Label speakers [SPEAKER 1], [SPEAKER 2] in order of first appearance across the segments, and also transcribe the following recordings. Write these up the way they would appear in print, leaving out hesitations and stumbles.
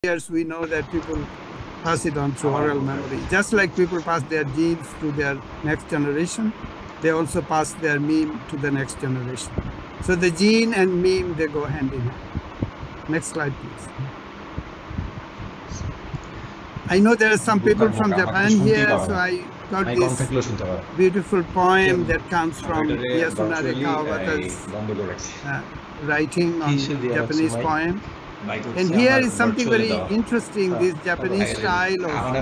[SPEAKER 1] years, we know that people pass it on through oral memory. Just like people pass their genes to their next generation, they also pass their meme to the next generation. So the gene and meme, they go hand in hand. Next slide, please. I know there are some people from Japan here, so I got this beautiful poem that comes from Yasunari Kawabata's writing on Japanese poem. And here is something very interesting, this Japanese style of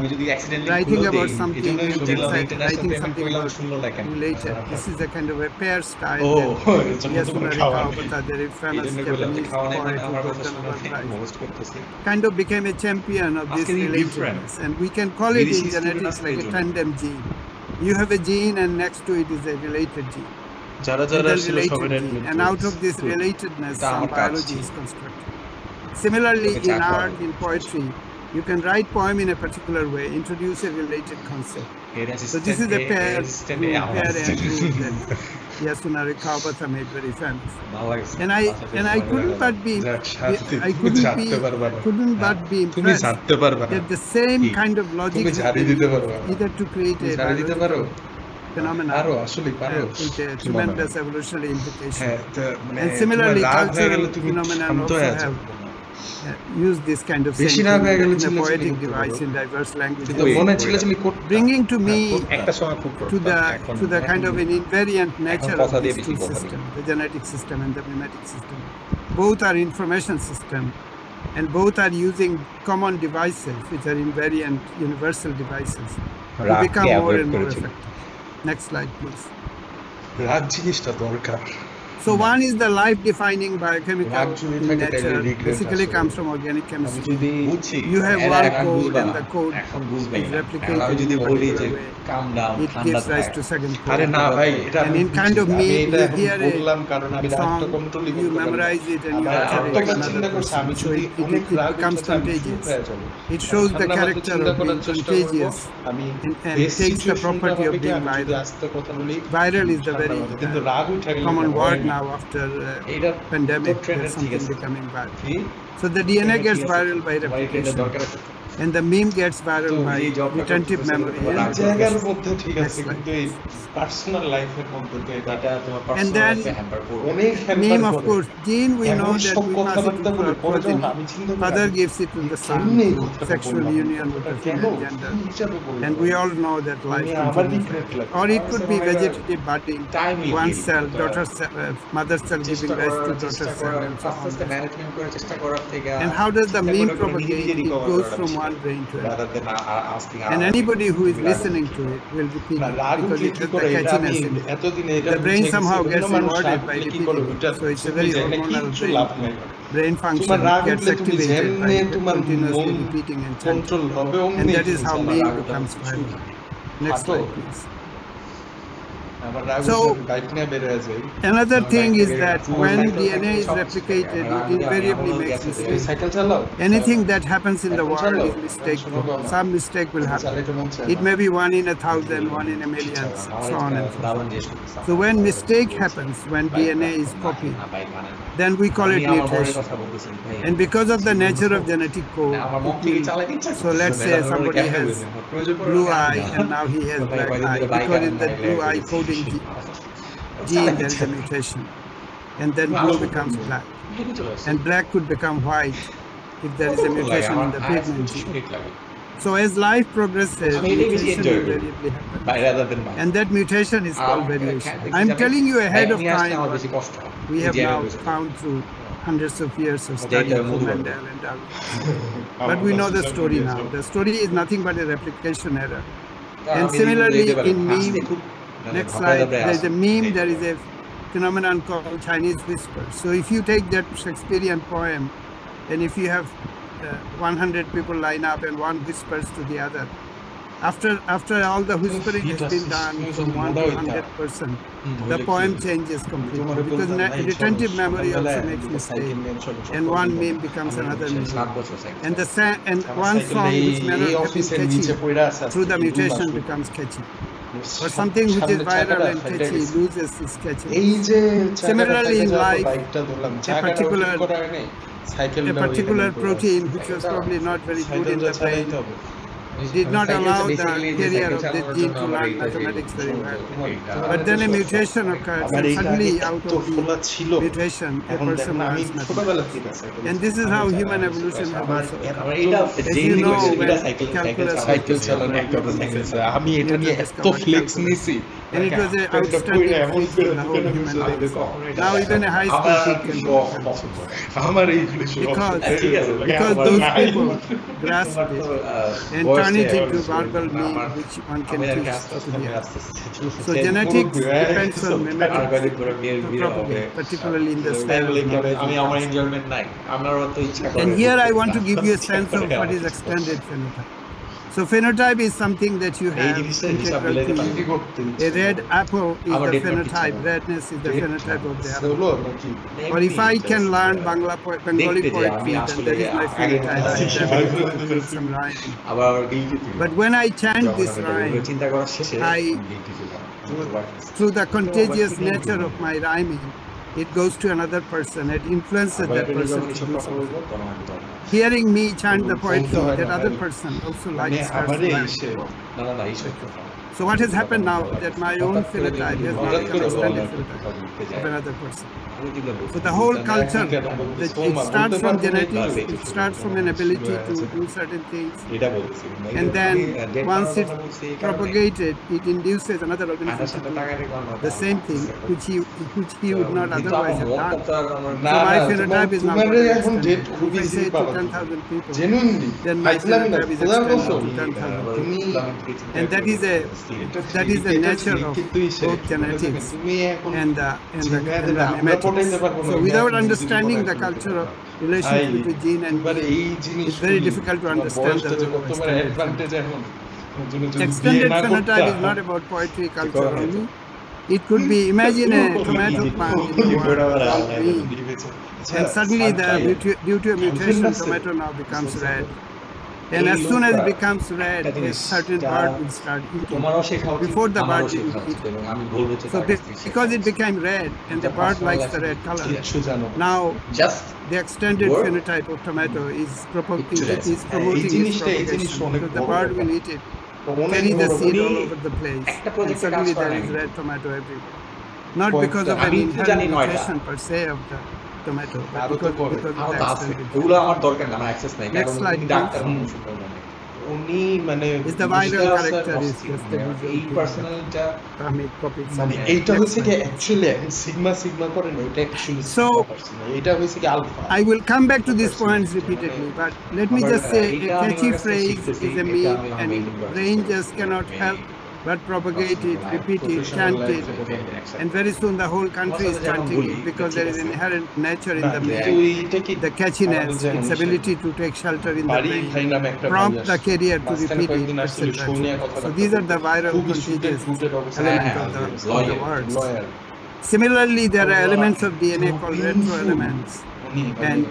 [SPEAKER 1] writing about something and then writing something about related. This is a kind of a pair style that Yasunari Kawabata, the very famous Japanese poet who wrote the Nobel Prize, kind of became a champion of this relatedness. And we can call it in genetics like a tandem gene. You have a gene and next to it is a related gene. And out of this relatedness, some biology is constructed. Similarly, in art, in poetry, you can write poem in a particular way, introduce a related concept. So this is a pair and group that Yasunari Kawabata made very famous. And I couldn't but be impressed that the same kind of logic either to create a biological phenomena with a tremendous evolutionary implication. And similarly, cultural phenomena also have use this kind of same thing in a poetic device in diverse languages, bringing to me to the kind of an invariant nature of these two systems, the genetic system and the mimetic system. Both are information system, and both are using common devices, which are invariant universal devices, to become more and more effective. Next slide, please. So one is the life-defining biochemical nature, basically comes from organic chemistry. You have one code and the code is replicated in a particular way. It gives rise to second code. And in kind of me, you hear a song, you memorize it and you utter it to another person. So it becomes contagious. It shows the character of being contagious and takes the property of being viral. Viral is the very common word now after pandemic, there's something becoming viral. So the DNA gets viral by replication, and the meme gets viral by retentive memory. And then meme, of course, gene, we know that we pass it to our progeny. Father gives it to the son, sexual union with the female gender. And we all know that life continues. Or it could be vegetative budding, one cell, daughter cell, mother cell giving rise to daughter cell, and so on. And how does the meme propagate? It goes from one brain to another. And anybody who is listening to it will repeat it because it has the catchiness in it. The brain somehow gets rewarded by repeating it. So it's a very hormonal brain. Brain function gets activated by continuously repeating and chanting. And that is how meme becomes viral. Next slide, please. So another thing is that when DNA is replicated, it invariably makes mistakes. Anything that happens in the world is mistake-prone. Some mistake will happen. It may be 1 in 1,000, 1 in a million, so on and so forth. So when mistake happens, when DNA is copied, then we call it mutation. And because of the nature of genetic code, so let's say somebody has blue eye and now he has black eye, because in the blue eye coding gene there is a mutation, and then blue becomes black, and black could become white if there is a mutation in the pigment gene. So as life progresses, mutation invariably happens, and that mutation is called variation. I'm telling you ahead of time what we have now found through hundreds of years of study through Mendel and others. But we know the story now. The story is nothing but a replication error. And similarly in meme, next slide, there is a meme, there is a phenomenon called Chinese whisper. So if you take that Shakespearean poem, and if you have 100 people line up and one whispers to the other, after all the whispering has been done from 1 to 100%, the poem changes completely, because retentive memory also makes mistake, and one meme becomes another meme. And one song which may not have been catchy, through the mutation becomes catchy. Or something which is viral and catchy loses its catchiness. Similarly in life, a particular a particular protein which was probably not very good in the brain did not allow the carrier of the gene to learn mathematics very well. But then a mutation occurs, and suddenly out of the mutation, a person learns mathematics. And this is how human evolution has also occurred. As you know, when calculus and it was an outstanding feat in the whole human race. Now even a high school kid can do it. Because those people grasped it and turn it into verbal meaning which one can teach to the other. So genetics depends on mimetics to propagate, particularly in the sphere of knowledge. And here I want to give you a sense of what is extended phenotype. So phenotype is something that you have integral to you. A red apple is the phenotype, redness is the phenotype of the apple. Or if I can learn Bengali poetry, then that is my phenotype. I have the ability to do some rhyming. But when I chant this rhyme, through the contagious nature of my rhyming, it goes to another person, it influences that person to do something. Hearing me chant the poetry, that other person also likes So what has happened now that my own phenotype has now become extended phenotype of another person. So the whole culture, it starts from genetics, it starts from an ability to do certain things, and then once it's propagated, it induces another organism to do the same thing, which he would not otherwise have done. So my phenotype is now extended. If I say to 10,000 people, then my phenotype is extended to 10,000 people. And that is the nature of both genetics and the mimetics. So without understanding the cultural relationship between gene and being, it's very difficult to understand the role of extended phenotype. Extended phenotype is not about poetry culture only. It could be, imagine a tomato plant in the world, green, and suddenly due to a mutation, tomato now becomes red. And as soon as it becomes red, a certain bird will start eating before the bird will eat. So because it became red and the bird likes the red color, now the extended phenotype of tomato is promoting its propagation because the bird will eat it, carry the seed all over the place, and suddenly there is red tomato everywhere. Not because of any inherent mutation per se of the tomato, but because of the extended. Next slide, please. Is the viral character is just the So I will come back to these points repeatedly, but let me just say a catchy phrase is a meme, and brain just cannot help but propagate it, repeat it, chant it, and very soon the whole country is chanting it because there is inherent nature in the brain, the catchiness, its ability to take shelter in the brain, prompt the carrier to repeat it, etc. So these are the viral contagious elements of the words. Similarly, there are elements of DNA called retroelements, and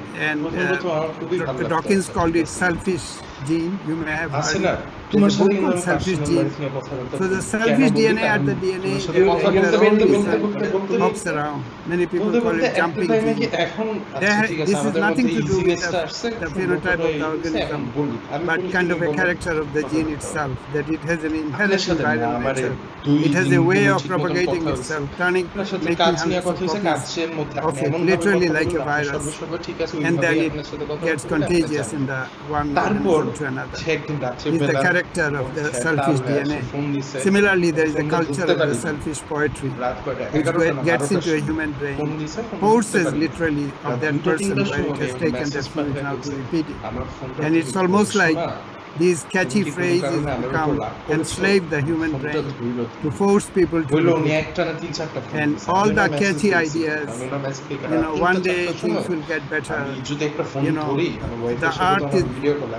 [SPEAKER 1] Dawkins called it selfish gene. You may have heard it. There's a book called Selfish Gene. So the selfish DNA at the DNA hops around. Many people call it jumping gene. This is nothing to do with the phenotype of the organism, but kind of a character of the gene itself, that it has an inherently viral nature. It has a way of propagating itself, making hundreds of copies of it, literally like a virus, and then it gets contagious in the one organism to another. It's the character of the selfish DNA. Similarly, there is a culture of the selfish poetry, which gets into a human brain, forces literally of that person where it has taken that fluid now to repeat it. And it's almost like these catchy phrases become enslave the human brain to force people to repeat. And all the catchy ideas, one day things will get better. The earth is,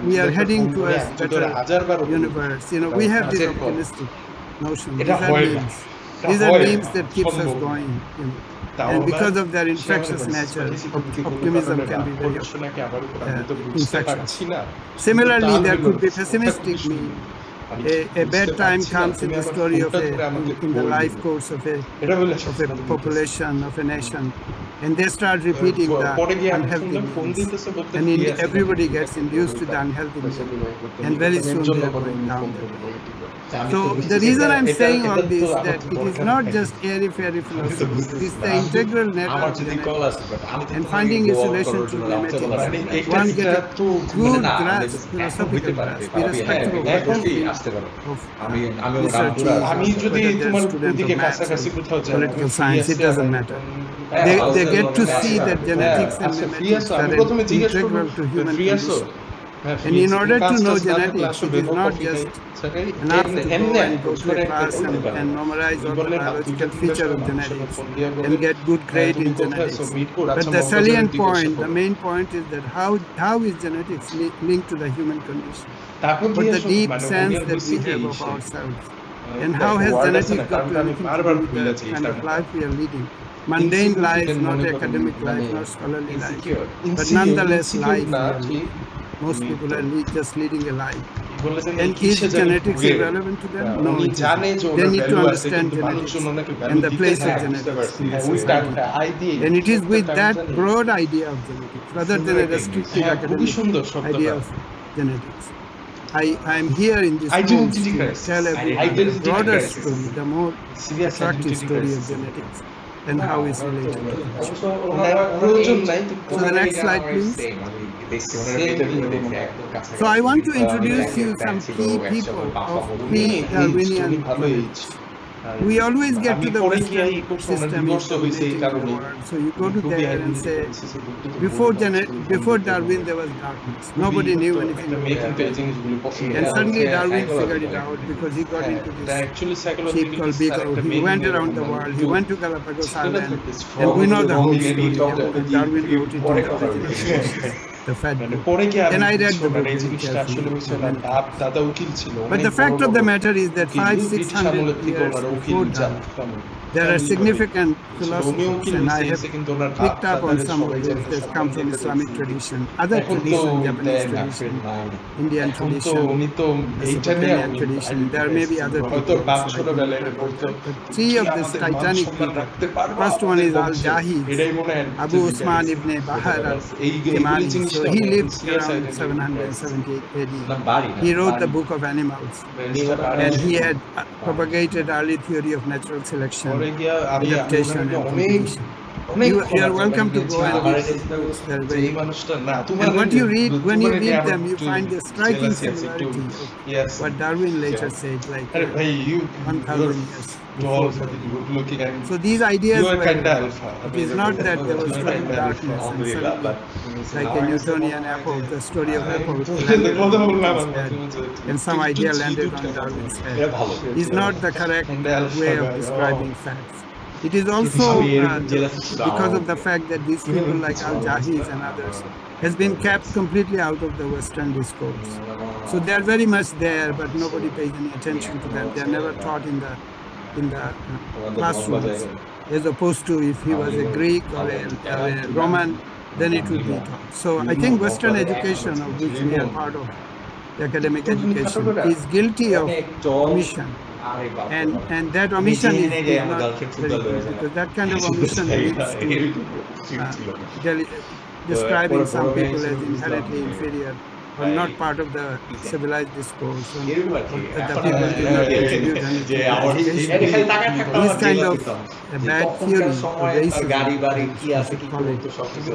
[SPEAKER 1] we are heading to a better universe. We have this optimistic notion. These are memes. These are memes that keeps us going. And because of their infectious nature, optimism can be very infectious. Similarly, there could be pessimistic meme. A bad time comes in the story of in the life course of a population, of a nation, and they start repeating the unhealthy meanings. And everybody gets induced to the unhealthy meaning, and very soon they are going down that way. So the reason I'm saying all this, that it is not just airy-fairy philosophy, it is the integral nature of genetics, and finding a solution to genetics. One gets a good grasp, philosophical grasp, irrespective of whether research is, whether they're student of maths or political science, it doesn't matter. They get to see that genetics and memetics are integral to human condition. And in order to know genetics, it is not just enough to go to a class and memorize all the biological features of genetics and get good grade in genetics. But the salient point, the main point is that how is genetics linked to the human condition? What the deep sense that we have of ourselves? And how has genetics got to anything to do with the kind of life we are leading? Mundane life, not academic life, not scholarly life, but nonetheless life we are leading. Most people are just leading a life. And is genetics irrelevant to them? No, it isn't. They need to understand genetics and the place of genetics in society. And it is with that broad idea of genetics, rather than a restrictive academic idea of genetics. I am here in this room to tell everyone the broader story, the more attractive story of genetics and how it's related to culture. So the next slide, please. So I want to introduce you some key people of pre-Darwinian age. We always get to the Western system in the world. So you go to there and say, before Darwin there was darkness. Nobody knew anything about that. And suddenly Darwin figured it out because he got into this ship called Beagle. He went around the world. He went to Galapagos Island. And we know the whole story. Darwin wrote it in the original. The fat book. And I read the book very carefully. But the fact of the matter is that 500-600 years before Darwin, there are significant philosophers, and I have picked up on some of those that come from Islamic tradition, other tradition, Japanese tradition, Indian tradition, Mesopotamian tradition. There may be other people. But three of these titanic people. First one is Al-Jahiz, Abu Usman ibn Bahar al-Kimani. So he lived around 778 AD. He wrote the Book of Animals, and he had propagated early theory of natural selection, adaptation, and competition. You are welcome to go and read those. And what you read, when you read them, you find a striking similarity of what Darwin later said, like 1,000 years. So these ideas were, it is not that there was total darkness and suddenly, like a Newtonian apple, the story of apple, and some idea landed on Darwin's head. Is not the correct way of describing facts. It is also because of the fact that these people like Al-Jahiz and others has been kept completely out of the Western discourse. So they are very much there, but nobody pays any attention to them. They are never taught in the classrooms, as opposed to if he was a Greek or a Roman, then it would be taught. So I think Western education, of which we are part of, the academic education, is guilty of omission. And that omission is not very good, because that kind of omission leads to describing some people as inherently inferior or not part of the civilized discourse, and the people did not contribute anything to education. This kind of a bad theory of racism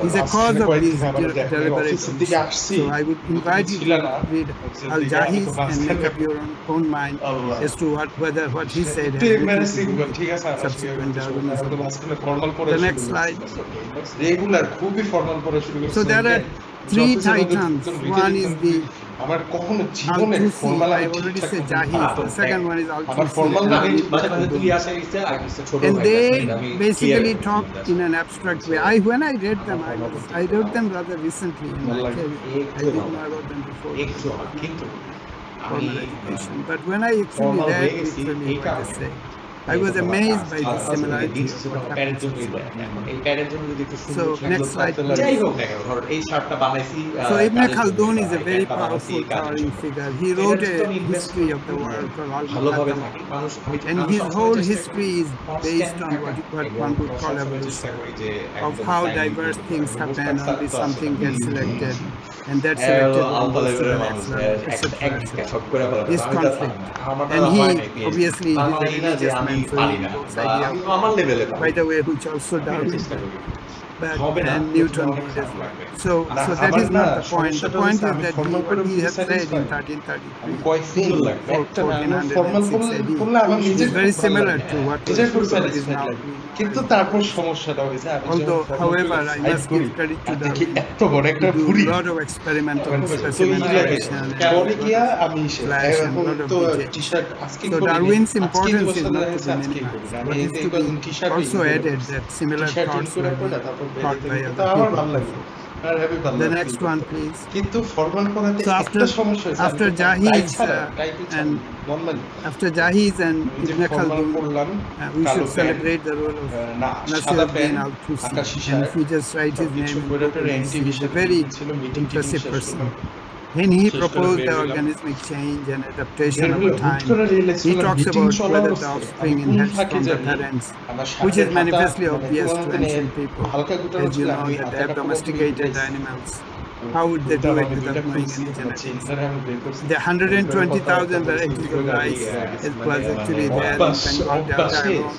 [SPEAKER 1] is a cause of these deliberations. So I would invite you to read Al-Jahiz and make up your own mind as to whether what he said has subsequent Darwinism. The next slide. So there are three titans. One is the Al-Tusi, I already said Jahiz. The second one is Al-Tusi. And they basically talk in an abstract way. When I read them, I wrote them rather recently in my career. I didn't know about them before formal education. But when I actually read, it's really what they say. I was amazed by the similarity of what happens in Sudan. So next slide, please. So Ibn Khaldun is a very powerful, towering figure. He wrote a history of the world called Al-Muqaddamah, and his whole history is based on what one would call evolution, of how diverse things happen, only something gets selected, and that selected one goes to the next level, etc. This conflict. And he, obviously, he's a religious man, so he invokes idea, by the way, which also Darwin and Newton did as well. So that is not the point. The point is that what he has said in 1333, 1406 AD, is very similar to what is now. Although, however, I must give credit to Darwin to do a lot of experimental specimen collection and flash and a lot of details. So Darwin's importance is not to be minimized, but is to be also added that similar thoughts were taught by other people. The next one, please. So after Jahiz and Ibn Khaldun, we should celebrate the role of Nasiruddin al-Tusi. And if we just write his name, he's a very impressive person. When he proposed the organismic change and adaptation over time, he talks about whether the offspring inherits from the parents, which is manifestly obvious to ancient people. As you know, that they have domesticated animals. How would they do it without knowing any genetics? The 120,000 varieties of rice was actually there in Bengal Delta alone.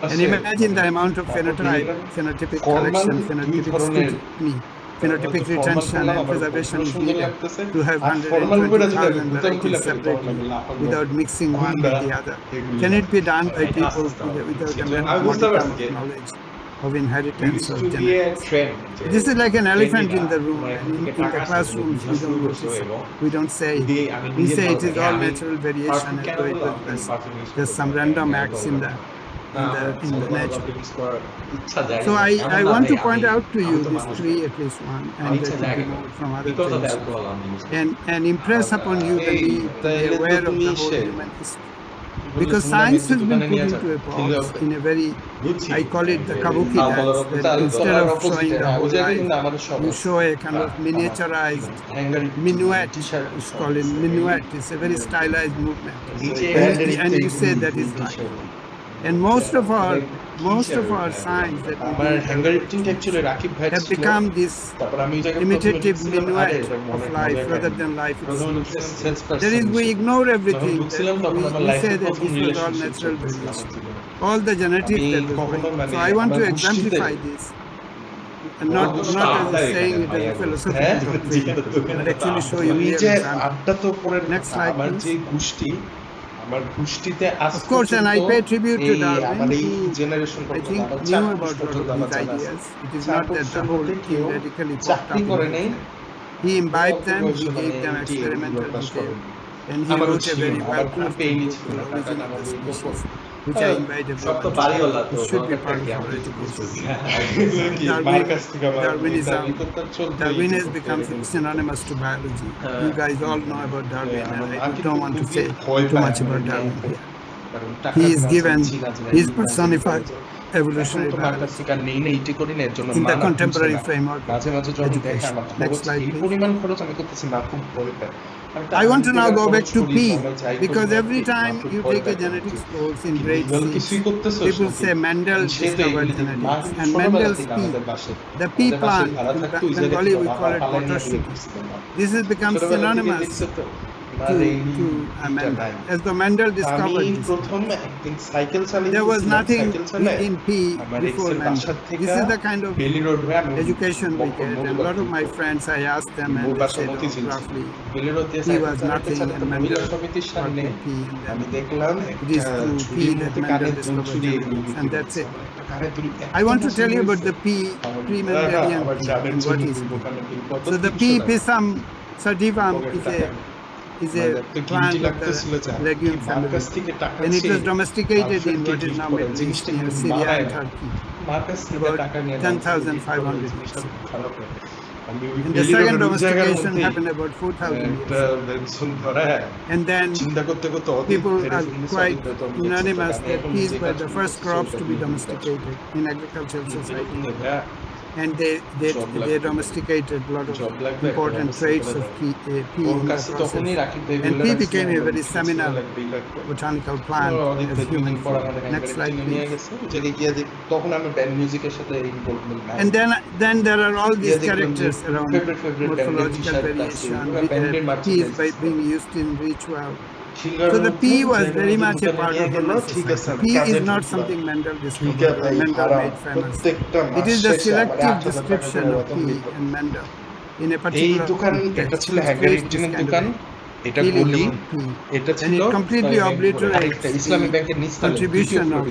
[SPEAKER 1] And imagine the amount of phenotypic collection, phenotypic scrutiny, phenotypic retention and preservation is needed to have 120,000 varieties separately without mixing one with the other. Can it be done by people without a modicum of knowledge of inheritance of genetics? This is like an elephant in the room. In the classrooms, we don't notice it. We don't say. We say it is all natural variation and it was there's some random acts in the nature. So I want to point out to you these three, at least one, and there could be more from other things, and impress upon you the need to be aware of the whole human history. Because science has been put into a box in a very, I call it the kabuki dance, that instead of showing the whole life, you show a kind of miniaturized minuet, it's called a minuet, it's a very stylized movement, and you say that is life. And most of our signs that we do have become this imitative minuet of life rather than life itself. That is, we ignore everything. We say that this was all natural variation, all the genetics that was going. So I want to exemplify this, and not as a saying it as a philosophical doctrine, but actually show you real examples. Next slide, please. Of course, and I pay tribute to Darwin, who I think knew about these ideas. It is not that the whole thing radically popped up in his head. He imbibed them, he gave them experimental detail, and he wrote a very well-crafted book, The Origin of the Species, which I invite everyone to. It should be part of our education. Darwin has become synonymous to biology. You guys all know about Darwin, and I don't want to say too much about Darwin here. He is given, he is personified evolutionary biology in the contemporary framework of education. Next slide, please. I want to now go back to P, because every time you take a genetics course in grade 6, people say Mendel discovered genetics, and Mendel's P, the P plant, in Bengali we call it Motorshiki. This has become synonymous to Mendel, as though Mendel discovered this. There was nothing in P before Mendel. This is the kind of education we get, and a lot of my friends, I asked them, and they said, roughly, P was nothing, and Mendel got P, and it is through P that Mendel discovered genetics, and that's it. I want to tell you about the P, pre-Mendelian P, and what is it. So the P Pisum sativum is a plant of the legume family, and it was domesticated in what is now Middle East, near Syria and Turkey, about 10,500 years ago. And the second domestication happened about 4,000 years. And then people are quite unanimous that peas were the first crops to be domesticated in agricultural society. And they domesticated a lot of important traits of pea in the process. And pea became a very seminal botanical plant as human food. Next slide, please. And then there are all these characters around morphological variation, peas by being used in ritual. So the pea was very much a part of human society. Pea is not something Mendel discovered or Mendel made famous. It is the selective description of pea and Mendel in a particular context.
[SPEAKER 2] এটা বলি
[SPEAKER 1] এটা ছিল completely obliterates the contribution of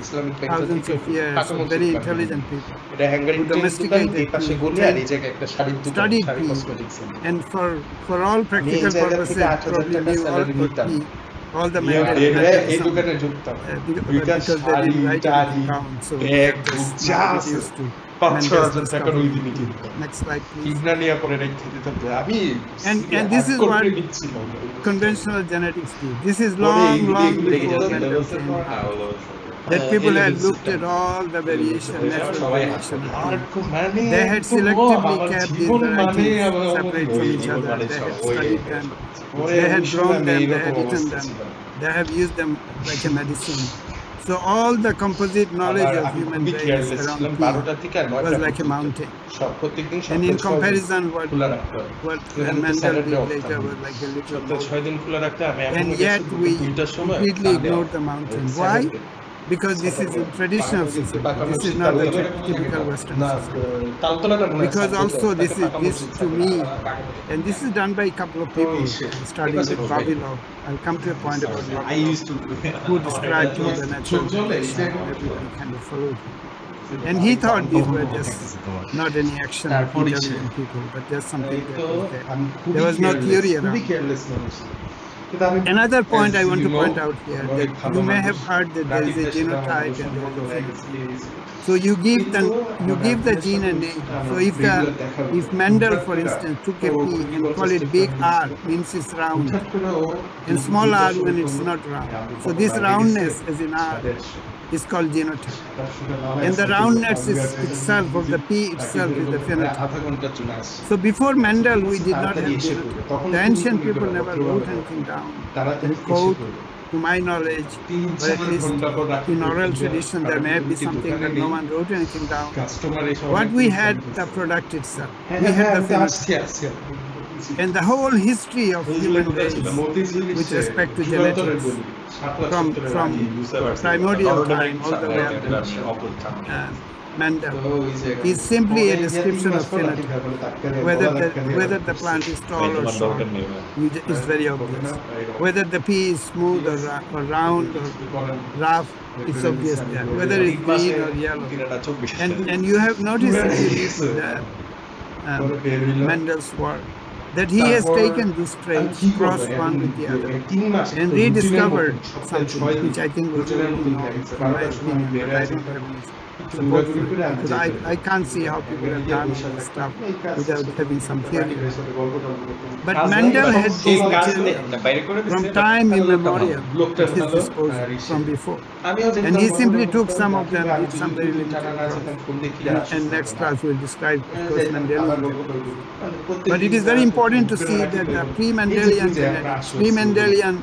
[SPEAKER 1] thousands of years of very intelligent people.
[SPEAKER 2] এটা হ্যাঙ্গারি দোকান এই পাশে বলি আর এই জায়গায় একটা শাড়ির দোকান sari cosmetics
[SPEAKER 1] and for all practical purposes probably knew all the Mendel
[SPEAKER 2] এই দোকানে ঢুকতাম
[SPEAKER 1] because they didn't write it down, so used to Next slide, please. And this is what conventional genetics do. This is long before Mendel came out. That people had looked at all the variation, natural variation. They had selectively kept these varieties separate from each other. They had studied them. They had grown them. They had eaten them. They have used them like a medicine. So all the composite knowledge of human race around pea was like a mountain. And in comparison, what Mendel did later was like a little mountain. And yet we completely ignored the mountain. Why? Because this is a traditional society. This is not the typical Western society. Because also this to me, and this is done by a couple of people, starting with Vavilov. I'll come to a point about who described all the natural variation and everybody kind of followed him. And he thought these were just not any action of intelligent people, but just something that was there. There was no theory around it. Another point I want to point out here, that you may have heard that there is a genotype and there is a phenotype. So you give the gene a name. So if Mendel, for instance, took a pea and call it big R, means it's round, and small r when it's not round. So this roundness, as in R, is called genotype. And the roundness itself of the pea itself is the phenotype. So before Mendel, we did not have genotype. The ancient people never wrote anything down in code. To my knowledge, or at least in oral tradition, there may be something that no one wrote anything down. What we had, the product itself. We had the phenotype. And the whole history of human race with respect to genetics from primordial time all the way up to Mendel is simply a description of phenotype. Whether the plant is tall or short is very obvious. Whether the pea is smooth or round or rough, it's obvious there. Whether it's green or yellow. And you have noticed Mendel's work, that he has taken these traits, crossed one with the other, and rediscovered something which I think was really in my opinion, but I don't have any support for it, because I can't see how people have done all this stuff without having some theory. But Mendel had this material from time immemorial at his disposal from before. And he simply took some of them, did some very limited cross. And next class will describe, of course, Mendelian genetics. But it is very important to see that the pre-Mendelian genetics, pre-Mendelian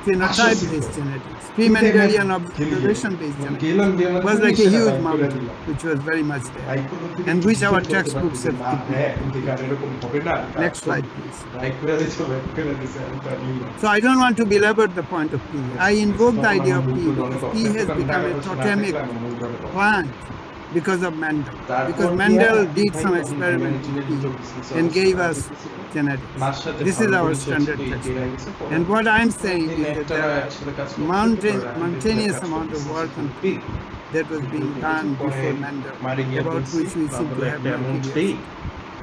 [SPEAKER 1] phenotype-based genetics, pre-Mendelian observation-based genetics was like a huge mountain, which was very much there, and which our textbooks have ignored. Next slide, please. So I don't want to belabor the point of pea. I invoke the idea of pea because pea has become a totemic plant because of Mendel. Because Mendel did some experiment with pea and gave us genetics. This is our standard text. And what I'm saying is that there are mountainous amount of work on pea that was being done before Mendel, about which we seem to have no idea.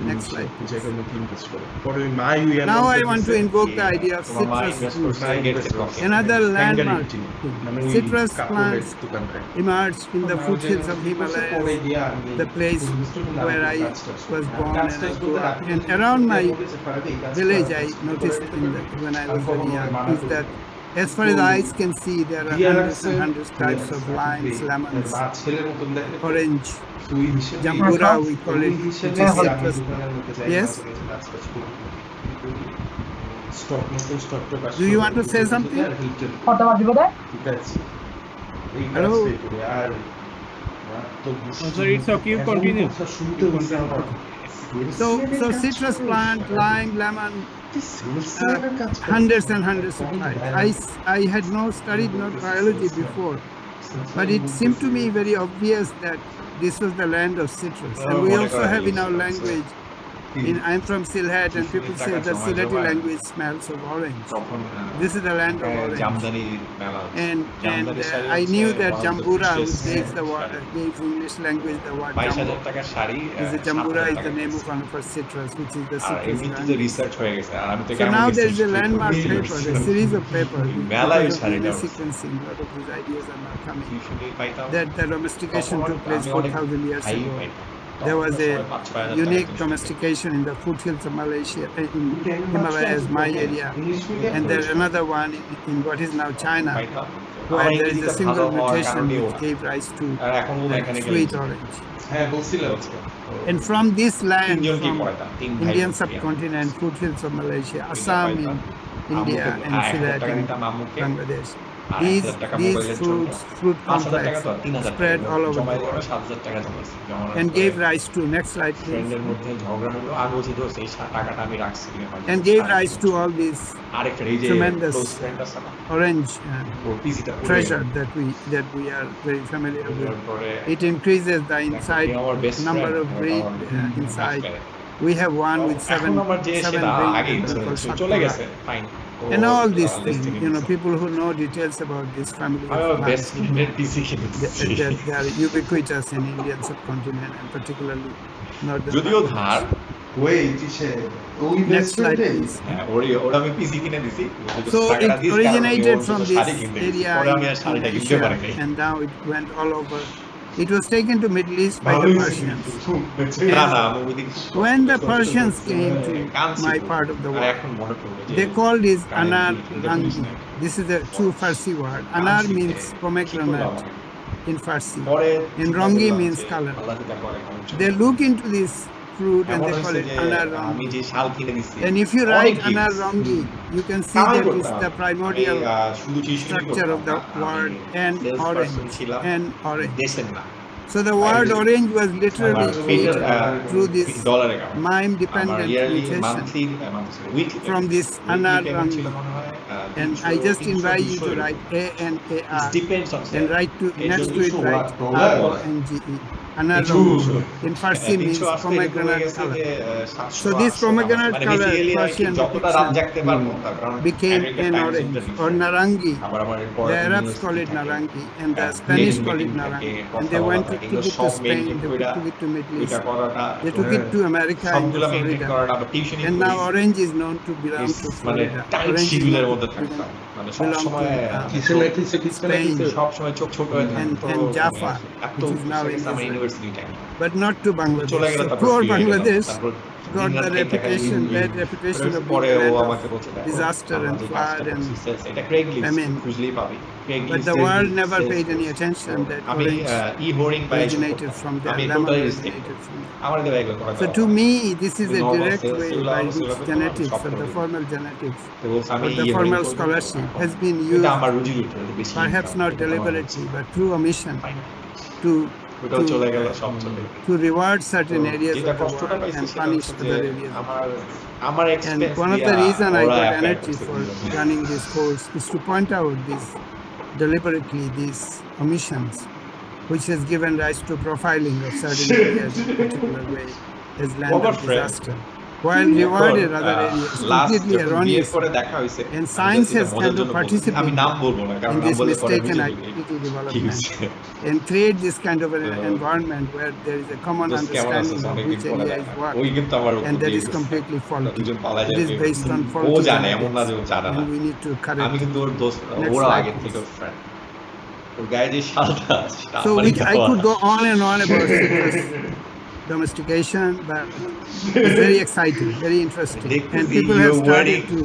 [SPEAKER 1] Next slide, please.
[SPEAKER 2] জায়গার মধ্যে invest করে পরে ওই মা UN
[SPEAKER 1] Now I want to invoke the idea of citrus fruits. Another landmark. Citrus plants emerged in the foothills of Himalayas, the place where I was born and I grew up. And around my village, I noticed when I was very young, is that as far as eyes can see, there are hundreds and hundreds types of limes, lemons, orange, jambura, we call it, which is citrus. Yes? Do you want to say something? Hello?
[SPEAKER 3] So it's okay, you continue.
[SPEAKER 1] So citrus plant, lime, lemon, hundreds and hundreds of types. I had studied biology before, but it seemed to me very obvious that this was the land of citrus. And we also have in our language, I'm from Sylhet, and people say the Sylheti language smells of orange. This is the land of orange. And I knew that Jambura, which gives English language the word Jambura is the name of one of our citrus, which is the citrus land. So now there is a landmark paper, a series of papers, sequencing, a lot of these ideas are now coming, that the domestication took place 4,000 years ago. There was a unique domestication in the foothills of Malaysia, in Himalayas, my area, and there's another one in what is now China, where there is a single mutation which gave rise to sweet orange. And from this land, from Indian subcontinent, foothills of Malaysia, Assam in India, and Sylhet in Bangladesh, these fruit complex spread all over the world and gave rise to, next slide please, and gave rise to all these tremendous orange treasure that we are very familiar with. It increases the number of breed inside. We have one with seven breeds. And all these things, people who know details about this family of plants, they are ubiquitous in Indian subcontinent and particularly northern. Next slide, please. So it originated from this area in Asia, and now it went all over. It was taken to Middle East by the Persians. And when the Persians came to my part of the world, they called it anar rangi. This is a true Farsi word. Anar means pomegranate in Farsi, and rangi means color. They look into this fruit and they call it anar rangi. And if you write anar rangi, you can see that it's the primordial structure of the word and orange. So the word orange was literally created through this mime-dependent mutation from this anar rangi. And I just invite you to write A-N-A-R and write next to it write R-O-N-G-E. Anar rangi in Farsi means pomegranate color. So this pomegranate color Persian depiction became an orange or narangi. The Arabs call it narangi and the Spanish call it narangi. And they went took it to Spain, they took it to Middle East, they took it to America and to Florida. And now orange is known to belong to Florida. Orange is known to belong to Spain and Jaffa, which is now in Israel. But not to Bangladesh. So poor Bangladesh got the reputation, bad reputation of being land of disaster and flood and famine. But the world never paid any attention that orange originated from there, lemon originated from there. So to me, this is a direct way by which genetics or the formal genetics or the formal scholarship has been used, perhaps not deliberately, but through omission, to reward certain areas of the world and punish other areas. And one of the reasons I got energy for running this course is to point out deliberately these omissions, which has given rise to profiling of certain areas in a particular way as land of disaster. while rewarded other areas
[SPEAKER 4] last
[SPEAKER 1] completely
[SPEAKER 4] যখন বিয়ের
[SPEAKER 1] erroneous.
[SPEAKER 4] পরে দেখা হয়েছে
[SPEAKER 1] And
[SPEAKER 4] আমি
[SPEAKER 1] science
[SPEAKER 4] just এটা
[SPEAKER 1] has
[SPEAKER 4] মজার
[SPEAKER 1] kind of
[SPEAKER 4] জন্য বলছি। আমি
[SPEAKER 1] participated
[SPEAKER 4] নাম বলবো না কারণ
[SPEAKER 1] in
[SPEAKER 4] নাম
[SPEAKER 1] this
[SPEAKER 4] বললে পরে
[SPEAKER 1] mistaken
[SPEAKER 4] বুঝে নিবে
[SPEAKER 1] identity
[SPEAKER 4] কি
[SPEAKER 1] development
[SPEAKER 4] হয়েছে।
[SPEAKER 1] and create this kind of an
[SPEAKER 4] So,
[SPEAKER 1] environment where there is a common
[SPEAKER 4] দোস্ত কেমন আছিস
[SPEAKER 1] understanding of
[SPEAKER 4] অনেকদিন
[SPEAKER 1] which
[SPEAKER 4] পরে
[SPEAKER 1] area is
[SPEAKER 4] দেখা
[SPEAKER 1] what,
[SPEAKER 4] ওই কিন্তু আমার
[SPEAKER 1] and that
[SPEAKER 4] দিয়ে
[SPEAKER 1] is
[SPEAKER 4] গেছে।
[SPEAKER 1] completely faulty.
[SPEAKER 4] দুজন পালায়
[SPEAKER 1] It
[SPEAKER 4] যায়
[SPEAKER 1] is based on
[SPEAKER 4] O
[SPEAKER 1] faulty
[SPEAKER 4] জানে এমন না
[SPEAKER 1] genetics,
[SPEAKER 4] যে ও জানে না
[SPEAKER 1] and we need to correct
[SPEAKER 4] আমি
[SPEAKER 1] it.
[SPEAKER 4] কিন্তু ওর দোস্ত
[SPEAKER 1] Next
[SPEAKER 4] ওরা
[SPEAKER 1] slide,
[SPEAKER 4] আগে
[SPEAKER 1] please.
[SPEAKER 4] থেকে ফ্রেন্ড ওর গায়ে যে শালটা সেটা
[SPEAKER 1] So
[SPEAKER 4] আমারই
[SPEAKER 1] I
[SPEAKER 4] দেওয়া।
[SPEAKER 1] could go on and on about citrus domestication, but it's very exciting, very interesting, and
[SPEAKER 4] দেখতেছি
[SPEAKER 1] people have
[SPEAKER 4] you're
[SPEAKER 1] started
[SPEAKER 4] wearing
[SPEAKER 1] to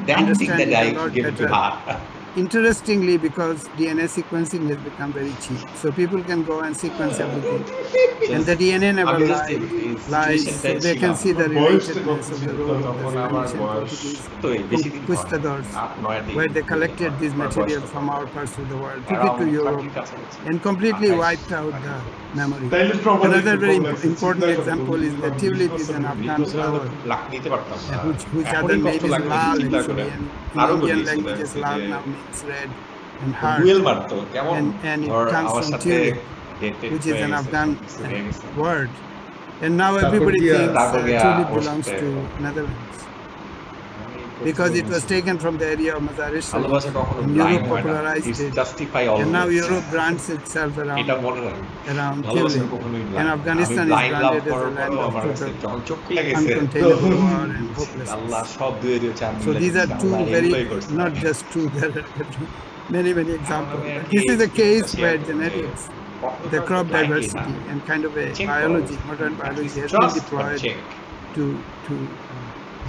[SPEAKER 4] that thing
[SPEAKER 1] understand
[SPEAKER 4] that
[SPEAKER 1] it
[SPEAKER 4] I
[SPEAKER 1] a lot
[SPEAKER 4] gave to
[SPEAKER 1] better.
[SPEAKER 4] her.
[SPEAKER 1] Interestingly, because DNA sequencing has become very cheap, so people can go and sequence everything, and the DNA never
[SPEAKER 4] আমি just
[SPEAKER 1] lies, so they can see the relatedness of the role of the
[SPEAKER 2] তখন আমার
[SPEAKER 1] Spanish and
[SPEAKER 2] বয়স
[SPEAKER 1] Portuguese
[SPEAKER 4] তো এই বেশি দিন
[SPEAKER 1] conquistadors,
[SPEAKER 4] 8-9 দিন
[SPEAKER 1] where they collected this material from our parts of the world, took it to Europe, and completely wiped out the memory.
[SPEAKER 2] তাইলে প্রমাণ
[SPEAKER 1] Another
[SPEAKER 2] একটু
[SPEAKER 1] very
[SPEAKER 2] কম লাগছে,
[SPEAKER 1] important
[SPEAKER 2] চিন্তা করো,
[SPEAKER 1] example is the tulip is an Afghan flower,
[SPEAKER 4] lakh নিতে পারতাম না।
[SPEAKER 1] which
[SPEAKER 4] এখনই
[SPEAKER 1] other
[SPEAKER 4] কষ্ট
[SPEAKER 1] name is
[SPEAKER 4] লাগবে
[SPEAKER 1] lal
[SPEAKER 4] চিন্তা করে।
[SPEAKER 1] actually, and in
[SPEAKER 4] আরো
[SPEAKER 1] Indian
[SPEAKER 4] বলি
[SPEAKER 1] languages
[SPEAKER 4] যে
[SPEAKER 1] lal now means red and heart,
[SPEAKER 4] dual মারতো কেমন
[SPEAKER 1] and it
[SPEAKER 4] ধর
[SPEAKER 1] comes
[SPEAKER 4] আমার
[SPEAKER 1] from
[SPEAKER 4] সাথে
[SPEAKER 1] tulip,
[SPEAKER 4] dated
[SPEAKER 1] which is
[SPEAKER 4] হয়ে
[SPEAKER 1] an
[SPEAKER 4] গেছে,
[SPEAKER 1] Afghan
[SPEAKER 4] সবকিছু হয়ে গেছে।
[SPEAKER 1] word. And now
[SPEAKER 2] তারপর
[SPEAKER 1] everybody
[SPEAKER 2] গিয়া-
[SPEAKER 1] thinks
[SPEAKER 4] তারপর গিয়া
[SPEAKER 1] tulip
[SPEAKER 4] ওর
[SPEAKER 1] belongs
[SPEAKER 4] সাথে-
[SPEAKER 1] to Netherlands
[SPEAKER 4] আমি
[SPEAKER 1] because it was
[SPEAKER 4] প্রথমে
[SPEAKER 1] taken from the area of Mazar-e Sharif,
[SPEAKER 4] ভালোবাসা কখনো
[SPEAKER 1] and
[SPEAKER 4] blind
[SPEAKER 1] Europe
[SPEAKER 4] হয় না।
[SPEAKER 1] popularized
[SPEAKER 4] It's
[SPEAKER 1] it,
[SPEAKER 4] justify
[SPEAKER 1] and now
[SPEAKER 4] always.
[SPEAKER 1] Europe brands itself
[SPEAKER 4] এটা
[SPEAKER 1] around
[SPEAKER 4] মনে রাখবেন।
[SPEAKER 1] around
[SPEAKER 4] ভালোবাসা
[SPEAKER 1] tulip,
[SPEAKER 4] কখনোই blind
[SPEAKER 1] and
[SPEAKER 4] হয় না।
[SPEAKER 1] Afghanistan
[SPEAKER 4] আমি
[SPEAKER 1] is
[SPEAKER 4] blind love
[SPEAKER 1] branded as
[SPEAKER 4] করার
[SPEAKER 1] a land
[SPEAKER 4] পরেও
[SPEAKER 1] of
[SPEAKER 4] আমার কাছে
[SPEAKER 1] total
[SPEAKER 4] যখন চোখ খুলে গেছে
[SPEAKER 1] uncontainable war and
[SPEAKER 4] Allah
[SPEAKER 1] hopelessness.
[SPEAKER 4] সব দুয়ে দুয়ে চার
[SPEAKER 1] So
[SPEAKER 4] মিলে
[SPEAKER 1] these are
[SPEAKER 4] দিচ্ছে।
[SPEAKER 1] two
[SPEAKER 4] আল্লাহ
[SPEAKER 1] very,
[SPEAKER 4] এগুলোই করছে।
[SPEAKER 1] not just two, there are many examples.
[SPEAKER 4] আমি
[SPEAKER 1] But
[SPEAKER 4] আর
[SPEAKER 1] this
[SPEAKER 4] কি
[SPEAKER 1] is a case
[SPEAKER 4] share
[SPEAKER 1] where
[SPEAKER 4] করব যে
[SPEAKER 1] genetics,
[SPEAKER 4] কতটা
[SPEAKER 1] the crop
[SPEAKER 4] blind না।
[SPEAKER 1] diversity, and kind of a
[SPEAKER 4] Check
[SPEAKER 1] biology,
[SPEAKER 4] করো।
[SPEAKER 1] modern
[SPEAKER 4] At
[SPEAKER 1] biology
[SPEAKER 4] least
[SPEAKER 1] has been
[SPEAKER 4] trust, but
[SPEAKER 1] deployed
[SPEAKER 4] check.
[SPEAKER 1] to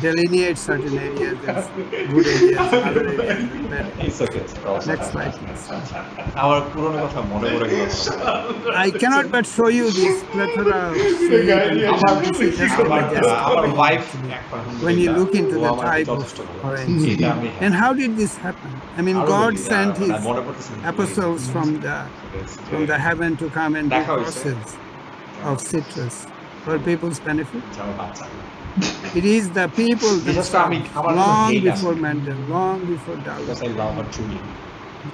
[SPEAKER 1] delineate certain areas as good areas and other areas as bad areas.
[SPEAKER 4] It's okay, it's okay.
[SPEAKER 1] Next slide, please.
[SPEAKER 4] আমার পুরনো কথা mone পড়ে গেল।
[SPEAKER 1] I cannot but show you this plethora of seed and
[SPEAKER 4] আমার
[SPEAKER 1] this is just a
[SPEAKER 4] আমার
[SPEAKER 1] majestic
[SPEAKER 4] আমার
[SPEAKER 1] thing.
[SPEAKER 4] Wife
[SPEAKER 1] When you look into
[SPEAKER 4] ও
[SPEAKER 1] the
[SPEAKER 4] আমাকে
[SPEAKER 1] type of
[SPEAKER 4] যথেষ্ট ভালো।
[SPEAKER 1] orange.
[SPEAKER 4] এটা আমি
[SPEAKER 1] And how did this happen? I mean,
[SPEAKER 4] আরো
[SPEAKER 1] God
[SPEAKER 4] বলি,
[SPEAKER 1] sent
[SPEAKER 4] মানে
[SPEAKER 1] his
[SPEAKER 4] মনে পড়তেছে না।
[SPEAKER 1] apostles from the heaven to come and do
[SPEAKER 4] দেখা হয়েছে।
[SPEAKER 1] process of citrus for people's benefit.
[SPEAKER 4] যাও বাচ্চা।
[SPEAKER 1] It is the people
[SPEAKER 4] বিশেষ করে আমি
[SPEAKER 1] themselves,
[SPEAKER 4] আমার
[SPEAKER 1] long
[SPEAKER 4] hate
[SPEAKER 1] before
[SPEAKER 4] আছে।
[SPEAKER 1] Mendel, long before Darwin.
[SPEAKER 4] Because I love her truly.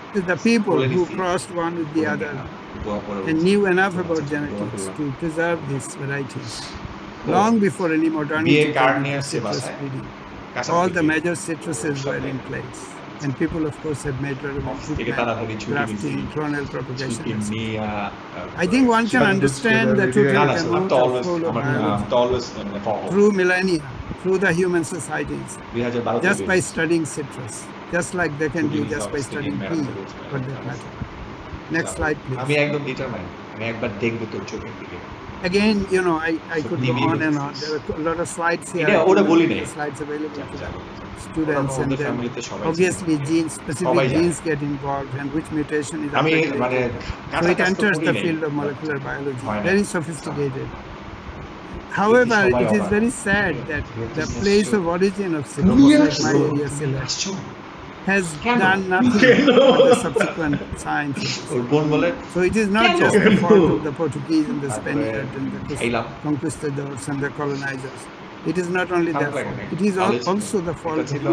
[SPEAKER 1] It is the people who crossed one with the other and knew enough about genetics to preserve these varieties. Long before any modernity
[SPEAKER 4] বিয়ে
[SPEAKER 1] came
[SPEAKER 4] card
[SPEAKER 1] into
[SPEAKER 4] নিয়ে আসছে
[SPEAKER 1] citrus
[SPEAKER 4] বাসায়।
[SPEAKER 1] breeding,
[SPEAKER 4] কাঁচা
[SPEAKER 1] all the
[SPEAKER 4] থেকে।
[SPEAKER 1] major citruses were in place. And people, of course, have made relevant
[SPEAKER 4] থেকে
[SPEAKER 1] treatment,
[SPEAKER 4] তাড়াতাড়ি ছুটি
[SPEAKER 1] grafting,
[SPEAKER 4] নিছি।
[SPEAKER 1] clonal propagation.
[SPEAKER 4] ছুটি
[SPEAKER 1] and so on.
[SPEAKER 4] নিয়া,
[SPEAKER 1] I think one can
[SPEAKER 2] Some
[SPEAKER 1] understand the
[SPEAKER 2] good
[SPEAKER 1] total
[SPEAKER 4] না, না,
[SPEAKER 1] amount
[SPEAKER 4] I'm
[SPEAKER 1] of
[SPEAKER 4] always,
[SPEAKER 1] flow of
[SPEAKER 4] I'm
[SPEAKER 1] biology
[SPEAKER 4] always
[SPEAKER 1] through millennia, through the human societies,
[SPEAKER 4] 2012
[SPEAKER 1] just by studying citrus, just like they can do just by studying tea, for that matter. Next slide,
[SPEAKER 4] আমি
[SPEAKER 1] please.
[SPEAKER 4] একদম determined আমি একবার দেখব তোর চোখের দিকে
[SPEAKER 1] Again, you know, I could go
[SPEAKER 4] Maybe
[SPEAKER 1] on and on.
[SPEAKER 4] it's-
[SPEAKER 1] There are a lot of slides here.
[SPEAKER 4] এটা
[SPEAKER 1] I
[SPEAKER 4] ওটা
[SPEAKER 1] think
[SPEAKER 4] বলি
[SPEAKER 1] the
[SPEAKER 4] নাই
[SPEAKER 1] slides available to
[SPEAKER 4] জানো,
[SPEAKER 1] students,
[SPEAKER 4] ওরা
[SPEAKER 1] and
[SPEAKER 4] ওদের
[SPEAKER 1] then
[SPEAKER 4] ফ্যামিলিতে সবাই
[SPEAKER 1] obviously genes,
[SPEAKER 4] সবাই
[SPEAKER 1] specific
[SPEAKER 4] জানে।
[SPEAKER 1] genes get involved, and which mutation is
[SPEAKER 4] আমি
[SPEAKER 1] upregulated.
[SPEAKER 4] মানে
[SPEAKER 1] So
[SPEAKER 4] কাঁচা
[SPEAKER 1] it
[SPEAKER 4] কাজ তো
[SPEAKER 1] enters
[SPEAKER 4] করি
[SPEAKER 1] the
[SPEAKER 4] নাই।
[SPEAKER 1] field of molecular biology,
[SPEAKER 4] হয় না।
[SPEAKER 1] very sophisticated. However,
[SPEAKER 4] সবাই
[SPEAKER 1] it is
[SPEAKER 4] অবাক।
[SPEAKER 1] very sad that the
[SPEAKER 4] Business
[SPEAKER 1] place
[SPEAKER 4] show.
[SPEAKER 1] of origin of citrus, like my area, Sylhet, has
[SPEAKER 4] কেন?
[SPEAKER 1] done nothing for the subsequent science.
[SPEAKER 4] ওর বোন বলে
[SPEAKER 1] So it is not
[SPEAKER 4] কেন?
[SPEAKER 1] just the fault of the Portuguese and the
[SPEAKER 4] তারপরে
[SPEAKER 1] Spaniards and the
[SPEAKER 4] খাইলাম।
[SPEAKER 1] conquistadors and the colonizers. It is not only their
[SPEAKER 4] খারাপ লাগে
[SPEAKER 1] fault.
[SPEAKER 4] নাকি?
[SPEAKER 1] It is
[SPEAKER 4] Knowledge
[SPEAKER 1] also the fault
[SPEAKER 4] এটা
[SPEAKER 1] of
[SPEAKER 4] ছিল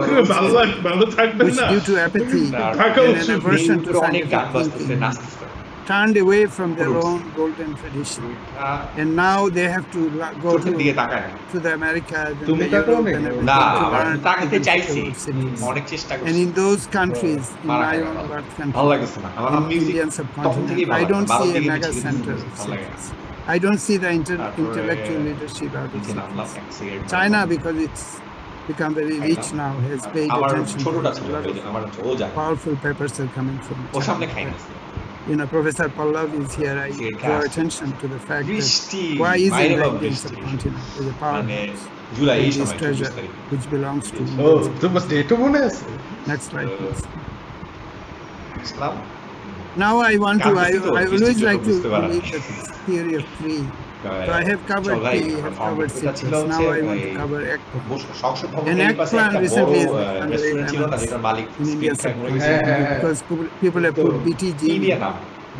[SPEAKER 2] ভালো থাকবে
[SPEAKER 1] which
[SPEAKER 2] না
[SPEAKER 1] due to apathy
[SPEAKER 4] তার-
[SPEAKER 2] থাকা
[SPEAKER 1] and an
[SPEAKER 2] উচিত।
[SPEAKER 1] aversion to
[SPEAKER 4] পুরো অনেক গান
[SPEAKER 1] scientific
[SPEAKER 4] বাজতেছে
[SPEAKER 1] thinking
[SPEAKER 4] নাচতেছে
[SPEAKER 1] turned away from their
[SPEAKER 4] Fruits.
[SPEAKER 1] own golden tradition.
[SPEAKER 4] এটা
[SPEAKER 1] And now they have to go
[SPEAKER 4] চোখের দিকে তাকায় না
[SPEAKER 1] to the Americas and
[SPEAKER 2] তুমি
[SPEAKER 1] the
[SPEAKER 2] তাকাও
[SPEAKER 1] Europe
[SPEAKER 2] নাকি?
[SPEAKER 1] and
[SPEAKER 4] না
[SPEAKER 1] everything to
[SPEAKER 4] আমার
[SPEAKER 1] learn
[SPEAKER 4] তাকাতে
[SPEAKER 1] even
[SPEAKER 4] চাইছি
[SPEAKER 1] about citrus.
[SPEAKER 4] অনেক চেষ্টা
[SPEAKER 1] And
[SPEAKER 4] করছি
[SPEAKER 1] in those countries, in
[SPEAKER 4] মারা
[SPEAKER 1] my
[SPEAKER 4] খায়
[SPEAKER 1] own
[SPEAKER 4] না।
[SPEAKER 1] birth
[SPEAKER 4] ভালো
[SPEAKER 1] country,
[SPEAKER 4] লাগছে না আমার
[SPEAKER 1] in
[SPEAKER 4] মিউজিক
[SPEAKER 1] Indian
[SPEAKER 4] তখন থেকেই
[SPEAKER 1] subcontinent, I don't see a mega
[SPEAKER 4] ছিল
[SPEAKER 1] center of
[SPEAKER 4] ভালো লাগে না
[SPEAKER 1] citrus. I don't see the
[SPEAKER 4] তারপরে
[SPEAKER 1] intellectual leadership out of
[SPEAKER 4] নিচে নামলাম
[SPEAKER 1] citrus.
[SPEAKER 4] এক cigarette
[SPEAKER 1] China, because it's become very rich now, has paid
[SPEAKER 4] আমার
[SPEAKER 1] attention to
[SPEAKER 4] ছোটটা
[SPEAKER 1] it.
[SPEAKER 4] ছিল
[SPEAKER 1] A lot
[SPEAKER 4] ওই যে
[SPEAKER 1] of
[SPEAKER 4] আমার ও জানে
[SPEAKER 1] powerful papers are coming from
[SPEAKER 4] ও সামনে খাই
[SPEAKER 1] China.
[SPEAKER 4] না
[SPEAKER 1] You know, Professor Pallav is here. I
[SPEAKER 4] Cigarette
[SPEAKER 1] draw
[SPEAKER 4] gas.
[SPEAKER 1] attention to the fact that
[SPEAKER 4] বৃষ্টি
[SPEAKER 1] why is
[SPEAKER 4] বাইরে
[SPEAKER 1] in the
[SPEAKER 4] বাবা
[SPEAKER 1] Indian
[SPEAKER 4] বৃষ্টি
[SPEAKER 1] subcontinent is a
[SPEAKER 4] মানে
[SPEAKER 1] powerhouse
[SPEAKER 4] জুলাই এই
[SPEAKER 1] in this
[SPEAKER 4] সময় 24
[SPEAKER 1] treasure
[SPEAKER 4] তারিখ
[SPEAKER 1] which belongs to
[SPEAKER 2] O
[SPEAKER 1] Indians.
[SPEAKER 2] তোমার ডেটও মনে আছে
[SPEAKER 1] Next slide, please.
[SPEAKER 4] Islam
[SPEAKER 1] Now I want to, I always
[SPEAKER 4] Bishti
[SPEAKER 1] like to
[SPEAKER 4] বুঝতে পারা
[SPEAKER 1] believe the theory of three. So I have covered
[SPEAKER 4] চল ভাই,
[SPEAKER 1] tea, I have covered
[SPEAKER 4] এটা ছিল
[SPEAKER 1] citrus. Now
[SPEAKER 4] হচ্ছে
[SPEAKER 1] I want to
[SPEAKER 4] এই
[SPEAKER 1] cover eggplant.
[SPEAKER 4] সংসদ
[SPEAKER 1] An
[SPEAKER 4] ভবনের এই পাশে
[SPEAKER 1] eggplant
[SPEAKER 4] একটা বড়
[SPEAKER 1] recently has become very
[SPEAKER 4] restaurant ছিল না
[SPEAKER 1] famous
[SPEAKER 4] যেটার মালিক
[SPEAKER 1] in Indian
[SPEAKER 4] স্পিড মরে গেছে
[SPEAKER 2] হ্যাঁ, হ্যাঁ, হ্যাঁ।
[SPEAKER 1] because people have put
[SPEAKER 4] কি
[SPEAKER 1] BTG.
[SPEAKER 4] দিয়ে নাম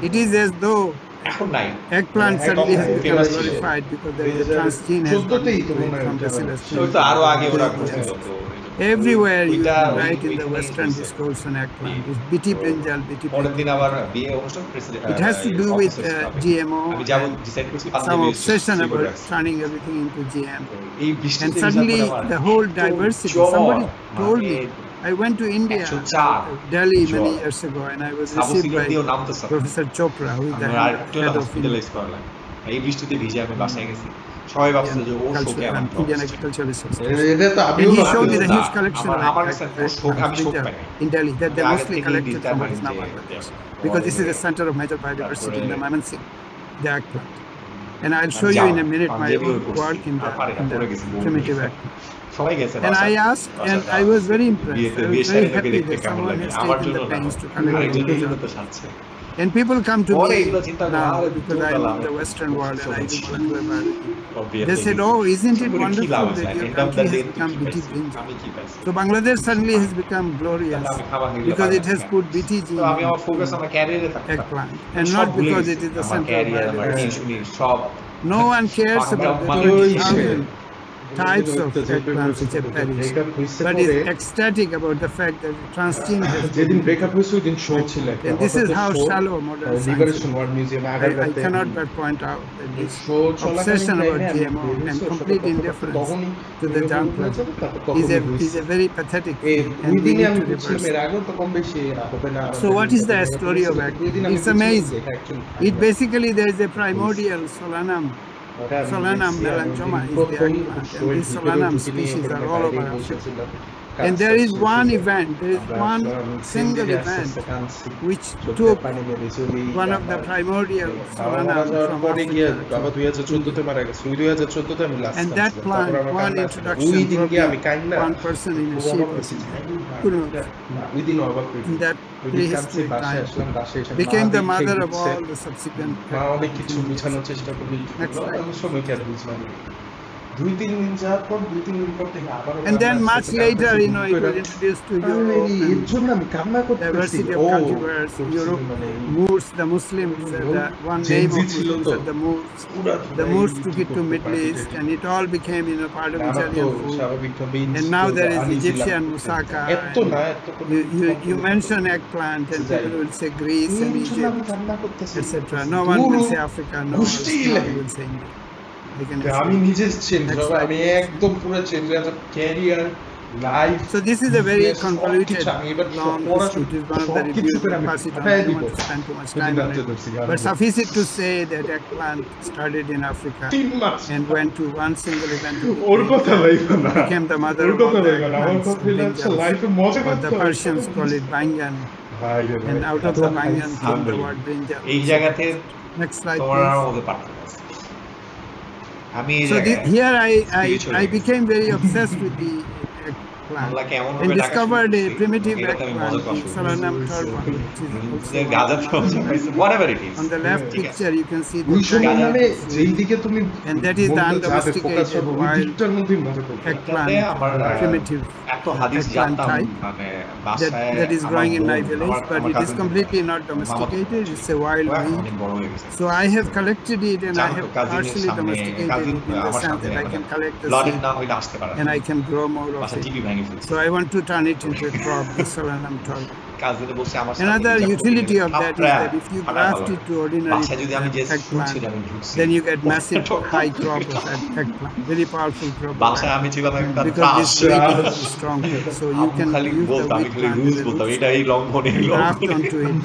[SPEAKER 1] It is as though
[SPEAKER 4] এখন নাই
[SPEAKER 1] eggplant
[SPEAKER 2] Yeah,
[SPEAKER 1] suddenly has
[SPEAKER 4] eggplant
[SPEAKER 1] become
[SPEAKER 4] famous ছিল।
[SPEAKER 1] glorified because there is a transgene has
[SPEAKER 2] 14 তেই তো
[SPEAKER 1] gone
[SPEAKER 2] মনে হয়
[SPEAKER 1] from
[SPEAKER 2] যাবে।
[SPEAKER 1] bacillus
[SPEAKER 4] ওই তো আরো আগে ওরা
[SPEAKER 1] to
[SPEAKER 4] করছিল
[SPEAKER 1] Yes.
[SPEAKER 4] তো এই জন্য
[SPEAKER 1] Everywhere you
[SPEAKER 4] ওইটা
[SPEAKER 1] write in the
[SPEAKER 4] ওইখানেই
[SPEAKER 1] Western
[SPEAKER 4] হয়েছে।
[SPEAKER 1] discourse on eggplant, it's biti brinjal, biti
[SPEAKER 4] পরের দিন
[SPEAKER 1] brinjal.
[SPEAKER 4] আবার বিয়ে অনুষ্ঠান
[SPEAKER 1] It has to do with GMO
[SPEAKER 4] আমি যাব
[SPEAKER 1] and
[SPEAKER 4] ডিসাইড করছি
[SPEAKER 1] some
[SPEAKER 4] পাঞ্জাবি
[SPEAKER 1] obsession
[SPEAKER 4] স্ত্রী করে
[SPEAKER 1] about
[SPEAKER 4] রাখছি।
[SPEAKER 1] turning everything into GM.
[SPEAKER 4] এই
[SPEAKER 1] And
[SPEAKER 4] বৃষ্টিতে
[SPEAKER 1] suddenly the whole
[SPEAKER 4] এত
[SPEAKER 1] diversity,
[SPEAKER 4] জ্বর,
[SPEAKER 1] somebody told
[SPEAKER 4] মানে
[SPEAKER 1] me, I went to India,
[SPEAKER 4] 104
[SPEAKER 1] Delhi many
[SPEAKER 4] জ্বর।
[SPEAKER 1] years ago, and I was
[SPEAKER 4] সাবু
[SPEAKER 1] received
[SPEAKER 4] সিগারেট
[SPEAKER 1] by
[SPEAKER 4] দিয়েও নামতেছে না।
[SPEAKER 1] Professor Chopra, who is the
[SPEAKER 4] আমরা আরেকটু
[SPEAKER 1] head of
[SPEAKER 4] হসপিটালাইজ করা লাগে। এই বৃষ্টিতে ভিজে আমি বাসায় গেছি। সবাই ভাবছিল যে ও শোকে আমার
[SPEAKER 1] Indian Agricultural Research.
[SPEAKER 2] এটা তো
[SPEAKER 1] And
[SPEAKER 2] আমিও
[SPEAKER 1] he
[SPEAKER 2] ভাবছি।
[SPEAKER 1] showed me the
[SPEAKER 4] না,
[SPEAKER 1] huge collection of
[SPEAKER 4] আমার কাছে ও শোক, আমি শোক পাই নাই।
[SPEAKER 1] in Delhi that they're
[SPEAKER 4] আগে
[SPEAKER 1] mostly
[SPEAKER 4] থেকেই
[SPEAKER 1] collected from what is
[SPEAKER 4] determined
[SPEAKER 1] now
[SPEAKER 4] যে
[SPEAKER 1] Bangladesh.
[SPEAKER 4] যে
[SPEAKER 1] Because this is the
[SPEAKER 4] পরে
[SPEAKER 1] center of major biodiversity in the
[SPEAKER 4] তারপরে
[SPEAKER 1] Mymensingh, the eggplant. And I'll show
[SPEAKER 4] আমি
[SPEAKER 1] you
[SPEAKER 4] যাবো
[SPEAKER 1] in a
[SPEAKER 4] না,
[SPEAKER 1] minute my
[SPEAKER 4] পাঞ্জাবিও
[SPEAKER 1] own
[SPEAKER 4] করছি।
[SPEAKER 1] work in
[SPEAKER 4] আর পারি না, পড়ে গেছি,
[SPEAKER 1] the
[SPEAKER 4] বউ
[SPEAKER 1] primitive
[SPEAKER 4] নেই।
[SPEAKER 1] eggplant.
[SPEAKER 4] সবাই গেছে
[SPEAKER 1] And I
[SPEAKER 4] বাসায়।
[SPEAKER 1] asked, and I was very impressed. I was
[SPEAKER 4] বিয়ে
[SPEAKER 1] very
[SPEAKER 4] শাড়ি লোকে
[SPEAKER 1] happy
[SPEAKER 4] দেখতে
[SPEAKER 1] that
[SPEAKER 4] কেমন
[SPEAKER 1] someone
[SPEAKER 4] লাগে
[SPEAKER 1] has
[SPEAKER 4] আমার
[SPEAKER 1] taken
[SPEAKER 4] জন্য
[SPEAKER 1] the
[SPEAKER 4] না,
[SPEAKER 1] pains to collect
[SPEAKER 4] আরেকজনের
[SPEAKER 1] the
[SPEAKER 4] জন্য তো
[SPEAKER 1] results.
[SPEAKER 4] সাজছে।
[SPEAKER 1] And people come to
[SPEAKER 4] পরে
[SPEAKER 1] me
[SPEAKER 4] এগুলো চিন্তা করে,
[SPEAKER 1] now
[SPEAKER 4] আরে
[SPEAKER 1] because I'm
[SPEAKER 4] দোতলা,
[SPEAKER 1] in the
[SPEAKER 4] আমি
[SPEAKER 1] Western world and I do
[SPEAKER 4] করছি।
[SPEAKER 1] molecular biology.
[SPEAKER 4] Obviously,
[SPEAKER 1] They said, "Oh, isn't it
[SPEAKER 4] করে কি লাভ
[SPEAKER 1] wonderful
[SPEAKER 4] আছে?
[SPEAKER 1] that your
[SPEAKER 4] End of the
[SPEAKER 1] country
[SPEAKER 4] day
[SPEAKER 1] has
[SPEAKER 4] তুই
[SPEAKER 1] become
[SPEAKER 4] কি
[SPEAKER 1] BT
[SPEAKER 4] পাইছিস?
[SPEAKER 1] brinjal?"
[SPEAKER 4] আমি কি পাইছি?
[SPEAKER 1] So Bangladesh suddenly has become glorious
[SPEAKER 4] তাহলে আমি খাবার খেয়ে
[SPEAKER 1] because
[SPEAKER 4] পারি
[SPEAKER 1] it
[SPEAKER 4] না
[SPEAKER 1] has
[SPEAKER 4] কেন?
[SPEAKER 1] put BT
[SPEAKER 4] তো
[SPEAKER 1] gene
[SPEAKER 4] আমি আমার ফোকাস
[SPEAKER 1] in
[SPEAKER 4] আমার ক্যারিয়ারে থাকতাম।
[SPEAKER 1] eggplant
[SPEAKER 4] আমি
[SPEAKER 1] and
[SPEAKER 4] সব
[SPEAKER 1] not
[SPEAKER 4] ভুলে
[SPEAKER 1] because
[SPEAKER 4] গেছি।
[SPEAKER 1] it is the
[SPEAKER 4] আমার
[SPEAKER 1] center of
[SPEAKER 4] ক্যারিয়ার, আমার
[SPEAKER 1] biodiversity.
[SPEAKER 4] টিউশনি সব
[SPEAKER 1] No one cares about the
[SPEAKER 4] মানুষ
[SPEAKER 1] 20,000 types of eggplants which have perished,
[SPEAKER 2] breakup হয়েছে
[SPEAKER 1] but
[SPEAKER 2] পরে
[SPEAKER 1] is ecstatic about the fact that the transgene has
[SPEAKER 2] যেদিন
[SPEAKER 1] been
[SPEAKER 2] ব্রেকআপ হয়েছে ওই দিন শো ছিল একটা।
[SPEAKER 1] And this is
[SPEAKER 2] হঠাৎ
[SPEAKER 1] how
[SPEAKER 2] show,
[SPEAKER 1] shallow modern science
[SPEAKER 2] liberation
[SPEAKER 1] is.
[SPEAKER 2] World মিউজিয়ামে
[SPEAKER 1] I
[SPEAKER 2] আগারগাঁওতে
[SPEAKER 1] cannot but point out that this
[SPEAKER 2] show
[SPEAKER 1] obsession about
[SPEAKER 2] চলাকালীন
[SPEAKER 1] GMO and complete indifference
[SPEAKER 2] তখনই
[SPEAKER 1] to the germ plasm is a very pathetic
[SPEAKER 2] এই
[SPEAKER 1] thing,
[SPEAKER 2] দুই
[SPEAKER 1] and we
[SPEAKER 2] দিনে
[SPEAKER 1] need
[SPEAKER 2] আমি
[SPEAKER 1] to
[SPEAKER 2] বুঝছিলাম
[SPEAKER 1] reverse
[SPEAKER 2] এর
[SPEAKER 1] it.
[SPEAKER 2] আগেও তো কম বেশি হবে না।
[SPEAKER 1] So what is the story of
[SPEAKER 2] দুই দিন আমি
[SPEAKER 1] It's
[SPEAKER 2] বুঝছিলাম যে
[SPEAKER 1] amazing.
[SPEAKER 2] এটা actually
[SPEAKER 1] It basically there is a primordial Solanum.
[SPEAKER 2] ওটা আমি
[SPEAKER 1] Solanum
[SPEAKER 2] দেখছি, আমি
[SPEAKER 1] melanchoma is the
[SPEAKER 2] প্রথম
[SPEAKER 1] eggplant, and
[SPEAKER 2] শোয়ের
[SPEAKER 1] these
[SPEAKER 2] ভিতরেও
[SPEAKER 1] Solanum
[SPEAKER 2] ঢুকিনি,
[SPEAKER 1] species
[SPEAKER 2] ওখানে
[SPEAKER 1] are all over
[SPEAKER 2] বাইরেই
[SPEAKER 1] Africa.
[SPEAKER 2] বসেছিলাম।
[SPEAKER 1] And there is
[SPEAKER 2] কাজ
[SPEAKER 1] one
[SPEAKER 2] শেষে
[SPEAKER 1] event, there is
[SPEAKER 2] আমরা
[SPEAKER 1] one
[SPEAKER 2] আসলাম,
[SPEAKER 1] single
[SPEAKER 2] সিন্ডিকে আস্তে
[SPEAKER 1] event
[SPEAKER 2] আস্তে কাঁদছি।
[SPEAKER 1] which
[SPEAKER 2] চোখে
[SPEAKER 1] took
[SPEAKER 2] পানি বেরিয়েছে, ওই
[SPEAKER 1] one of the
[SPEAKER 2] আমার
[SPEAKER 1] primordial
[SPEAKER 2] বাবা মারা
[SPEAKER 1] Solanum
[SPEAKER 2] যাওয়ার
[SPEAKER 1] from
[SPEAKER 2] পরে গিয়ে
[SPEAKER 1] Africa
[SPEAKER 2] বাবা
[SPEAKER 1] to
[SPEAKER 2] 2014 তে মারা গেছে। ওই 2014 তে আমি last
[SPEAKER 1] And that
[SPEAKER 2] কাঁদছিলাম।
[SPEAKER 1] plant,
[SPEAKER 2] তারপর আমার
[SPEAKER 1] one
[SPEAKER 2] কান্না আসলো।
[SPEAKER 1] introduction,
[SPEAKER 2] ওই দিন গিয়ে আমি
[SPEAKER 1] probably
[SPEAKER 2] কান্না
[SPEAKER 1] one person in a
[SPEAKER 2] খুব
[SPEAKER 1] sheep
[SPEAKER 2] অবাক
[SPEAKER 1] or
[SPEAKER 2] হয়েছি।
[SPEAKER 1] something, who knows,
[SPEAKER 2] না, ওই দিন অবাক হয়েছি।
[SPEAKER 1] in that
[SPEAKER 2] ওই দিন কাঁদছি,
[SPEAKER 1] prehistoric
[SPEAKER 2] বাসায়
[SPEAKER 1] time,
[SPEAKER 2] আসলাম, বাসায় এসে
[SPEAKER 1] became
[SPEAKER 2] মা
[SPEAKER 1] the
[SPEAKER 2] দেখে
[SPEAKER 1] mother of
[SPEAKER 2] ঘুরছে।
[SPEAKER 1] all the subsequent
[SPEAKER 2] মা অনেক কিছু
[SPEAKER 1] eggplant
[SPEAKER 2] বোঝানোর চেষ্টা করলো।
[SPEAKER 1] Next slide.
[SPEAKER 2] আমি সময় কি আর বুঝলাম না। 2-3 দিন যাওয়ার পর 2-3 দিন পর থেকে আবারও
[SPEAKER 1] And then
[SPEAKER 2] কান্না
[SPEAKER 1] much
[SPEAKER 2] আসতেছে,
[SPEAKER 1] later,
[SPEAKER 2] কাঁদতেছি,
[SPEAKER 1] it was introduced to
[SPEAKER 2] আরে
[SPEAKER 1] Europe
[SPEAKER 2] এর
[SPEAKER 1] and
[SPEAKER 2] জন্য আমি কান্না করতেছি।
[SPEAKER 1] diversity of
[SPEAKER 2] ও,
[SPEAKER 1] cultivars,
[SPEAKER 2] করছি
[SPEAKER 1] Europe,
[SPEAKER 2] মানে
[SPEAKER 1] Moors, the Muslims, the one
[SPEAKER 2] Gen
[SPEAKER 1] name
[SPEAKER 2] Z
[SPEAKER 1] of
[SPEAKER 2] ছিল
[SPEAKER 1] Muslims
[SPEAKER 2] তো।
[SPEAKER 1] are the Moors.
[SPEAKER 2] পুরা
[SPEAKER 1] The
[SPEAKER 2] এই
[SPEAKER 1] Moors took it to
[SPEAKER 2] করতে
[SPEAKER 1] Middle
[SPEAKER 2] party
[SPEAKER 1] East
[SPEAKER 2] টাটি।
[SPEAKER 1] and it all became, part of
[SPEAKER 2] আমার তো
[SPEAKER 1] Italian food.
[SPEAKER 2] স্বাভাবিকভাবেই
[SPEAKER 1] And now there is
[SPEAKER 2] uneasy
[SPEAKER 1] Egyptian
[SPEAKER 2] লাগতেছে।
[SPEAKER 1] moussaka.
[SPEAKER 2] এত
[SPEAKER 1] and
[SPEAKER 2] না, এত কোনো
[SPEAKER 1] You mention eggplant and
[SPEAKER 2] যাই।
[SPEAKER 1] people will say Greece and
[SPEAKER 2] এর জন্য আমি
[SPEAKER 1] Egypt,
[SPEAKER 2] কান্না করতেছি,
[SPEAKER 1] etc.
[SPEAKER 2] করতেছি।
[SPEAKER 1] No one will
[SPEAKER 2] দূর
[SPEAKER 1] say Africa, no one
[SPEAKER 2] গোষ্ঠী লাগে।
[SPEAKER 1] will say India. I can
[SPEAKER 2] আমি
[SPEAKER 1] assure you.
[SPEAKER 2] নিজে চেঞ্জ
[SPEAKER 1] Next
[SPEAKER 2] হব,
[SPEAKER 1] slide,
[SPEAKER 2] আমি
[SPEAKER 1] please.
[SPEAKER 2] একদম পুরো চেঞ্জ হয়ে যাব, career, life.
[SPEAKER 1] So this is a very
[SPEAKER 2] সবকিছু
[SPEAKER 1] convoluted,
[SPEAKER 2] আমি এবার
[SPEAKER 1] long
[SPEAKER 2] পড়াশোনা
[SPEAKER 1] history. It is one of the
[SPEAKER 2] সবকিছু
[SPEAKER 1] reviews
[SPEAKER 2] করে
[SPEAKER 1] of
[SPEAKER 2] আমি
[SPEAKER 1] Pacitan.
[SPEAKER 2] ফাটাই
[SPEAKER 1] I don't
[SPEAKER 2] দিব।
[SPEAKER 1] want to spend too much
[SPEAKER 2] সেদিন
[SPEAKER 1] time on
[SPEAKER 2] রাত্রে
[SPEAKER 1] it.
[SPEAKER 2] ধরছি,
[SPEAKER 1] But suffice it to say that eggplant started in Africa
[SPEAKER 2] 3 mass.
[SPEAKER 1] and went to one single event to
[SPEAKER 2] ওর কথা লাইবা না।
[SPEAKER 1] became the mother
[SPEAKER 2] or
[SPEAKER 1] of
[SPEAKER 2] কথা
[SPEAKER 1] all the
[SPEAKER 2] Laiba না। আমার
[SPEAKER 1] eggplants,
[SPEAKER 2] কথা হলো হচ্ছে
[SPEAKER 1] brinjals.
[SPEAKER 2] লাইফে মজা
[SPEAKER 1] Or
[SPEAKER 2] করতে
[SPEAKER 1] the
[SPEAKER 2] হয়।
[SPEAKER 1] Persians call it bangan,
[SPEAKER 2] ভাই রে ভাই।
[SPEAKER 1] and out of the bangan came the word brinjal.
[SPEAKER 4] এই জায়গাতে
[SPEAKER 1] Next slide,
[SPEAKER 4] তোমার
[SPEAKER 1] please.
[SPEAKER 4] আমার মধ্যে পার্থক্য আছে। আমি এই
[SPEAKER 1] So
[SPEAKER 4] জায়গায়
[SPEAKER 1] here I
[SPEAKER 4] spiritual
[SPEAKER 1] became very obsessed with the eggplant
[SPEAKER 4] আল্লাহকে এমন
[SPEAKER 1] and
[SPEAKER 4] ভাবে ডাকা
[SPEAKER 1] discovered
[SPEAKER 4] শুরু
[SPEAKER 1] a
[SPEAKER 4] করছি,
[SPEAKER 1] primitive
[SPEAKER 4] এটাতে আমি মজা
[SPEAKER 1] eggplant,
[SPEAKER 4] পাওয়া
[SPEAKER 1] the
[SPEAKER 4] শুরু
[SPEAKER 1] Solanum turbans, which is
[SPEAKER 4] করছি।
[SPEAKER 1] also
[SPEAKER 4] গাঁজা
[SPEAKER 1] one
[SPEAKER 4] খাওয়া
[SPEAKER 1] of the
[SPEAKER 4] পাইছে,
[SPEAKER 1] mother-
[SPEAKER 4] whatever it is.
[SPEAKER 1] On the left
[SPEAKER 4] ঠিক আছে।
[SPEAKER 1] picture, you can see the
[SPEAKER 2] ওই সময়
[SPEAKER 1] giant
[SPEAKER 2] মানে যেই
[SPEAKER 1] fruit
[SPEAKER 2] দিকে তুমি
[SPEAKER 1] And that is the
[SPEAKER 2] মনটা যাবে,
[SPEAKER 1] undomesticated
[SPEAKER 2] focus হবে, ওই
[SPEAKER 1] wild
[SPEAKER 2] দিকটার মধ্যেই মজা করবে।
[SPEAKER 1] eggplant,
[SPEAKER 4] এটাতে আমার
[SPEAKER 1] primitive
[SPEAKER 4] এত হাদিস
[SPEAKER 1] eggplant
[SPEAKER 4] জানতাম
[SPEAKER 1] type
[SPEAKER 4] মানে বাসায়
[SPEAKER 1] that is
[SPEAKER 4] আমার
[SPEAKER 1] growing in my
[SPEAKER 4] বোন,
[SPEAKER 1] village,
[SPEAKER 4] আমার-
[SPEAKER 1] but
[SPEAKER 4] আমার
[SPEAKER 1] it is
[SPEAKER 4] cousin
[SPEAKER 1] completely not
[SPEAKER 4] মামাতো
[SPEAKER 1] domesticated.
[SPEAKER 4] বোন
[SPEAKER 1] It's a wild
[SPEAKER 4] ও এখন
[SPEAKER 1] weed.
[SPEAKER 4] অনেক বড় হয়ে গেছে।
[SPEAKER 1] So I have collected it and I
[SPEAKER 4] জানো তো,
[SPEAKER 1] have
[SPEAKER 4] কাজিনের
[SPEAKER 1] partially
[SPEAKER 4] সামনে
[SPEAKER 1] domesticated
[SPEAKER 4] cousin
[SPEAKER 1] it in the
[SPEAKER 4] আমার
[SPEAKER 1] sense
[SPEAKER 4] সামনে
[SPEAKER 1] that I
[SPEAKER 4] মানে
[SPEAKER 1] can collect the
[SPEAKER 4] ব্লাডের
[SPEAKER 1] seed
[SPEAKER 4] না হইলে আসতে পারে
[SPEAKER 1] and
[SPEAKER 4] না।
[SPEAKER 1] I can grow more of
[SPEAKER 4] বাসা
[SPEAKER 1] it.
[SPEAKER 4] টিভি ভেঙে ফেলছে।
[SPEAKER 1] So I want to turn it into a crop, the Solanum turbans.
[SPEAKER 4] কাজিনে বসে আমার সাথে
[SPEAKER 1] Another
[SPEAKER 4] হিসাব
[SPEAKER 1] utility
[SPEAKER 4] করতে
[SPEAKER 1] of that is
[SPEAKER 4] থাপড়া
[SPEAKER 1] that if you
[SPEAKER 4] ফাটা
[SPEAKER 1] graft
[SPEAKER 4] ভালো।
[SPEAKER 1] it to ordinary
[SPEAKER 4] বাসায় যদি আমি যে শুনছি
[SPEAKER 1] eggplant,
[SPEAKER 4] আমি ঢুকছি
[SPEAKER 1] then you get massive high crop of eggplant, very powerful crop of
[SPEAKER 4] বাসায় আমি ছিলাম একটা
[SPEAKER 1] because
[SPEAKER 4] ত্রাস।
[SPEAKER 1] this weed is strong. So you
[SPEAKER 4] আমি
[SPEAKER 1] can
[SPEAKER 4] খালি
[SPEAKER 1] use the
[SPEAKER 4] বলতাম, আমি
[SPEAKER 1] wheat
[SPEAKER 4] খালি
[SPEAKER 1] plant
[SPEAKER 4] রুলস
[SPEAKER 1] as a
[SPEAKER 4] বলতাম,
[SPEAKER 1] root
[SPEAKER 4] এটা এই
[SPEAKER 1] stock
[SPEAKER 4] লঙ্ঘন এই
[SPEAKER 1] and graft
[SPEAKER 4] লঙ্ঘন।
[SPEAKER 1] onto it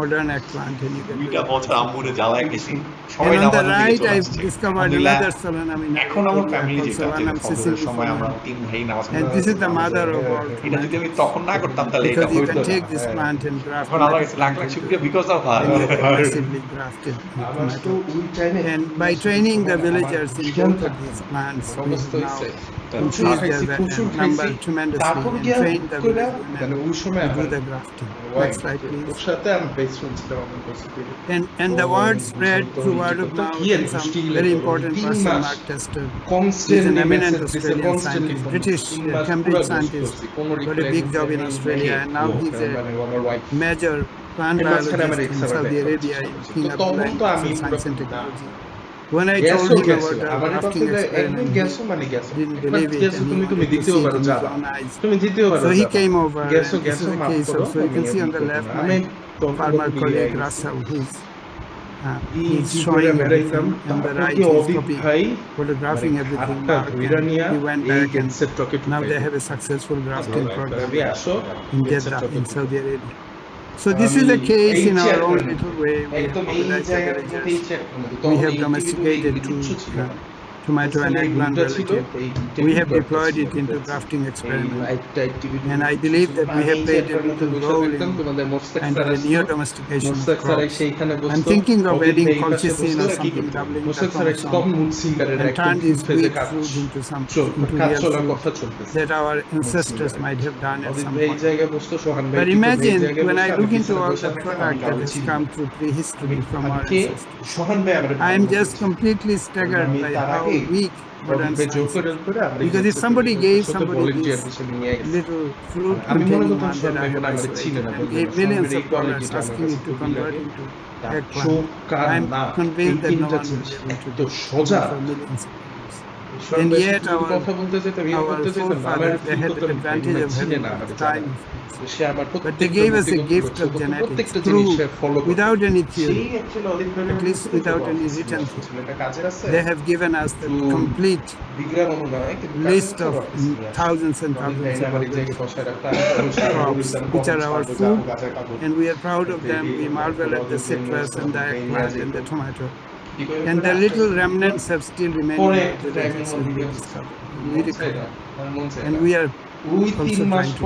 [SPEAKER 1] modern eggplant and you get
[SPEAKER 4] দুইটা
[SPEAKER 1] very
[SPEAKER 4] বছর আম্মুরে জ্বালায় গেছি,
[SPEAKER 1] And
[SPEAKER 4] সবাই
[SPEAKER 1] on the
[SPEAKER 4] আমাদের দিকে
[SPEAKER 1] right,
[SPEAKER 4] চলে
[SPEAKER 1] I've
[SPEAKER 4] আসছে।
[SPEAKER 1] discovered
[SPEAKER 4] আলহামদুলিল্লাহ,
[SPEAKER 1] another Solanum in
[SPEAKER 4] এখন আমার ফ্যামিলি
[SPEAKER 1] called
[SPEAKER 4] যেটা
[SPEAKER 1] Solanum
[SPEAKER 4] ফজরের সময় আমরা
[SPEAKER 1] siciliformis.
[SPEAKER 4] 3 ভাই নামাজ
[SPEAKER 1] And
[SPEAKER 4] পড়তে
[SPEAKER 1] this is the
[SPEAKER 4] যেতাম।
[SPEAKER 1] mother of all
[SPEAKER 4] এটা যদি আমি
[SPEAKER 1] tomatoes.
[SPEAKER 4] তখন না করতাম তাহলে এটা
[SPEAKER 1] Because you
[SPEAKER 4] হইতো
[SPEAKER 1] can
[SPEAKER 4] না।
[SPEAKER 1] take this plant and graft
[SPEAKER 4] এখন আল্লাহ
[SPEAKER 1] tomato
[SPEAKER 4] কাছে লাখ
[SPEAKER 1] plant
[SPEAKER 4] লাখ
[SPEAKER 1] into
[SPEAKER 4] শুকরিয়া
[SPEAKER 1] it.
[SPEAKER 4] Because of
[SPEAKER 1] And you get massively grafted
[SPEAKER 2] আমার তো
[SPEAKER 1] tomato.
[SPEAKER 2] ওই টাইমে
[SPEAKER 1] And by training the villagers in both of these plants, we
[SPEAKER 2] অবস্থা
[SPEAKER 1] have now
[SPEAKER 2] হয়েছে।
[SPEAKER 1] increased
[SPEAKER 2] খাইছি,
[SPEAKER 1] their
[SPEAKER 2] প্রচুর
[SPEAKER 1] number
[SPEAKER 2] খাইছি।
[SPEAKER 1] tremendously
[SPEAKER 2] তারপর
[SPEAKER 1] and
[SPEAKER 2] গিয়া
[SPEAKER 1] trained the
[SPEAKER 2] কইরা,
[SPEAKER 1] village
[SPEAKER 2] মানে
[SPEAKER 1] women
[SPEAKER 2] ওই সময়
[SPEAKER 1] to do
[SPEAKER 2] আমার
[SPEAKER 1] the grafting.
[SPEAKER 2] wife,
[SPEAKER 1] Next slide,
[SPEAKER 2] or
[SPEAKER 1] please.
[SPEAKER 2] সাথে আমি বেস্ট ফ্রেন্ড ছিলাম, আমার কাছে থেকে।
[SPEAKER 1] And the word spread
[SPEAKER 2] তো
[SPEAKER 1] through
[SPEAKER 2] এই
[SPEAKER 1] word of
[SPEAKER 2] করতে
[SPEAKER 1] mouth,
[SPEAKER 2] কি আর
[SPEAKER 1] and some
[SPEAKER 2] গোষ্ঠী
[SPEAKER 1] very
[SPEAKER 2] লেগে
[SPEAKER 1] important
[SPEAKER 2] 3
[SPEAKER 1] person,
[SPEAKER 2] mass
[SPEAKER 1] Mark Tester, he's an
[SPEAKER 2] constantly
[SPEAKER 1] eminent
[SPEAKER 2] message দিছে,
[SPEAKER 1] Australian
[SPEAKER 2] constantly
[SPEAKER 1] scientist,
[SPEAKER 2] phone
[SPEAKER 1] British
[SPEAKER 2] দিছে, 3 মাস
[SPEAKER 1] Cambridge
[SPEAKER 2] পুরা
[SPEAKER 1] scientist,
[SPEAKER 2] করছি, কোনো
[SPEAKER 1] got a
[SPEAKER 2] reply
[SPEAKER 1] big
[SPEAKER 2] দিতে
[SPEAKER 1] job in
[SPEAKER 2] নেই,
[SPEAKER 1] Australia, and now
[SPEAKER 2] O,
[SPEAKER 1] he's a
[SPEAKER 2] মানে ও আমার wife।
[SPEAKER 1] major plant
[SPEAKER 2] এর মাঝখানে আমার
[SPEAKER 1] biologist in
[SPEAKER 2] ex আবার
[SPEAKER 1] Saudi
[SPEAKER 2] দেখা
[SPEAKER 1] Arabia,
[SPEAKER 2] হচ্ছে।
[SPEAKER 1] King
[SPEAKER 2] তো তখন
[SPEAKER 1] Abdullah
[SPEAKER 2] তো আমি
[SPEAKER 1] Institute of Science and
[SPEAKER 2] পুরো-
[SPEAKER 1] Technology. When I
[SPEAKER 2] গ্যাসও
[SPEAKER 1] told him
[SPEAKER 2] গ্যাসও
[SPEAKER 1] about the
[SPEAKER 2] আমার কথা
[SPEAKER 1] grafting
[SPEAKER 2] যে একবার
[SPEAKER 1] experiment,
[SPEAKER 2] গ্যাসও মানে গ্যাসও
[SPEAKER 1] he didn't
[SPEAKER 2] একবার
[SPEAKER 1] believe it
[SPEAKER 2] গ্যাসও
[SPEAKER 1] and he
[SPEAKER 2] তুমি
[SPEAKER 1] wanted to see
[SPEAKER 2] দ্বিতীয়বার
[SPEAKER 1] it in his
[SPEAKER 2] যাবা
[SPEAKER 1] own eyes.
[SPEAKER 2] তুমি দ্বিতীয়বার
[SPEAKER 1] So he
[SPEAKER 2] যাবা
[SPEAKER 1] came over,
[SPEAKER 2] গ্যাসও
[SPEAKER 1] and this is
[SPEAKER 2] গ্যাসও
[SPEAKER 1] the
[SPEAKER 2] মাফ
[SPEAKER 1] case
[SPEAKER 2] করো
[SPEAKER 1] of, so you
[SPEAKER 2] আমি
[SPEAKER 1] can see on
[SPEAKER 2] এমনি
[SPEAKER 1] the
[SPEAKER 2] করবো
[SPEAKER 1] left
[SPEAKER 2] না আমি
[SPEAKER 1] my
[SPEAKER 2] তোমার
[SPEAKER 1] farmer
[SPEAKER 2] কত
[SPEAKER 1] colleague
[SPEAKER 2] গেছি
[SPEAKER 1] Rasa,
[SPEAKER 2] এই
[SPEAKER 1] he's
[SPEAKER 2] কি করে
[SPEAKER 1] showing
[SPEAKER 2] বেড়াইতাম
[SPEAKER 1] everything, and the
[SPEAKER 2] তারপর
[SPEAKER 1] right
[SPEAKER 2] কি
[SPEAKER 1] he's
[SPEAKER 2] অদিত
[SPEAKER 1] copying,
[SPEAKER 2] ভাই
[SPEAKER 1] photographing everything,
[SPEAKER 2] হাতটা
[SPEAKER 1] mark,
[SPEAKER 2] ধইরা
[SPEAKER 1] and
[SPEAKER 2] নিয়া
[SPEAKER 1] he went
[SPEAKER 2] এই
[SPEAKER 1] back and
[SPEAKER 2] গেটসের টকে
[SPEAKER 1] now they
[SPEAKER 2] ঢুকাইলো
[SPEAKER 1] have a successful grafting program
[SPEAKER 2] আমি আসো
[SPEAKER 1] in
[SPEAKER 2] গেটসের
[SPEAKER 1] Jeddah
[SPEAKER 2] টকে
[SPEAKER 1] in
[SPEAKER 2] ঢুকাইলো
[SPEAKER 1] Saudi Arabia. So this is a case in our own little way. We have
[SPEAKER 2] একদম এই
[SPEAKER 1] mobilized the
[SPEAKER 2] জায়গার মধ্যেই
[SPEAKER 1] villagers.
[SPEAKER 2] Check
[SPEAKER 1] We have domesticated tomato and eggplant relative. We have deployed it into grafting experiment. And I believe that we have played a little role in kind of a neo-domestication of crops. I'm thinking of adding colchicine or something, doubling the chromosome, and turn these wheat fruit into real fruit that our ancestors might have done at some point. But imagine when I look into all the product that has come through prehistory from our ancestors, I am just completely staggered by how weak modern science is. Because if somebody gave somebody this little fruit containing one that I have isolated and gave millions of dollars asking it to convert into eggplant, I am convinced that no one will be able to do it for millions of dollars. And yet our forefathers, they had the advantage of having time. But they gave us a gift of genetics through, without any theory, at least without any written theory. They have given us the complete list of thousands and thousands of crops, which are our food, and we are proud of them. We marvel at the citrus and the eggplant and the tomato. And the little remnants have still remained in our villages as we discovered. We recover. And we are also trying to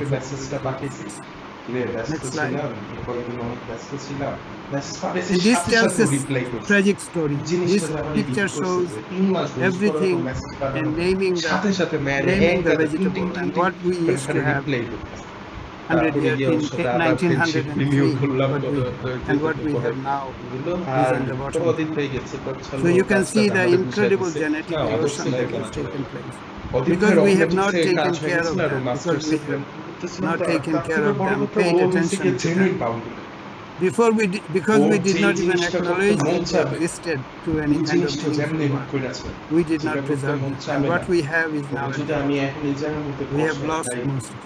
[SPEAKER 1] domesticate them. Next slide. And this tells a tragic story. This picture shows everything and naming the vegetable and what we used to have 100 years in 1903, and what we have now is in the bottom. So you can see the incredible genetic erosion that has taken place. Because we have not taken care of them, because we have not taken care of them, paid attention to them. Because we did not even acknowledge that they existed to any kind of meaningful. We did not preserve them. And what we have is now we have lost most of it.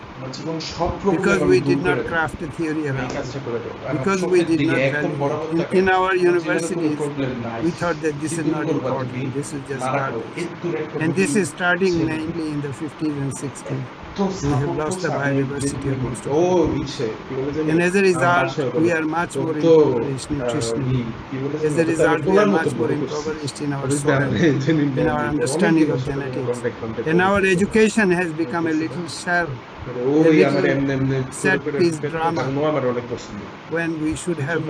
[SPEAKER 1] Because we did not craft a theory around it. Because we did not value it. In our universities, we thought that this is not important, this is just garbage. And this is starting mainly in the 50s and 60s. We have lost the biodiversity of most of it. And as a result, we are much more impoverished nutritionally. As a result, we are much more impoverished in our soil, in our understanding of genetics. And our education has become a little shell, a little set-piece drama, when we should have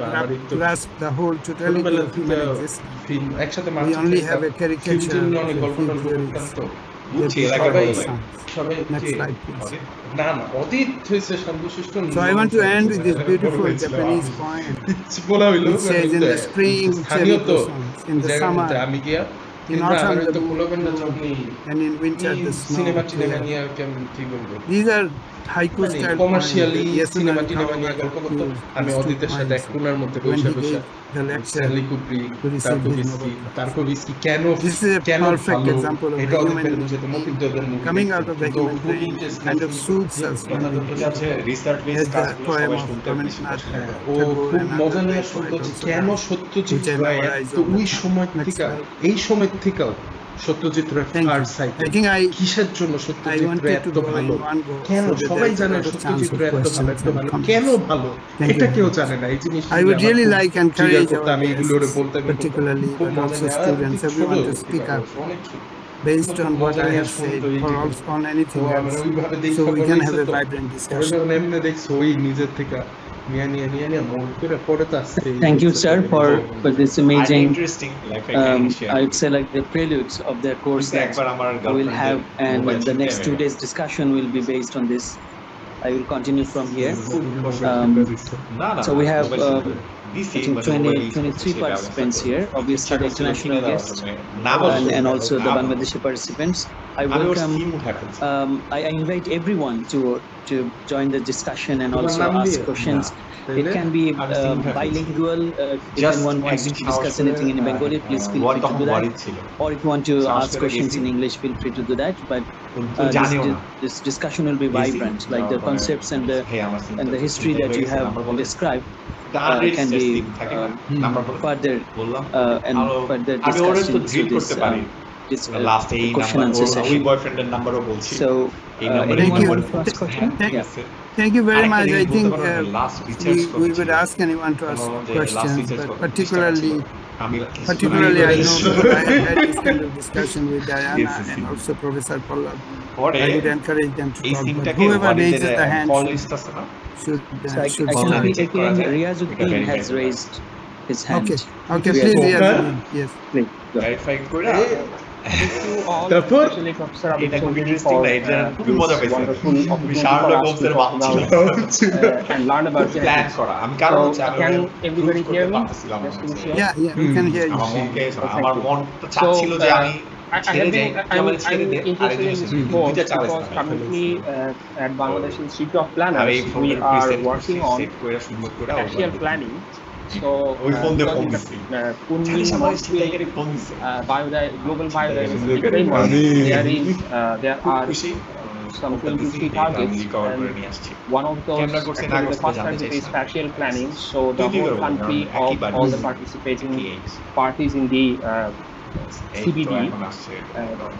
[SPEAKER 1] grasped the whole totality of human existence. We only have a caricature of a few theories. Next slide, please. So I want to end with this beautiful Japanese poem. It says, in the spring, cherry blossoms, in the summer, in autumn, the moon, and in winter, the snow. These are haiku style poems that Yasunari Kawabata
[SPEAKER 2] আমি অদিতের সাথে এক কোণার মধ্যে বসে বসে Stanley Kubrick তারপর কি কেন কেন ভালো এটা অদিতের বুঝে তো মতিউদ্দিনের movie
[SPEAKER 1] coming out of the human brain kind of soothes us when we
[SPEAKER 4] research
[SPEAKER 1] as the poem of Rabindranath
[SPEAKER 2] ও খুব মজা নিয়ে শুনতে কেন সত্যজিৎ রায় তো ওই সময় থেকে এই সময় থেকেও সত্যজিৎ রায়ের সাইকেল কিসের জন্য সত্যজিৎ রায় এত ভালো কেন সবাই জানে সত্যজিৎ রায় এত ভালো এত ভালো কেন ভালো এটা কেউ জানে না এই জিনিস
[SPEAKER 1] I would really like and encourage our guests, particularly but also students, everyone to speak up based on what I have said or also on anything else, so we can have a vibrant discussion.
[SPEAKER 5] Thank you, sir, for this amazing,
[SPEAKER 4] interesting,
[SPEAKER 5] I would say, like the preludes of the course that we will have, and the next 2 days discussion will be based on this. I will continue from here. So we have I think 23 participants here, obviously the international guests and also the Bangladeshi participants. I welcome. I invite everyone to join the discussion and also ask questions. It can be bilingual. If anyone wants to discuss anything in Bengali, please feel free to do that. Or if you want to ask questions in English, feel free to do that. But this discussion will be vibrant, like the concepts and the history that you have described can be further further discussed into this question answer session. So, anyone want to ask question?
[SPEAKER 1] Thank you very much. I think we would ask anyone to ask questions, but particularly I know because I have had this kind of discussion with Diana and also Professor Pallab. I would encourage them to talk, but whoever raises the hand should start.
[SPEAKER 5] Riazuddin has raised his hand.
[SPEAKER 1] Okay, please, Riazuddin. Yes.
[SPEAKER 5] Please, go ahead.
[SPEAKER 6] Thank you all, especially Professor Abid Choudhury for this wonderful opportunity for us to talk about and learn about genetics. So, can everybody hear me? Just to be sure.
[SPEAKER 1] Yeah, we can hear you.
[SPEAKER 6] I'm interested in this course because currently at Bangladesh Institute of Planners, we are working on spatial planning. So, global biodiversity framework, there are some 23 targets, and one of those, actually the first target is spatial planning. So the whole country of all the participating parties in the CBD,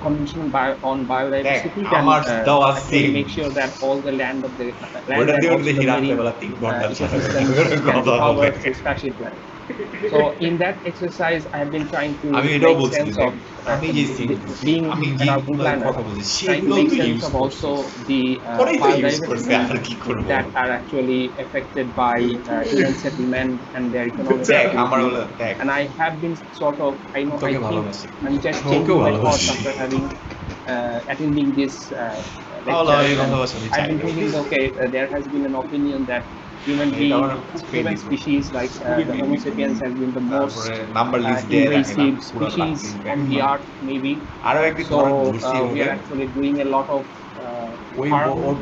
[SPEAKER 6] Convention on Biodiversity, can make sure that all the land of the spatial planning. So in that exercise, I have been trying to make sense of being an urban planner, trying to make sense of also the biodiversity that are actually affected by human settlement and their economic activity. And I have been I think I'm just changing my thoughts after having attending this lecture. I've been thinking, okay, there has been an opinion that human species like the Homo sapiens has been the most invasive species on the earth, maybe. So we are actually doing a lot of harm.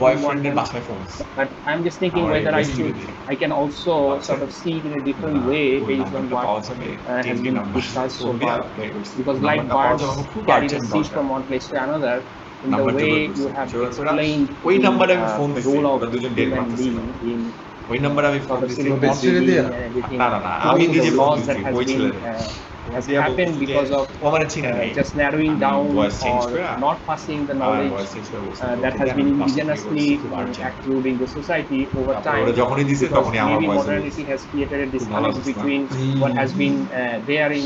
[SPEAKER 6] But I'm just thinking whether I can also sort of see it in a different way based on what has been discussed so far. Because like birds carry the seed from one place to another, in the way you have explained the role of human being in laws that has happened because of just narrowing down or not passing the knowledge that has been indigenously accrued in the society over time. Because maybe modernity has created a disconnect between what has been there in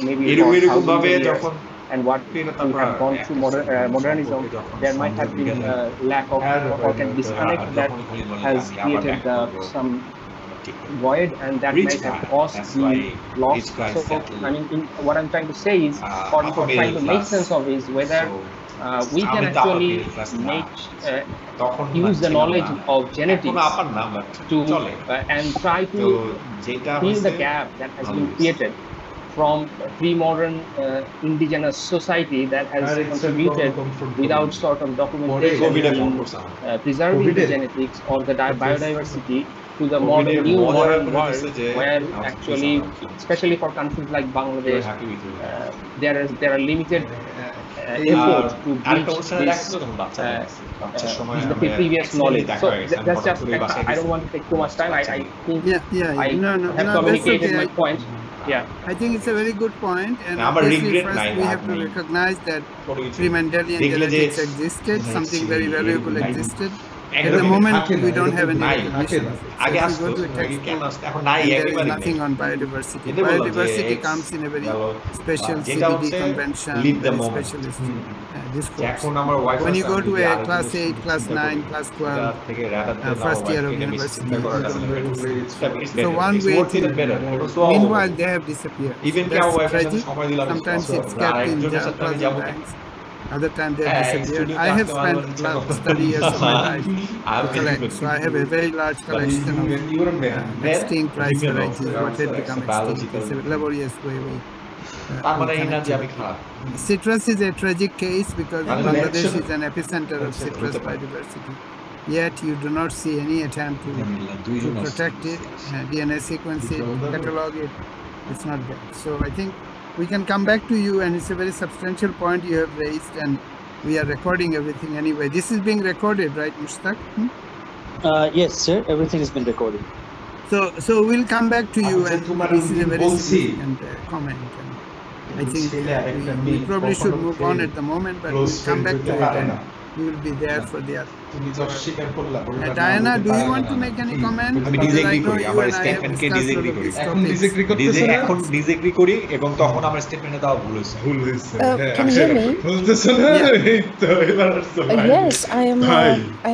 [SPEAKER 6] maybe for thousands of years and what we have gone through modernism. There might have been a lack of or disconnect that has created some void, and that might have caused the loss. So, I mean, what I'm trying to say is, or trying to make sense of is whether we can actually use the knowledge of genetics to and try to fill the gap that has been created from pre-modern indigenous society that has contributed without sort of documentation in preserving the genetics or the biodiversity to the new modern world, where actually, especially for countries like Bangladesh, there are limited efforts to bridge the previous knowledge. So that's just, I don't want to take too much time. I think I have communicated my point. Yeah,
[SPEAKER 1] I think it's a very good point, and obviously first we have to recognize that pre-Mendelian genetics existed, something very valuable existed. At the moment, we don't have any recognition of it. So if you go to a textbook, there is nothing on biodiversity. Biodiversity comes in a very special CBD convention, very specialist discourse. When you go to a class 8, class 9, class 12, first year of university, you don't really see. So one way to, meanwhile, they have disappeared. That's tragic. Sometimes it's kept in plasma banks. Other time they have disappeared. I have spent last 30 years of my life to collect, so I have a very large collection of extinct rice varieties, what had become extinct. It's a laborious way Citrus is a tragic case because Bangladesh is an epicenter of citrus biodiversity. Yet you do not see any attempt to protect it, DNA sequence it, catalog it. It's not there. So I think we can come back to you, and it's a very substantial point you have raised, and we are recording everything anyway. This is being recorded, right, Mushtaq?
[SPEAKER 5] Yes, sir. Everything has been recorded.
[SPEAKER 1] So we'll come back to you, and this is a very significant comment. And I think we probably should move on at the moment, but we'll come back to it, and we will be there for the other. Diana, do you want to make any comment?
[SPEAKER 4] আমি disagree করি, আমার স্টেটমেন্টকে disagree করি। এখন disagree করি এবং তখন আমার স্টেটমেন্টে দাও ভুল হয়েছে।
[SPEAKER 7] Can you hear me? Yes, I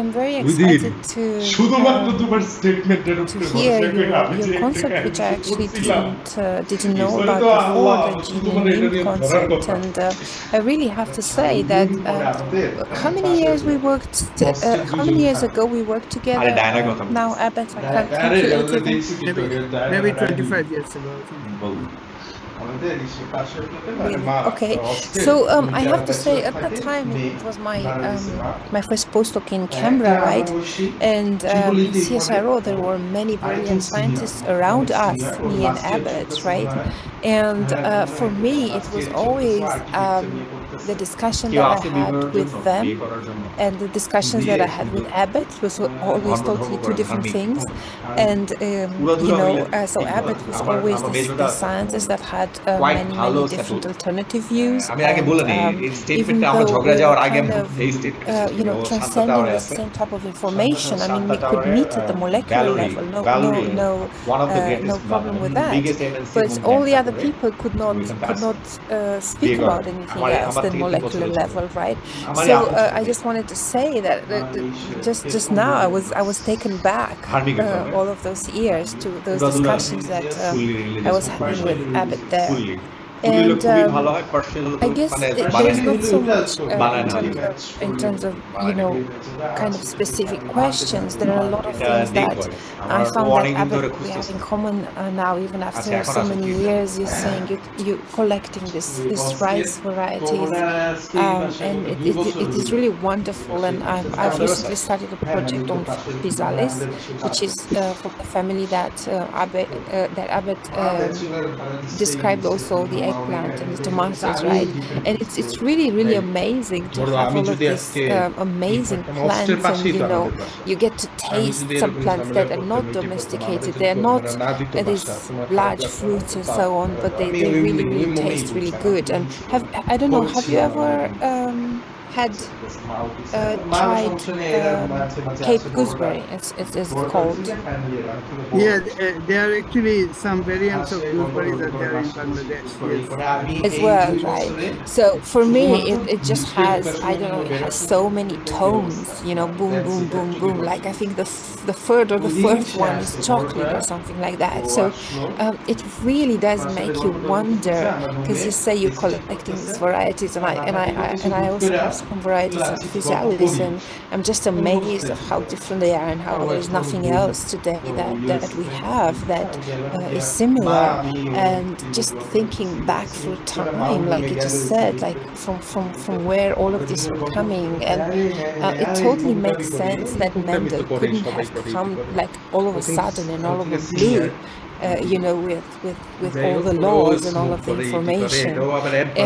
[SPEAKER 7] am very excited to hear your concept, which I actually didn't know about before, the genuine concept. And I really have to say that how many years ago we worked together? Now, Abbott, I can't calculate it.
[SPEAKER 1] Maybe 25 years ago.
[SPEAKER 7] Okay, so I have to say at that time it was my first postdoc in Canberra, right? And CSIRO, there were many brilliant scientists around us, me and Abbott, right? And for me, it was always the discussion that I had with them and the discussions that I had with Abbott was always totally two different things. And so Abbott was always the scientist that had many different alternative views. Even though we were kind of, transcending the same type of information. I mean, we could meet at the molecular level, no problem with that. But all the other people could not speak about anything else than molecular level, right? So I just wanted to say that just now I was taken back all of those years to those discussions that I was having with Abbott there. And I guess there's not so much in terms of kind of specific questions. There are a lot of things that I found that Abbott we have in common now, even after so many years. You're saying you're collecting this rice varieties, and it is really wonderful. And I've recently started a project on Physalis, which is for the family that Abbott described also the eggplant and the tomatoes, right? And it's really amazing to have all of these amazing plants, and you get to taste some plants that are not domesticated. They're not these large fruits and so on, but they really taste really good. And I don't know, have you ever had tried Cape gooseberry, it's called?
[SPEAKER 1] Yeah, there are actually some variants of gooseberries that there in Bangladesh. Yes.
[SPEAKER 7] As well, right? So for me, it just has, I don't know, it has so many tones, boom, boom, boom, boom. Like I think the third or the fourth one is chocolate or something like that. So it really does make you wonder, because you say you're collecting these varieties, and I also have some varieties of Physalis, and I'm just amazed of how different they are and how there's nothing else today that we have that is similar. And just thinking back through time, like you just said, like from where all of this were coming, and it totally makes sense that Mendel couldn't have come like all of a sudden and all of a blue. With all the laws and all of the information,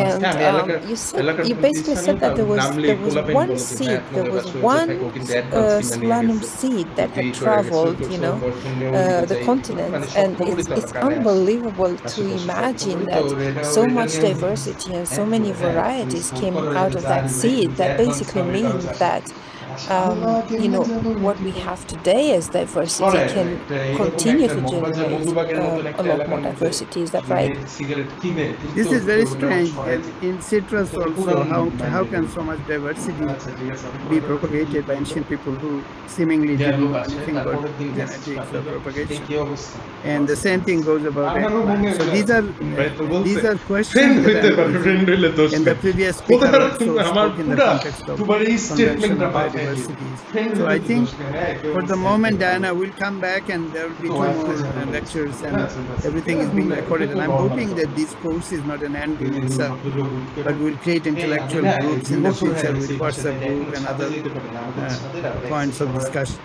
[SPEAKER 7] and you basically said that there was one seed, there was one solanum seed that had traveled, the continent, and it's unbelievable to imagine that so much diversity and so many varieties came out of that seed. That basically means that what we have today as diversity can continue to generate a lot more diversity. Is that right?
[SPEAKER 1] This is very strange. In citrus also, how can so much diversity be propagated by ancient people who seemingly didn't know anything about genetics or propagation? And the same thing goes about eggplant. So these are questions that and the previous speaker also spoke in the context of conventional universities. So I think for the moment, Diana will come back and there will be 2 more lectures and everything is being recorded. And I'm hoping that this course is not an end in itself, but we'll create intellectual groups in the future with WhatsApp group and other points of discussion.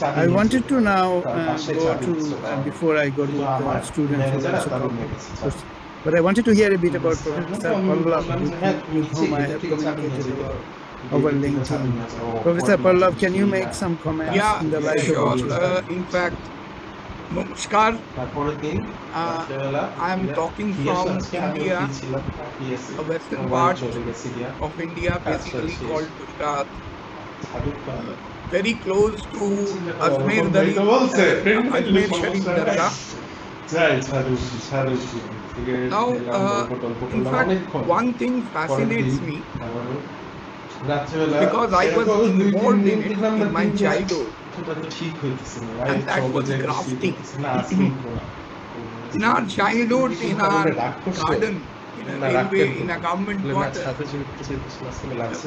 [SPEAKER 1] I wanted to now go to, before I go to the students who also but I wanted to hear a bit about Professor Pallab, with whom I have communicated over LinkedIn. Professor Pallab, can you make some comments in the light of what
[SPEAKER 8] in fact, Namaskar. I am talking from India, a western part of India, basically called Gujarat. Very close to Ajmer Sharif Dargah. Now, in fact, one thing fascinates me because I was involved in it in my childhood, and that was grafting. In our childhood, in our garden, in a railway, in a government quarter,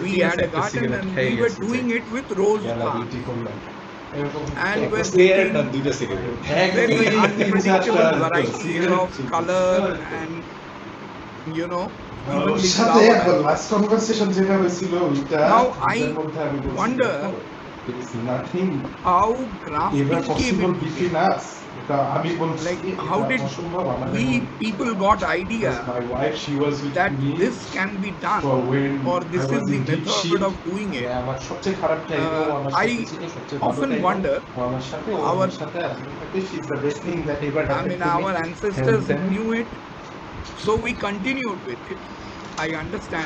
[SPEAKER 8] we had a garden and we were doing it with rose plants. And with very unpredictable varieties of color and, you know, even the flowers. Now I wonder how grafting came in. Like, how did we people got idea that this can be done, or this is the method of doing it? I often wonder, our ancestors knew it, so we continued with it. I understand.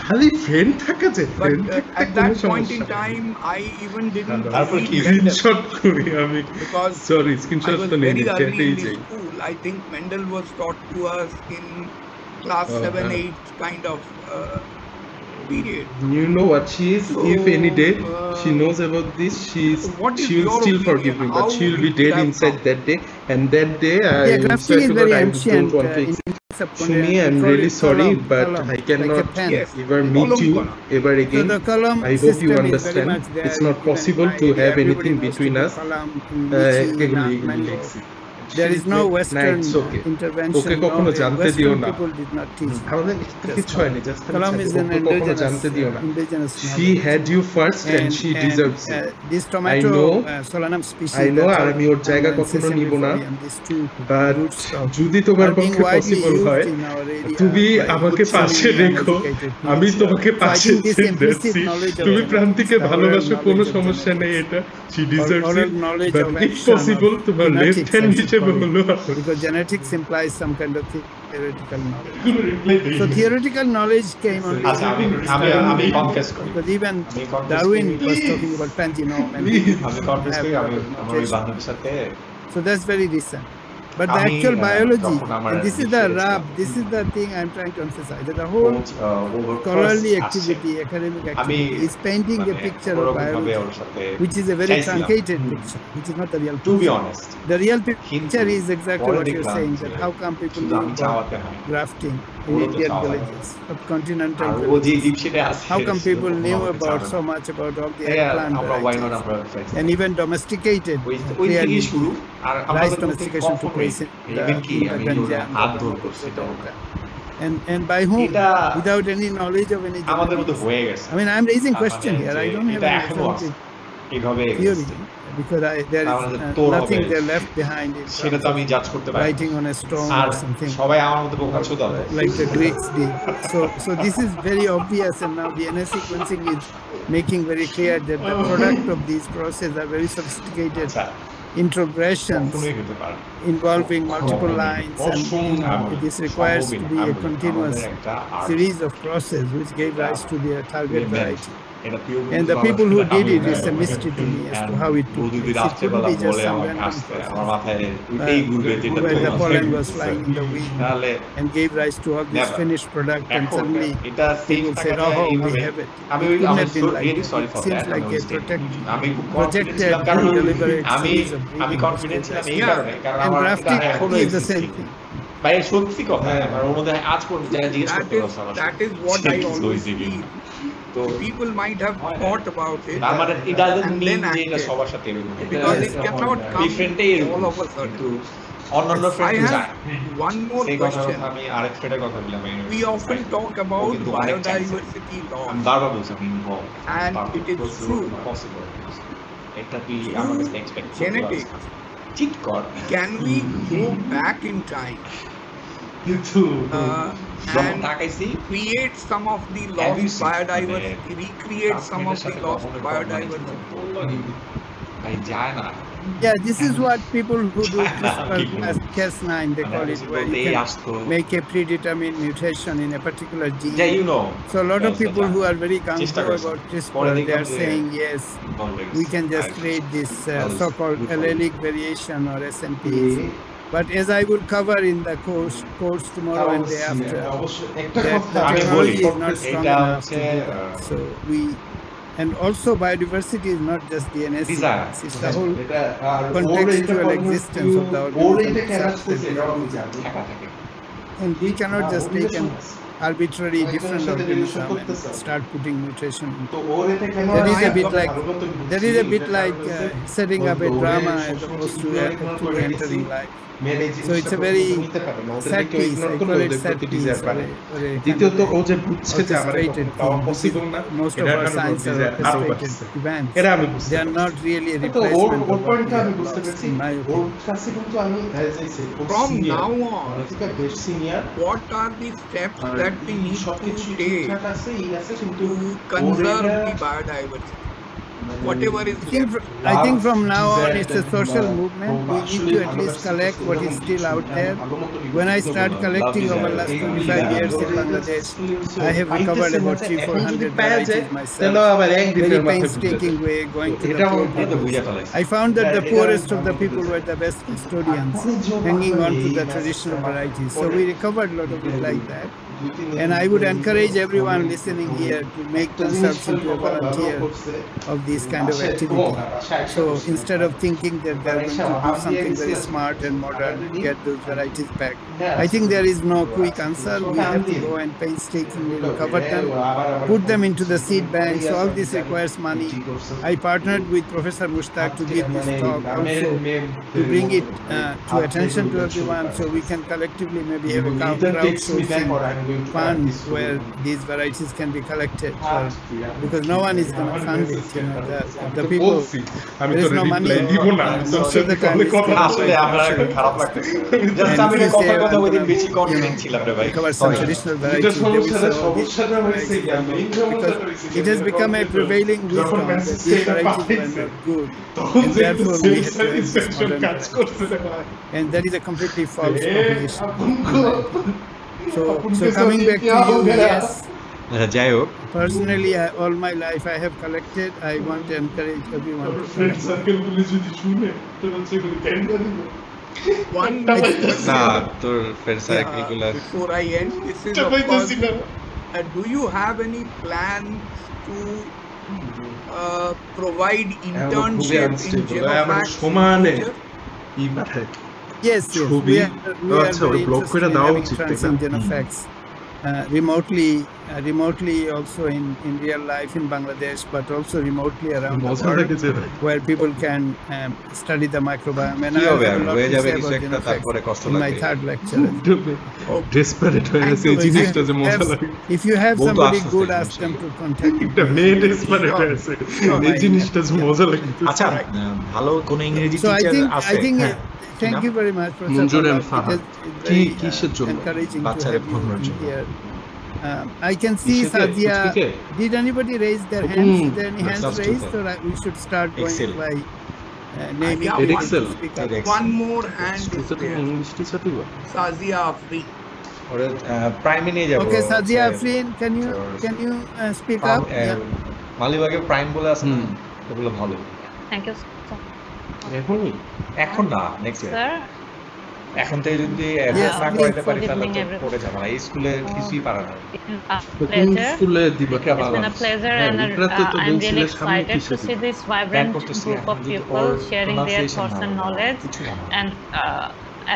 [SPEAKER 8] But at that point in time, I even didn't because I was very early in the school. I think Mendel was taught to us in class 7, 8 kind of period.
[SPEAKER 2] You know what she is? So, if any day she knows about this, she will still forgive me, but she will be dead inside that day. And that day, I
[SPEAKER 1] swear to God, I don't want to.
[SPEAKER 2] Shumi, I'm really sorry, but I cannot ever meet you ever again. I hope you understand. It's not possible to have anything between us.
[SPEAKER 1] There is no Western intervention. Western people did not teach. Kalam is an indigenous
[SPEAKER 2] She had you first and she deserves it.
[SPEAKER 1] This tomato solanum species,
[SPEAKER 2] I know আমি ওর জায়গা কখনো নিব না, but যদি তোমার পক্ষে possible হয় তুমি আমাকে পাশে রেখো, আমি তোমাকে পাশে রেখেছি, তুমি প্রান্তিকে ভালোবাসো, কোনো সমস্যা নেই, এটা she deserves it, but if possible তোমার left hand হিসেবে হলো,
[SPEAKER 1] because genetics implies some kind of theoretical knowledge. So theoretical knowledge came on because even Darwin was talking about pangenome and so that's very recent. But the actual biology, and this is the rub, this is the thing I'm trying to emphasize, that the whole scholarly activity, academic activity is painting a picture of biology, which is a very truncated picture, which is not the real picture.
[SPEAKER 4] To be honest,
[SPEAKER 1] the real picture is exactly what you're saying, that how come people knew about grafting in Indian villages, subcontinental villages. How come people knew about so much about all the plant varieties, and even domesticated, clearly, rice domestication took place in Punjab. And by whom? Without any knowledge of any genetics. I mean, I'm raising question here. I don't have any theory. Because there is nothing there left behind it. Writing on a stone or something like the Greeks did. So this is very obvious, and now DNA sequencing is making very clear that the product of these processes are very sophisticated introgressions involving multiple lines, and this requires to be a continuous series of processes which gave rise to their target variety. And the people who did it is a mystery to me as to how it took place. It couldn't be just some random process where the pollen was flying in the wind and gave rise to all this finished product, and suddenly people said, oh, we have it. It couldn't have been like this. It seems like a projected deliberate series of breeding. And grafting is the same thing.
[SPEAKER 8] That is what I always feel. people might have thought about it
[SPEAKER 4] it doesn't
[SPEAKER 8] and
[SPEAKER 4] mean
[SPEAKER 8] then
[SPEAKER 4] যে
[SPEAKER 8] acted,
[SPEAKER 4] সবার সাথে এরকম
[SPEAKER 8] because it cannot come all of a sudden.
[SPEAKER 4] অন্যান্য
[SPEAKER 8] I
[SPEAKER 4] friend
[SPEAKER 8] have one more
[SPEAKER 4] সেই কথাটা
[SPEAKER 8] question.
[SPEAKER 4] আমি আরেক ফ্রেন্ডের কথা বললাম
[SPEAKER 8] We often talk about biodiversity loss,
[SPEAKER 4] বারবার বলছি আপনি
[SPEAKER 8] and it is true.
[SPEAKER 4] Possible এটা কি আমাদের এক্সপেক্ট
[SPEAKER 8] Genetics.
[SPEAKER 4] ঠিক কর
[SPEAKER 8] Can we go back in time and create some of the lost biodiversity, recreate some of the lost biodiversity?
[SPEAKER 1] Yeah, this is what people who do Cas9, they call it, where you can make a predetermined mutation in a particular gene.
[SPEAKER 4] Yeah, you know.
[SPEAKER 1] So a lot of people who are very gung-ho about CRISPR, they are saying, yes, we can just create this so-called allelic variation or SNPs. But as I will cover in the course tomorrow and day after, that the technology is not strong enough to do that. So and also biodiversity is not just DNA sequence, it's the whole contextual existence of the organism. And we cannot just take an arbitrary different organism and start putting mutation into it. That is a bit like setting up a drama as opposed to actually entering life. So it's a very sad piece, I call it sad piece,
[SPEAKER 2] দ্বিতীয়ত ও যে বুঝছে যে আমার possible না
[SPEAKER 1] most of our science are orchestrated events.
[SPEAKER 2] এটা আমি বুঝছি
[SPEAKER 1] They are not really a replacement of what we have lost, in my opinion.
[SPEAKER 8] From now on, what are the steps that we need to take to conserve the biodiversity? Whatever is
[SPEAKER 1] I think from now on it's a social movement. We need to at least collect what is still out there. When I start collecting over the last 25 years in Bangladesh, I have recovered about 300-400 varieties myself. Very painstaking way, going to the poor. I found that the poorest of the people were the best custodians, hanging on to the traditional varieties. So we recovered a lot of it like that. And I would encourage everyone listening here to make themselves into a volunteer of this kind of activity. So instead of thinking that they're going to do something very smart and modern and get those varieties back, I think there is no quick answer. We have to go and painstakingly recover them, put them into the seed bank. So all this requires money. I partnered with Professor Mushtaq to give this talk also, to bring it to attention to everyone, so we can collectively maybe have a crowdsourcing funds where these varieties can be collected, because no one is going to fund it. You know, the people, there is no money. Most of the time it's recover some traditional varieties, they will say, oh, because it has become a prevailing wisdom that these varieties were not good, and therefore we have to have this modern variety. And that is a completely false proposition. So coming back to you, yes. Personally, all my life I have collected. I want to encourage everyone to collect.
[SPEAKER 8] Before I end, this is of course, do you have any plan to provide internship in Genofax in future?
[SPEAKER 1] Yes, we are very interested in having trans in Genofax. Remotely also in real life in Bangladesh, but also remotely around the world, where people can study the microbiome. And I have a lot to say about Genofax in my third lecture. If you have somebody good, ask them to contact me. So I think thank you very much, Professor. It is very encouraging to have you here. I can see Sazia. Did anybody raise their hands? Is there any hands raised, or we should start going by naming?
[SPEAKER 8] One more hand is there. Sazia Afrin.
[SPEAKER 1] Okay, Sazia Afrin, can you speak up?
[SPEAKER 4] মালিবাগে prime বলে আছে না, এগুলো ভালো।
[SPEAKER 9] Thank you
[SPEAKER 4] এখন না, next year. এখন থেকে যদি না করাইতে পারি তাহলে তো পড়ে যাবে না, এই স্কুলে কিছুই পারে না।
[SPEAKER 2] স্কুলে দিবা
[SPEAKER 9] It's been a pleasure, and I'm really excited to see this vibrant group of people sharing their thoughts and knowledge, and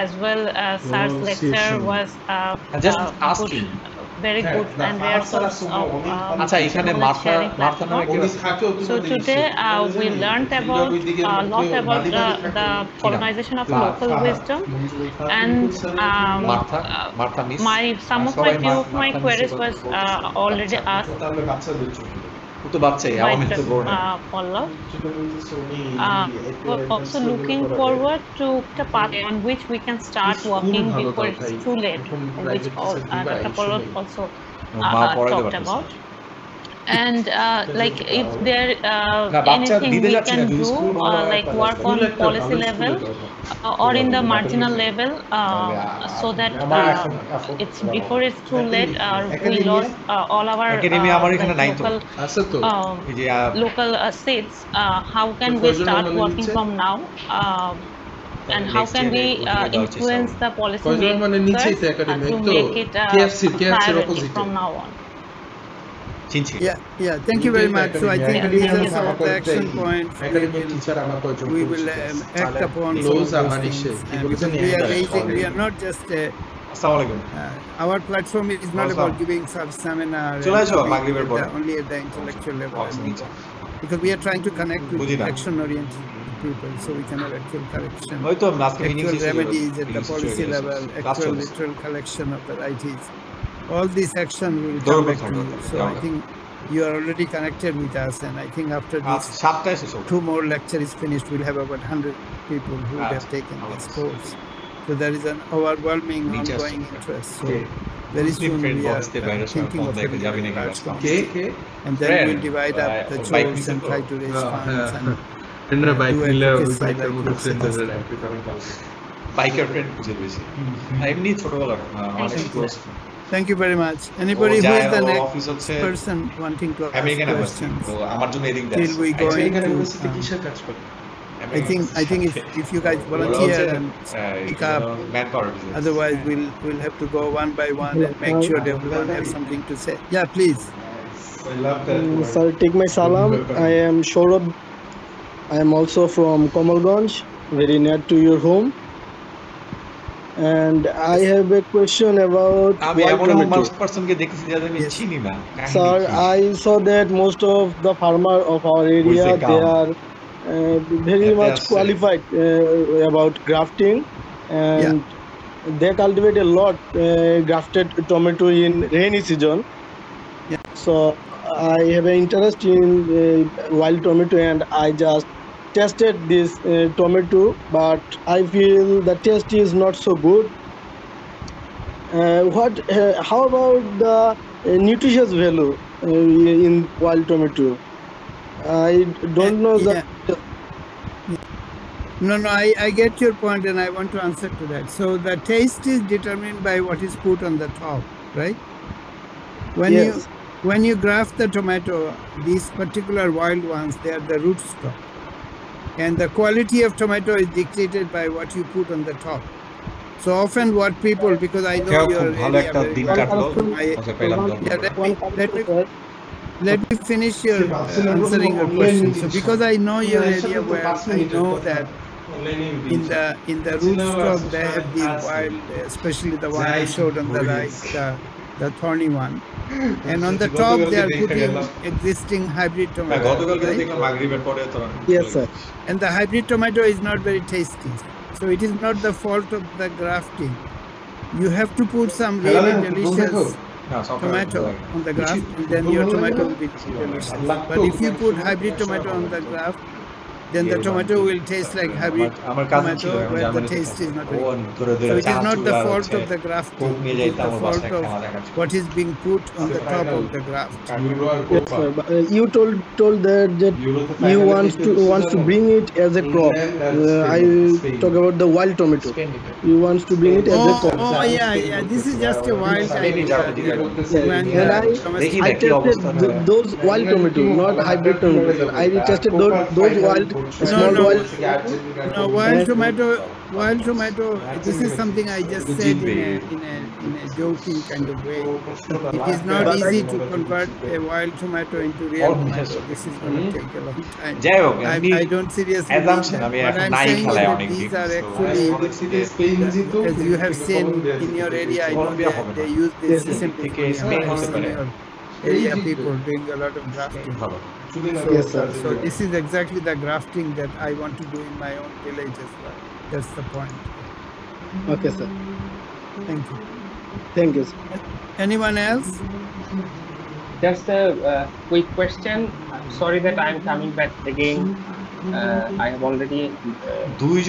[SPEAKER 9] as well as Sir's lecture was
[SPEAKER 4] just asking
[SPEAKER 9] very good and rare source of knowledge sharing platform. So today we learned about a lot about the colonization of local wisdom, and some of my queries was already asked by Pallav. We're also looking forward to the path on which we can start working before it's too late, which Dr. Pallav also talked about. And like if there anything we can do, like work on policy level or in the marginal level, so that it's before it's too late, we lost all our local seats. How can we start working from now? And how can we influence the policy makers to make it priority from now on?
[SPEAKER 1] Yeah, thank you very much. So I think these are some of the action points we will act upon some of those things. Because we are not just our platform is not about giving some seminar only at the intellectual level, because we are trying to connect with action-oriented people, so we can have actual correction, actual remedies at the policy level, actual literal collection of the writings. All these actions will come back to you. So I think you are already connected with us, and I think after this 2 more lecture is finished, we'll have about 100 people who would have taken this course. So there is an overwhelming ongoing interest. So very soon we are thinking of having a large community, and then we'll divide up the chores and try to raise funds and do advocacy. Thank you very much. Anybody who is the next person wanting to ask questions till we go into I think if you guys volunteer and speak up, otherwise we'll have to go one by one and make sure that everyone has something to say. Yeah, please.
[SPEAKER 10] Sir, take my salam. I am Shorab. I am also from Kamalganj, very near to your home. And I have a question about Sir, I saw that most of the farmers of our area, they are very much qualified about grafting, and they cultivate a lot grafted tomato in rainy season. So I have an interest in wild tomato, and I just tested this tomato, but I feel the taste is not so good. How about the nutritious value in wild tomato? I don't know that.
[SPEAKER 1] No, I get your point, and I want to answer to that. So the taste is determined by what is put on the top, right? When you graft the tomato, these particular wild ones, they are the rootstock. And the quality of tomato is dictated by what you put on the top. So often what people, because I know your area very well, let me finish your answering your question. So because I know your area well, I know that in the rootstock they have these wild, especially the one I showed on the right, the thorny one. And on the top they are putting existing hybrid tomato. Right?
[SPEAKER 10] Yes, sir.
[SPEAKER 1] And the hybrid tomato is not very tasty. So it is not the fault of the grafting. You have to put some really delicious tomato on the graft, and then your tomato will be delicious. But if you put hybrid tomato on the graft, then the tomato will taste like hybrid tomato, where the taste is not very good. So it is not the fault of the grafting, it is the fault of what is being put on the top of the graft.
[SPEAKER 10] Yes, sir. But, you told that you want to bring it as a crop. I talk about the wild tomato. You want to bring it as a crop.
[SPEAKER 1] Oh yeah. This is just a wild idea.
[SPEAKER 10] And I tested those wild tomato, not hybrid tomato. I tested those wild
[SPEAKER 1] Wild tomato. This is something I just said in a joking kind of way. It is not easy to convert a wild tomato into real tomato. This is going to take a long time. I don't seriously mean that. But I'm saying that these are actually, as you have seen in your area, I know they use this simply for your area people doing a lot of grafting. So this is exactly the grafting that I want to do in my own village as well. That's the point.
[SPEAKER 10] Okay, sir.
[SPEAKER 1] Thank you.
[SPEAKER 10] Thank you, sir.
[SPEAKER 1] Anyone else?
[SPEAKER 6] Just a quick question. I'm sorry that I'm coming back again. I have already
[SPEAKER 1] There's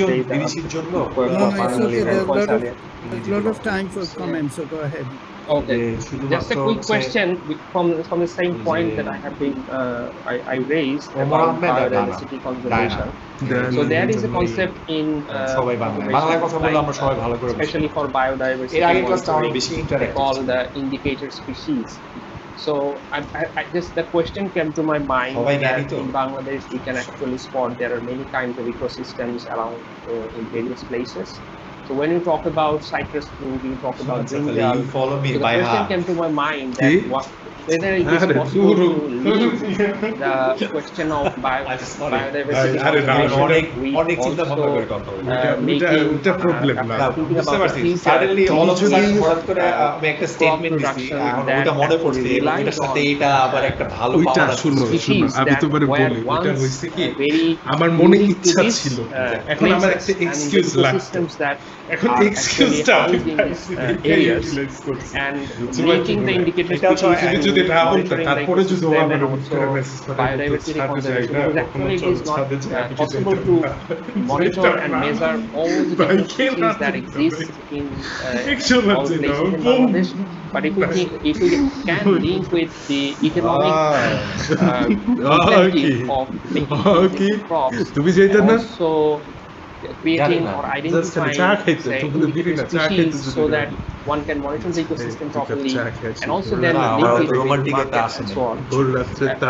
[SPEAKER 1] a lot of time for comments, so go ahead.
[SPEAKER 6] Okay, just a quick question from the same point that I have been I raised about biodiversity conservation. So there is a concept in especially for biodiversity they call the indicator species. So I just the question came to my mind that in Bangladesh we can actually spot there are many kinds of ecosystems around in various places. So when you talk about citrus fruit, you talk about brinjal.
[SPEAKER 4] You follow me
[SPEAKER 6] so
[SPEAKER 4] by
[SPEAKER 6] the question came to my mind that whether it is possible to link the question of biodiversity
[SPEAKER 4] suddenly all of a sudden হঠাৎ করে আমি একটা statement দিছি এখন ওটা মনে পড়ছে এটার সাথে এটা আবার একটা ভালো পাওয়ার
[SPEAKER 2] শুনো আমি তোমারে বলি এটা হইছে কি আমার মনে ইচ্ছা ছিল এখন আমার একটা এক্সকিউজ লাগছে এখন এক্সকিউজটা
[SPEAKER 6] and linking the indicator species
[SPEAKER 2] যদি না বলতে তারপরে যদি আমার
[SPEAKER 6] biodiversity conservation because actually it is not possible to monitor and measure all the different species that exist in all places in Bangladesh. But if we can link with the economic incentive of making crops, also creating or identifying species so that one can monitor the ecosystem properly and also then link it with markets and so on.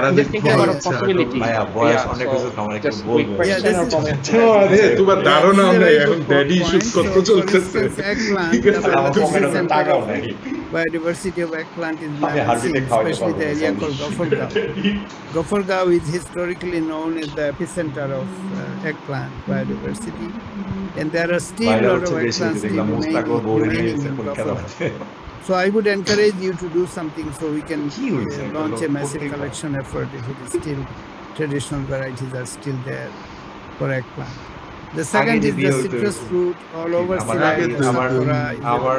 [SPEAKER 6] I'm just thinking about a possibility. Just quick question or comment.
[SPEAKER 2] তোমার ধারণা নাই এখন daddy issues কত চলতেছে
[SPEAKER 1] Biodiversity of eggplant is especially the area called Gophergaon. Gophergaon is historically known as the epicenter of eggplant biodiversity, and there are still a lot of eggplants remaining in Gophergaon. So I would encourage you to do something so we can launch a massive collection effort if it is still traditional varieties are still there for eggplant. The second is the citrus fruit all over Sylhet.
[SPEAKER 4] Our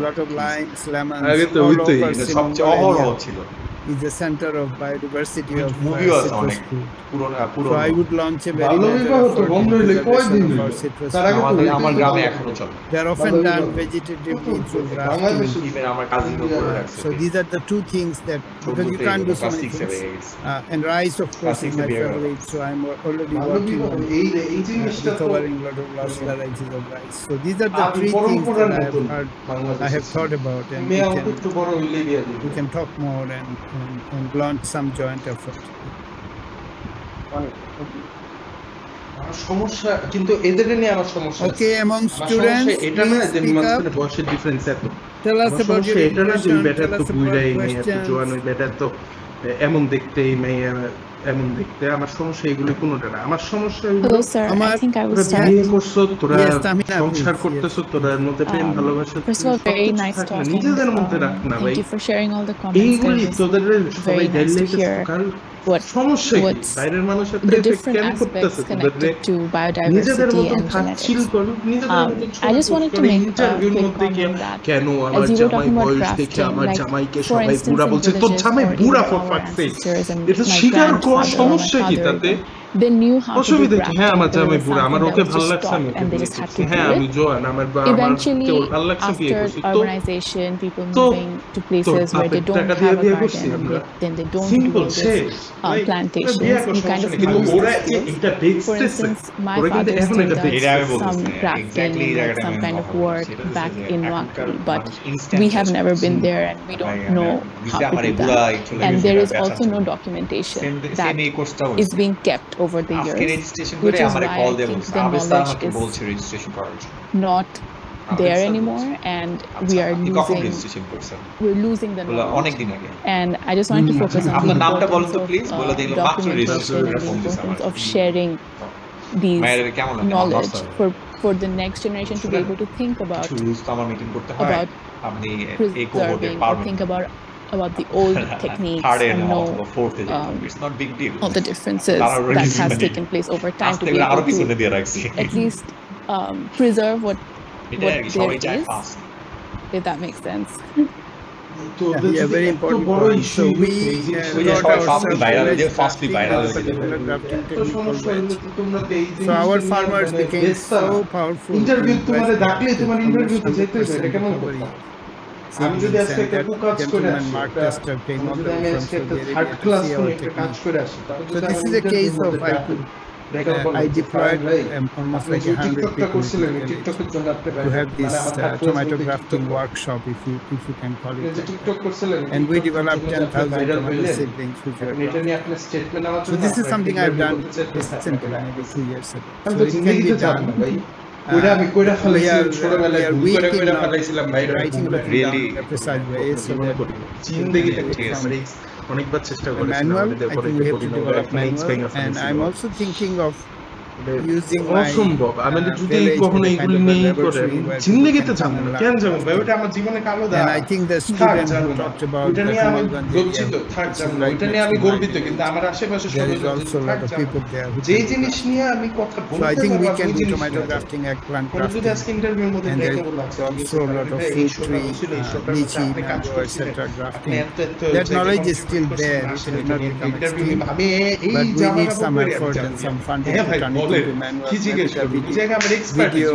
[SPEAKER 1] lot of limes, lemons, all over Sylhet is the center of biodiversity of citrus fruit. So I would launch a very major effort in preservation of our citrus fruit. They are often done vegetatively through grafting. So these are the two things that, because you can't do so many things. And rice, of course, is my favorite. So I'm already working on recovering a lot of lost varieties of rice. So these are the three things that I have thought about, and we can talk more and launch some joint effort.
[SPEAKER 2] সমস্যা কিন্তু এদের নিয়ে আমার সমস্যা
[SPEAKER 1] Okay, among students,
[SPEAKER 2] এটা না যে মানুষের বয়সের ডিফারেন্স এত
[SPEAKER 1] tell us about your
[SPEAKER 2] impression, tell us about questions. জোয়ান ওই বেটার তো এমন দেখতে মেয়ে এমন দেখতে আমার সমস্যা এগুলো কোনোটা না আমার সমস্যা
[SPEAKER 11] I think I will start.
[SPEAKER 2] বিয়ে করছো তোরা সংসার করতেছো তোদের মধ্যে প্রেম ভালোবাসা
[SPEAKER 11] First of all, very nice talking.
[SPEAKER 2] নিজেদের মধ্যে রাখ না ভাই
[SPEAKER 11] Thank you for sharing all the comments.
[SPEAKER 2] এইগুলি তোদের সবাই
[SPEAKER 11] Very nice to hear
[SPEAKER 2] সমস্যা কি বাইরের মানুষের
[SPEAKER 11] the different aspects connected to biodiversity and genetics. I just wanted to make a quick comment that as you were talking about grafting, like for instance in villages or in my grandsister's and my grandfather or my father, they knew how to do grafting.
[SPEAKER 2] হ্যাঁ আমার জামাই বুড়া আমার ওকে ভালো
[SPEAKER 11] just
[SPEAKER 2] লাগছে আমি
[SPEAKER 11] stopped and they just had to
[SPEAKER 2] হ্যাঁ
[SPEAKER 11] do
[SPEAKER 2] আমি
[SPEAKER 11] it.
[SPEAKER 2] জোয়ান আমার
[SPEAKER 11] Eventually,
[SPEAKER 2] আমার ভালো লাগছে বিয়ে
[SPEAKER 11] after
[SPEAKER 2] করছি তো
[SPEAKER 11] urbanization, people moving to places where they don't
[SPEAKER 2] টাকা
[SPEAKER 11] have
[SPEAKER 2] দিয়ে
[SPEAKER 11] a
[SPEAKER 2] বিয়ে
[SPEAKER 11] garden,
[SPEAKER 2] করছি
[SPEAKER 11] and
[SPEAKER 2] আমরা
[SPEAKER 11] then they don't do
[SPEAKER 2] simple
[SPEAKER 11] all
[SPEAKER 2] শেষ
[SPEAKER 11] this plantations. We kind of
[SPEAKER 2] কিন্তু
[SPEAKER 11] lose
[SPEAKER 2] ওরা
[SPEAKER 11] the skills.
[SPEAKER 2] এটা দেখতেছে
[SPEAKER 11] For instance, my
[SPEAKER 2] ওরা কিন্তু
[SPEAKER 11] father
[SPEAKER 2] এখন
[SPEAKER 11] still
[SPEAKER 2] এটা
[SPEAKER 11] does
[SPEAKER 2] দেখতেছে
[SPEAKER 11] some crafting and like some kind of work back in Noakhali, but we have never been there and we don't know how to do that. And there is also no documentation that is being kept over the years, which is why I think the knowledge is not there anymore, and we're losing the knowledge. And I just want to focus on the importance of documentation and the importance of sharing these knowledge for the next generation to be able to think about preserving, think about the old techniques and know all the differences that has taken place over time to be able to at least preserve what there is, if that makes sense.
[SPEAKER 1] Yeah, very important point. So we taught ourselves so our farmers became so powerful
[SPEAKER 2] আমি যদি আজকে একটু কাজ করে আসি
[SPEAKER 1] Mark Tester came all the way from Saudi
[SPEAKER 2] third
[SPEAKER 1] Arabia
[SPEAKER 2] class
[SPEAKER 1] to see
[SPEAKER 2] কোন
[SPEAKER 1] our
[SPEAKER 2] একটা কাজ
[SPEAKER 1] technique.
[SPEAKER 2] করে আসি
[SPEAKER 1] So this is a case of I deployed almost like 100 people to have this tomato grafting workshop, if you can call it that. And we developed 10,000 tomato seedlings which were grafted. So this is something I've done recently, maybe 2 years ago. So it can be done. We are weak in writing about it down in a precise way, so that
[SPEAKER 2] অনেকবার চেষ্টা করেছি
[SPEAKER 1] manual, I think we have to develop manual, and I'm also thinking of using
[SPEAKER 2] অসম্ভব আমি যদি কখনো এগুলো নিয়ে করে জিন্দেগিতে যাব না কেন যাব ভাই ওটা আমার জীবনে কালো দাগ
[SPEAKER 1] and I think the student who talked about
[SPEAKER 2] এটা নিয়ে আমি গর্বিত থাক যাব না এটা নিয়ে আমি গর্বিত কিন্তু আমার আশেপাশে
[SPEAKER 1] there is also a lot of people there who
[SPEAKER 2] যে জিনিস নিয়ে আমি কথা বলতে
[SPEAKER 1] so I think we can do tomato grafting, eggplant grafting, and there is also a lot of fruit tree, lychee, mango, etc. grafting. That knowledge is still there, it has not become extreme, but we need some effort and some funding to turn it into manual video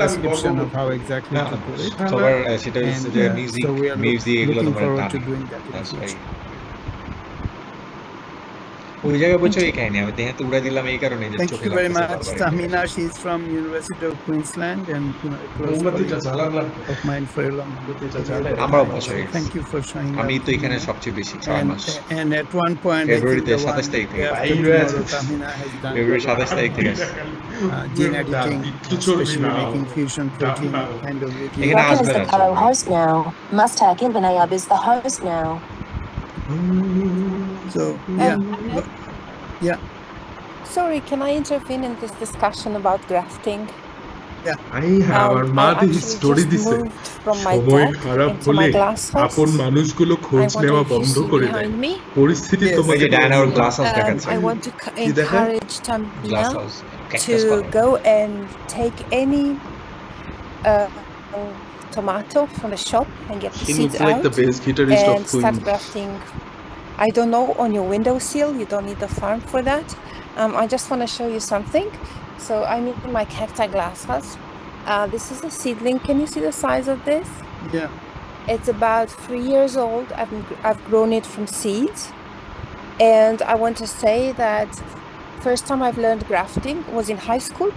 [SPEAKER 1] description of how exactly to do it. And so we are looking forward to doing that in the future.
[SPEAKER 4] ওই জায়গায় বসে এই কাহিনী আমি দেখে তো উড়া দিলাম এই কারণে যে
[SPEAKER 1] Thank you very much. Tahmina, she's from University of Queensland, and of mine for a long time.
[SPEAKER 4] আমরাও বসে
[SPEAKER 1] Thank you for showing up.
[SPEAKER 4] আমি তো এখানে সবচেয়ে বেশি 6 মাস
[SPEAKER 1] And at one point
[SPEAKER 4] ফেব্রুয়ারিতে 27 তারিখ থেকে
[SPEAKER 1] Tahmina has done
[SPEAKER 4] ফেব্রুয়ারি 27 তারিখ থেকে
[SPEAKER 1] gene editing, especially making fusion protein kind of video.
[SPEAKER 12] Welcome as the co-host now. Mustaq Ilvanayab is the host now.
[SPEAKER 1] So yeah.
[SPEAKER 7] Sorry, can I intervene in this discussion about grafting?
[SPEAKER 2] আমার মা this story দিছে সময় খারাপ হলে আপন মানুষগুলো খোঁজ নেওয়া বন্ধ করে দেয় পরিস্থিতি তোমাকে
[SPEAKER 7] I want to encourage Tahmina to go and take any tomato from the shop and get the seeds out and start grafting. I don't know, on your windowsill. You don't need the farm for that. I just want to show you something. So I'm in my cacti glasshouse. This is a seedling. Can you see the size of this?
[SPEAKER 1] Yeah.
[SPEAKER 7] It's about 3 years old. I've grown it from seeds. And I want to say that first time I've learned grafting was in high school.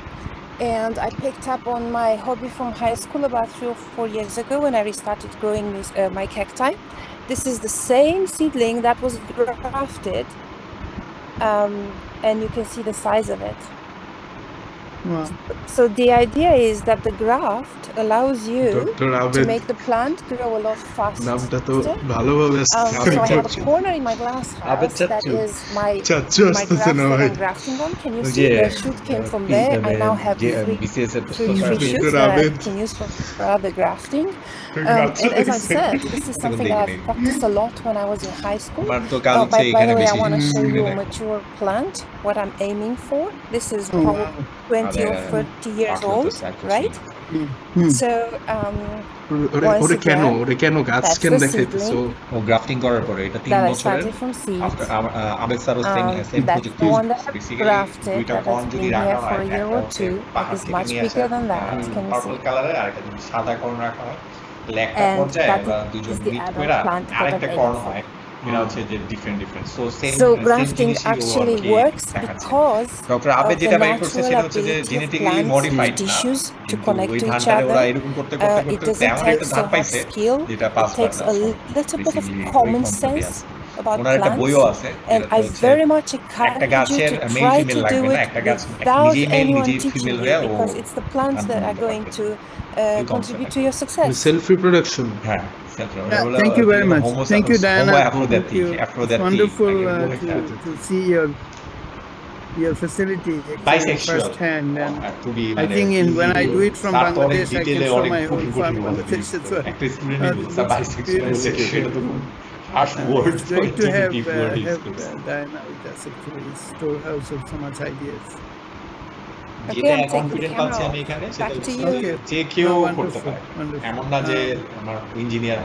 [SPEAKER 7] And I picked up on my hobby from high school about 3 or 4 years ago when I restarted growing my cacti. This is the same seedling that was grafted, and you can see the size of it.
[SPEAKER 1] Wow.
[SPEAKER 7] So the idea is that the graft allows you to make the plant grow a lot faster. So I have a corner in my glass house that is my graft that I'm grafting on. Can you see the shoot came from there? I now have three shoots that I can use for other grafting. And as I said, this is something that I've practiced a lot when I was in high school. By the way, I want to show you a mature plant, what I'm aiming for. This is probably 20 or 30 years old, right? So once again, that's the seedling that I started from seeds. That's the one that I've grafted, that has been here for a year or two. It is much bigger than that, can you see? And that is the adult plant that I've edited. So grafting actually works because of the natural ability of plants and tissues to connect to each other. It doesn't take so much skill. It takes a little bit of common sense about plants, and I very much encourage you to try to do it without anyone teaching you, because it's the plants that are going to contribute to your success.
[SPEAKER 2] Self-reproduction.
[SPEAKER 1] Thank you very much. Thank you, Diana. Thank you. It's wonderful to see your facility firsthand. And I think when I do it from Bangladesh, I can show my whole farm Bangladesh as well. It's great to have Diana with us. Actually, it's storehouse of so much ideas.
[SPEAKER 7] Okay, I'm taking the camera off. Back to you.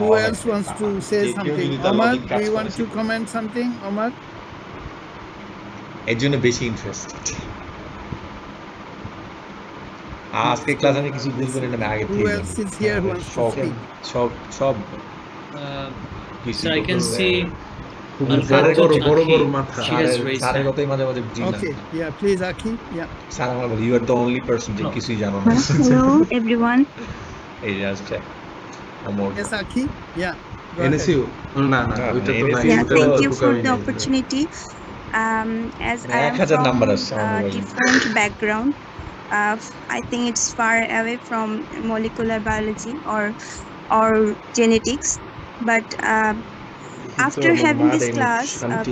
[SPEAKER 1] Who else wants to say something? Omar, do you want to comment something, Omar?
[SPEAKER 4] এর জন্য বেশি interested আজকে class আমি কিছু বলবেন না আগে থেকে সব
[SPEAKER 5] So I can see
[SPEAKER 1] Okay, yeah, please, Aki. Yeah.
[SPEAKER 4] You are the only person who কিছুই জানো না.
[SPEAKER 13] Hello everyone.
[SPEAKER 1] Yes, Aki. Yeah.
[SPEAKER 2] NSU.
[SPEAKER 13] Yeah, thank you for the opportunity. As I am from different background, I think it's far away from molecular biology or genetics, but after having this class,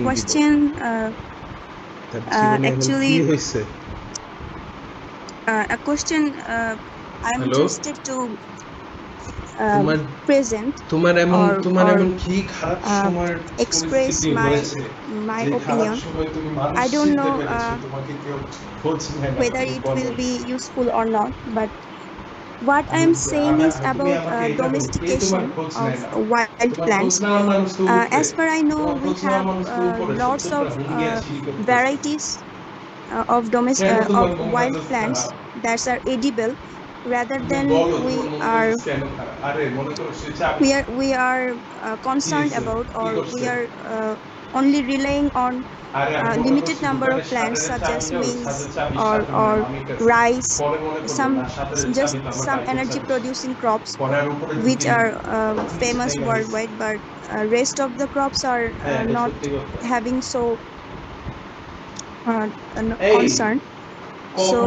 [SPEAKER 13] question actually a question I'm interested to present or express my opinion. I don't know whether it will be useful or not, but what I'm saying is about domestication of wild plants. As far I know, we have lots of varieties of wild plants that are edible, rather than we are concerned about, or we are only relying on limited number of plants such as maize or rice, just some energy producing crops which are famous worldwide, but rest of the crops are not having so concern. So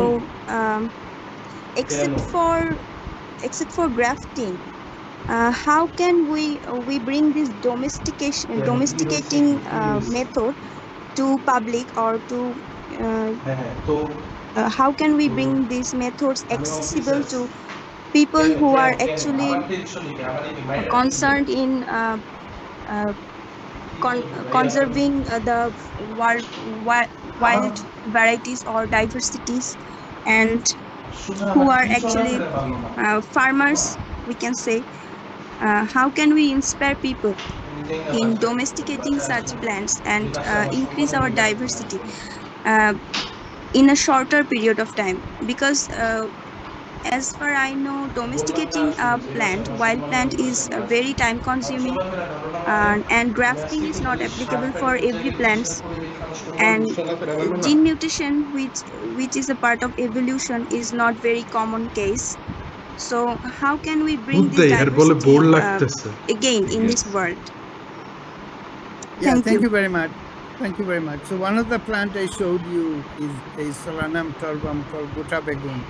[SPEAKER 13] except for grafting, how can we bring this domesticating method to public, or to how can we bring these methods accessible to people who are actually concerned in conserving the wild varieties or diversities, and who are actually farmers, we can say. How can we inspire people in domesticating such plants and increase our diversity in a shorter period of time? Because as far I know, domesticating a wild plant is very time consuming, and grafting is not applicable for every plant, and gene mutation, which is a part of evolution, is not very common case. So how can we bring this diversity again in this world?
[SPEAKER 1] Yeah, thank you very much. Thank you very much. So one of the plant I showed you is a Solanum turbum called Gota Begun.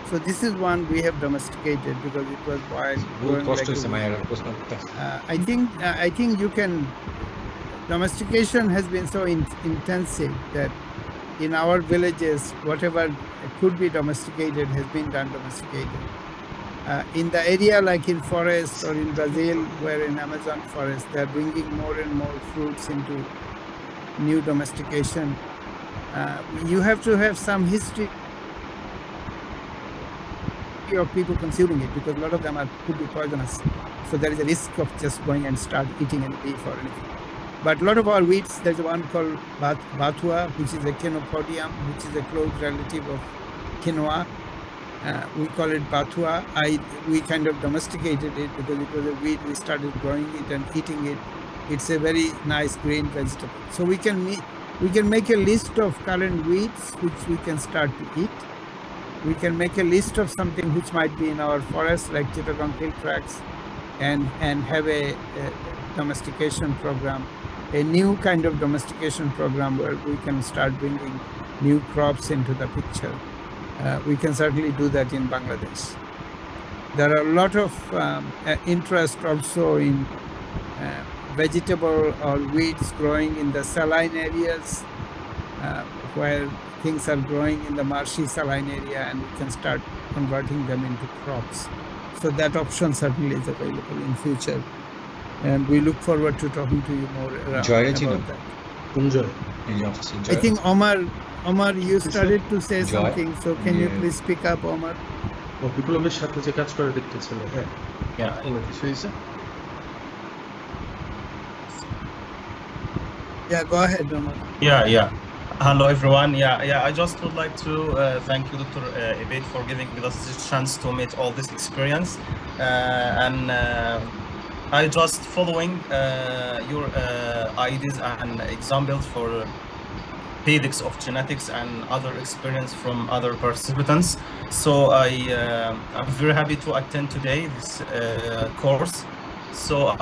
[SPEAKER 1] So this is one we have domesticated because it was wild. I think you can. Domestication has been so intensive that in our villages, whatever could be domesticated has been done domesticated. In the area like in forest or in Brazil, where in Amazon forest, they are bringing more and more fruits into new domestication. You have to have some history safety of people consuming it, because a lot of them could be poisonous. So there is a risk of just going and start eating any beef or anything. But a lot of our wheats, there's one called Bathua, which is a Chenopodium, which is a close relative of quinoa. We call it Bathua. We kind of domesticated it because it was a wheat. We started growing it and eating it. It's a very nice green vegetable. So we can make a list of current wheats which we can start to eat. We can make a list of something which might be in our forest, like Chittagong hill tracts, and have a domestication program, a new kind of domestication program where we can start bringing new crops into the picture. We can certainly do that in Bangladesh. There are a lot of interest also in vegetable or weeds growing in the saline areas where things are growing in the marshy saline area, and we can start converting them into crops. So that option certainly is available in future. And we look forward to talking to you more about that. I think Omar, you started to say something, so can you please speak up, Omar? Yeah, go ahead, Omar.
[SPEAKER 14] Yeah. Hello, everyone. I just would like to thank you, Dr. Ebaid, for giving us this chance to meet all this experience. And I just following your ideas and examples for basics of genetics and other experience from other participants. So I'm very happy to attend today this course. So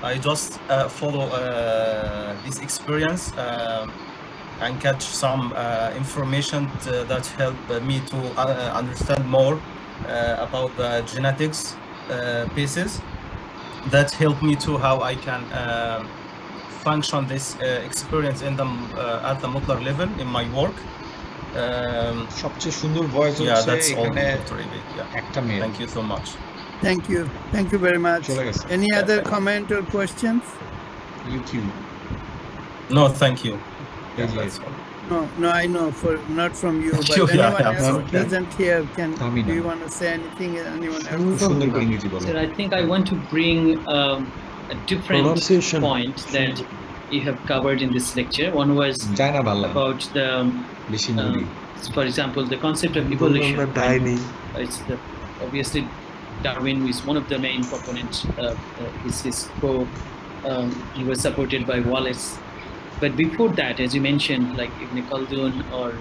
[SPEAKER 14] I just follow this experience and catch some information that help me to understand more about the genetics pieces that help me to how I can function this experience in the at the modular level in my work. Yeah, that's all. Thank you so much.
[SPEAKER 1] Thank you very much. Any other comment or questions?
[SPEAKER 14] No, thank you.
[SPEAKER 1] No, I know, not from you, but anyone else present here do you want to say anything? Anyone else?
[SPEAKER 5] Sir, I think I want to bring a different point that you have covered in this lecture. One was about the, for example, the concept of evolution. It's obviously Darwin is one of the main proponents. He was supported by Wallace. But before that, as you mentioned, like Ibn Khaldun or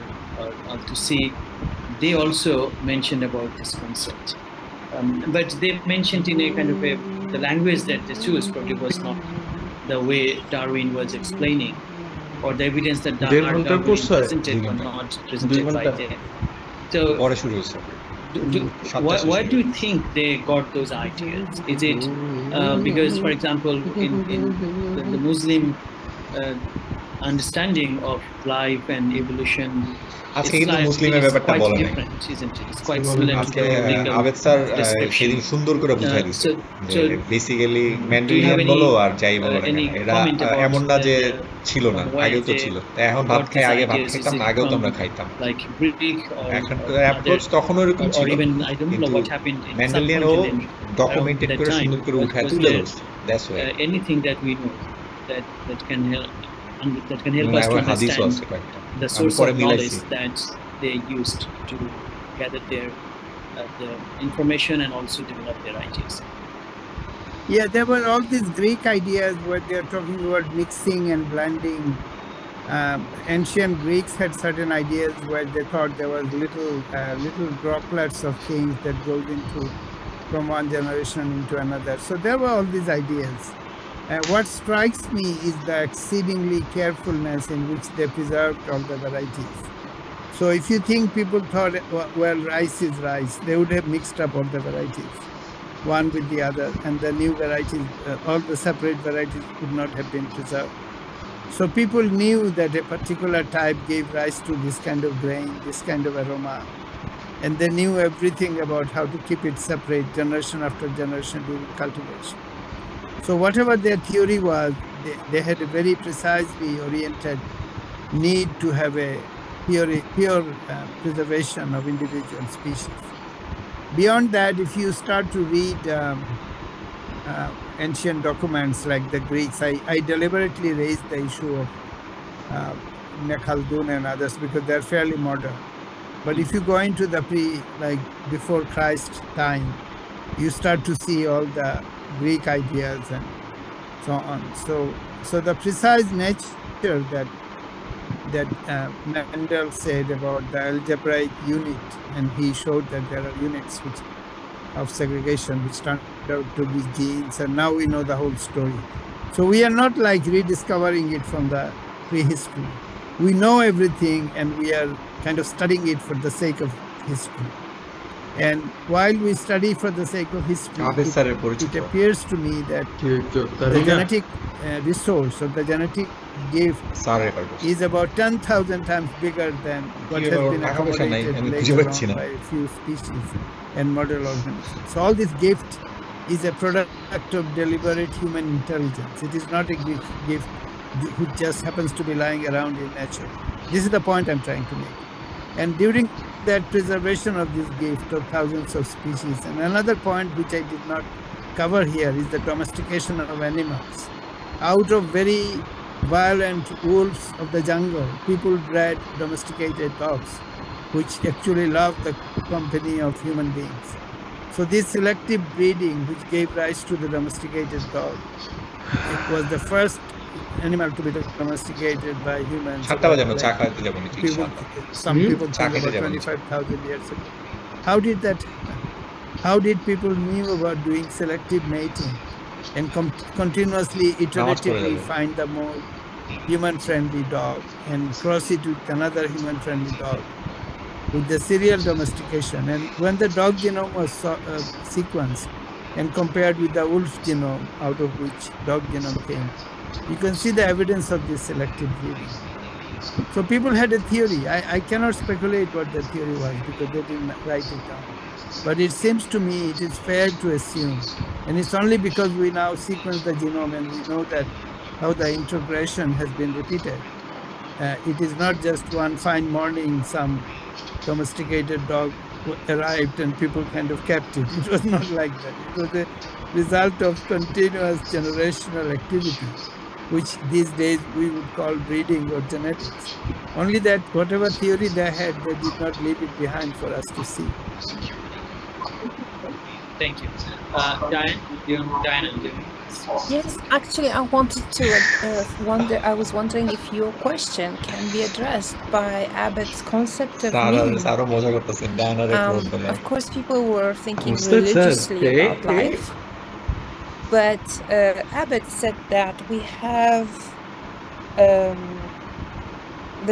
[SPEAKER 5] Al-Tusi, they also mentioned about this concept. But they mentioned in a kind of the language that they chose probably was not the way Darwin was explaining, or the evidence that Darwin presented were not presented by them. So, why do you think they got those ideas? Is it because, for example, in the Muslim understanding of life and evolution,
[SPEAKER 4] মুসলিমের ব্যাপারটা বলে নাই আজকে আবেদ sir সেদিন সুন্দর করে বুঝাই দিচ্ছে যে বেসিক্যালি ম্যান্ডেলিয়ান বলো আর যাই বলো না এরা এমন না যে ছিল না, আগেও তো ছিল। এখন ভাত খাই, আগে ভাত খাইতাম না, আগেও তো আমরা খাইতাম। এখন অ্যাপ্রোচ তখনও এরকম ছিল, কিন্তু ম্যান্ডেলিয়ানও ডকুমেন্টেড করে সুন্দর করে উঠায় তুলে ধরছে। That's why
[SPEAKER 5] anything that we know that can help us to understand the source of knowledge that they used to gather the information and also develop their ideas.
[SPEAKER 1] Yeah, there were all these Greek ideas where they're talking about mixing and blending. Ancient Greeks had certain ideas where they thought there was little droplets of things that goes from one generation into another. So there were all these ideas. What strikes me is the exceedingly carefulness in which they preserved all the varieties. So if you think people thought, well, rice is rice, they would have mixed up all the varieties, one with the other, and the new varieties, all the separate varieties could not have been preserved. So people knew that a particular type gave rise to this kind of grain, this kind of aroma, and they knew everything about how to keep it separate generation after generation during cultivation. So whatever their theory was, they had a very precisely oriented need to have a pure preservation of individual species. Beyond that, if you start to read ancient documents like the Greeks, I deliberately raised the issue of Ibn Khaldun and others because they're fairly modern. But if you go into the before Christ time, you start to see all the Greek ideas and so on. So the precise nature that Mendel said about the algebraic unit, and he showed that there are units of segregation which turned out to be genes, and now we know the whole story. So we are not like rediscovering it from the prehistory. We know everything, and we are kind of studying it for the sake of history. And while we study for the sake of history, it appears to me that the genetic resource or the genetic gift is about 10,000 times bigger than what has been accommodated later on by a few species and model organisms. So all this gift is a product of deliberate human intelligence. It is not a gift which just happens to be lying around in nature. This is the point I'm trying to make. And during that preservation of this gift of thousands of species, and another point which I did not cover here is the domestication of animals. Out of very violent wolves of the jungle, people bred domesticated dogs, which actually love the company of human beings. So this selective breeding, which gave rise to the domesticated dog, it was the first animal to be domesticated by humans. Some people think about 25,000 years ago. How did that happen? How did people knew about doing selective mating and continuously, iteratively find the more human-friendly dog and cross it with another human-friendly dog with the serial domestication? And when the dog genome was sequenced and compared with the wolf genome out of which dog genome came, you can see the evidence of this selective breeding. So people had a theory. I cannot speculate what the theory was because they didn't write it down. But it seems to me it is fair to assume, and it's only because we now sequence the genome and we know that how the integration has been repeated. It is not just one fine morning some domesticated dog arrived and people kind of kept it. It was not like that. It was a result of continuous generational activity, which these days we would call breeding or genetics. Only that whatever theory they had, they did not leave it behind for us to see.
[SPEAKER 5] Thank you. Diana?
[SPEAKER 7] Yes, actually, I wanted to I was wondering if your question can be addressed by Abbott's concept of meaning. Of course, people were thinking religiously about life, but Abbott said that we have the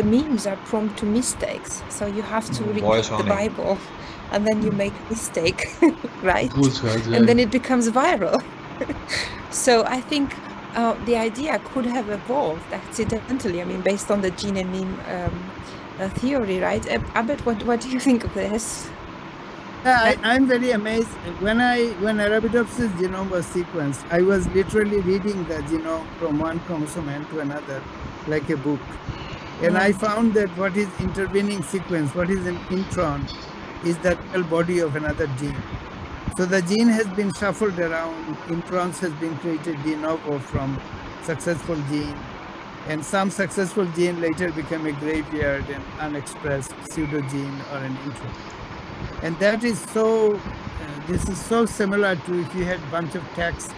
[SPEAKER 7] memes are prone to mistakes, so you have to read the Bible, and then you make a mistake, right? And then it becomes viral. So I think the idea could have evolved accidentally, I mean, based on the gene and meme theory, right? Abbott, what do you think of this?
[SPEAKER 1] I'm very amazed. When Arabidopsis genome was sequenced, I was literally reading the genome from one chromosome end to another, like a book. And I found that what is intervening sequence, what is an intron, is the real body of another gene. So the gene has been shuffled around, introns has been created de novo from successful gene, and some successful gene later became a graveyard and unexpressed pseudogene or an intron. And that is so, this is so similar to if you had a bunch of text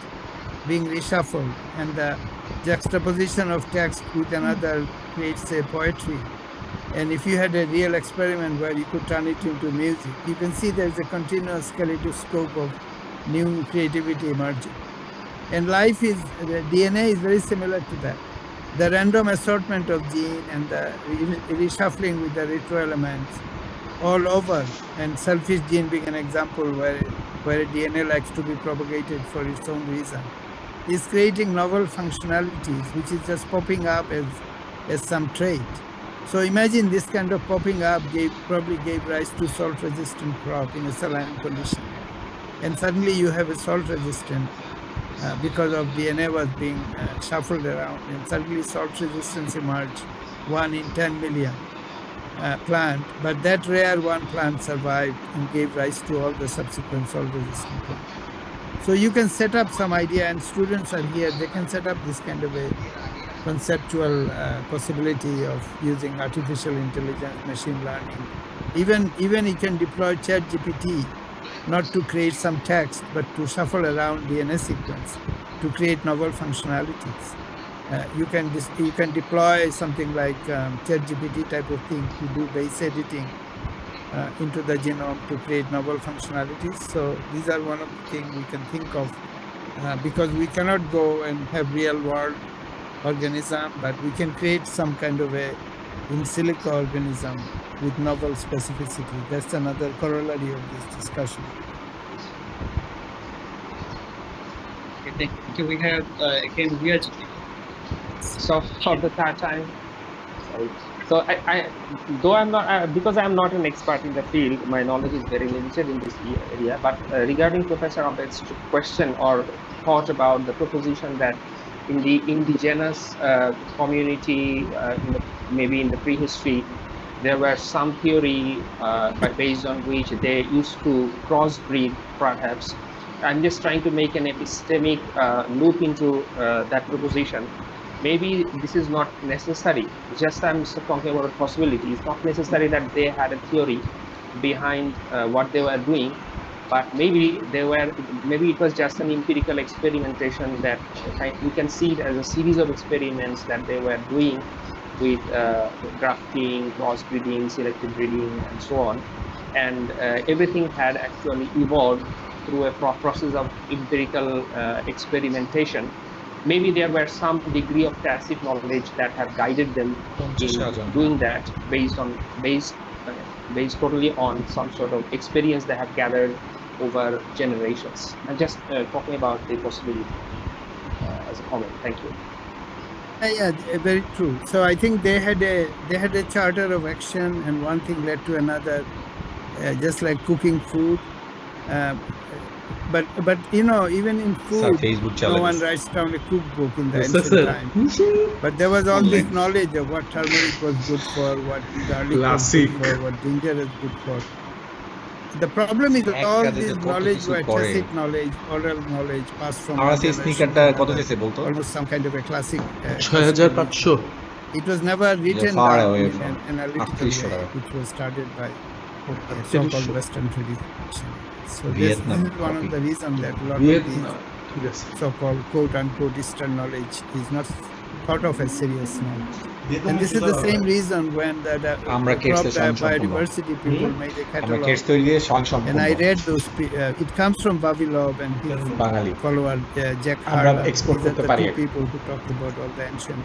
[SPEAKER 1] being reshuffled and the juxtaposition of text with another creates a poetry. And if you had a real experiment where you could turn it into music, you can see there's a continuous kaleidoscope of new creativity emerging. And life is, the DNA is very similar to that. The random assortment of gene and the reshuffling with the retro elements all over, and selfish gene being an example where a DNA likes to be propagated for its own reason, is creating novel functionalities which is just popping up as some trait. So imagine this kind of popping up probably gave rise to salt-resistant crop in a saline condition. And suddenly you have a salt-resistant because of DNA was being shuffled around, and suddenly salt resistance emerged, 1 in 10 million. plant, but that rare one plant survived and gave rise to all the subsequent salt-resistant plants. So you can set up some idea, and students are here, they can set up this kind of a conceptual possibility of using artificial intelligence, machine learning. Even you can deploy ChatGPT, not to create some text, but to shuffle around DNA sequence to create novel functionalities. You can deploy something like ChatGPT type of thing to do base editing into the genome to create novel functionalities. So these are one of the things we can think of because we cannot go and have real world organism, but we can create some kind of a in silico organism with novel specificity. That's another corollary of this discussion.
[SPEAKER 6] Okay, thank you. We have again Viraj. So for the third time. Sorry. So I though I'm not because I'm not an expert in the field, my knowledge is very limited in this area. But regarding Professor Abed's question or thought about the proposition that in the indigenous community, maybe in the prehistory, there were some theory based on which they used to crossbreed, perhaps. I'm just trying to make an epistemic loop into that proposition. Maybe this is not necessary. Just I'm talking about a possibility. It's not necessary that they had a theory behind what they were doing, but maybe it was just an empirical experimentation that you can see it as a series of experiments that they were doing with grafting, crossbreeding, selective breeding, and so on. And everything had actually evolved through a process of empirical experimentation. Maybe there were some degree of tacit knowledge that have guided them in doing that based totally on some sort of experience they have gathered over generations. I'm just talking about the possibility as a comment. Thank you.
[SPEAKER 1] Yeah, very true. So I think they had a charter of action, and one thing led to another, just like cooking food. But even in food, no one writes down a cookbook in the ancient time. But there was all this knowledge of what turmeric was good for, what garlic was good for, what ginger is good for. The problem is all this knowledge were tacit knowledge, oral knowledge passed from almost some kind of a classic.
[SPEAKER 2] 6500
[SPEAKER 1] It was never written down in an analytical way, which was started by so-called Western tradition. So this is one of the reasons that a lot of these so-called quote-unquote Eastern knowledge is not thought of as serious knowledge. And this is the same reason when the biodiversity people made a catalog. And I read those, it comes from Vavilov and his follower Jack Harlan. These are the two people who talked about all the ancient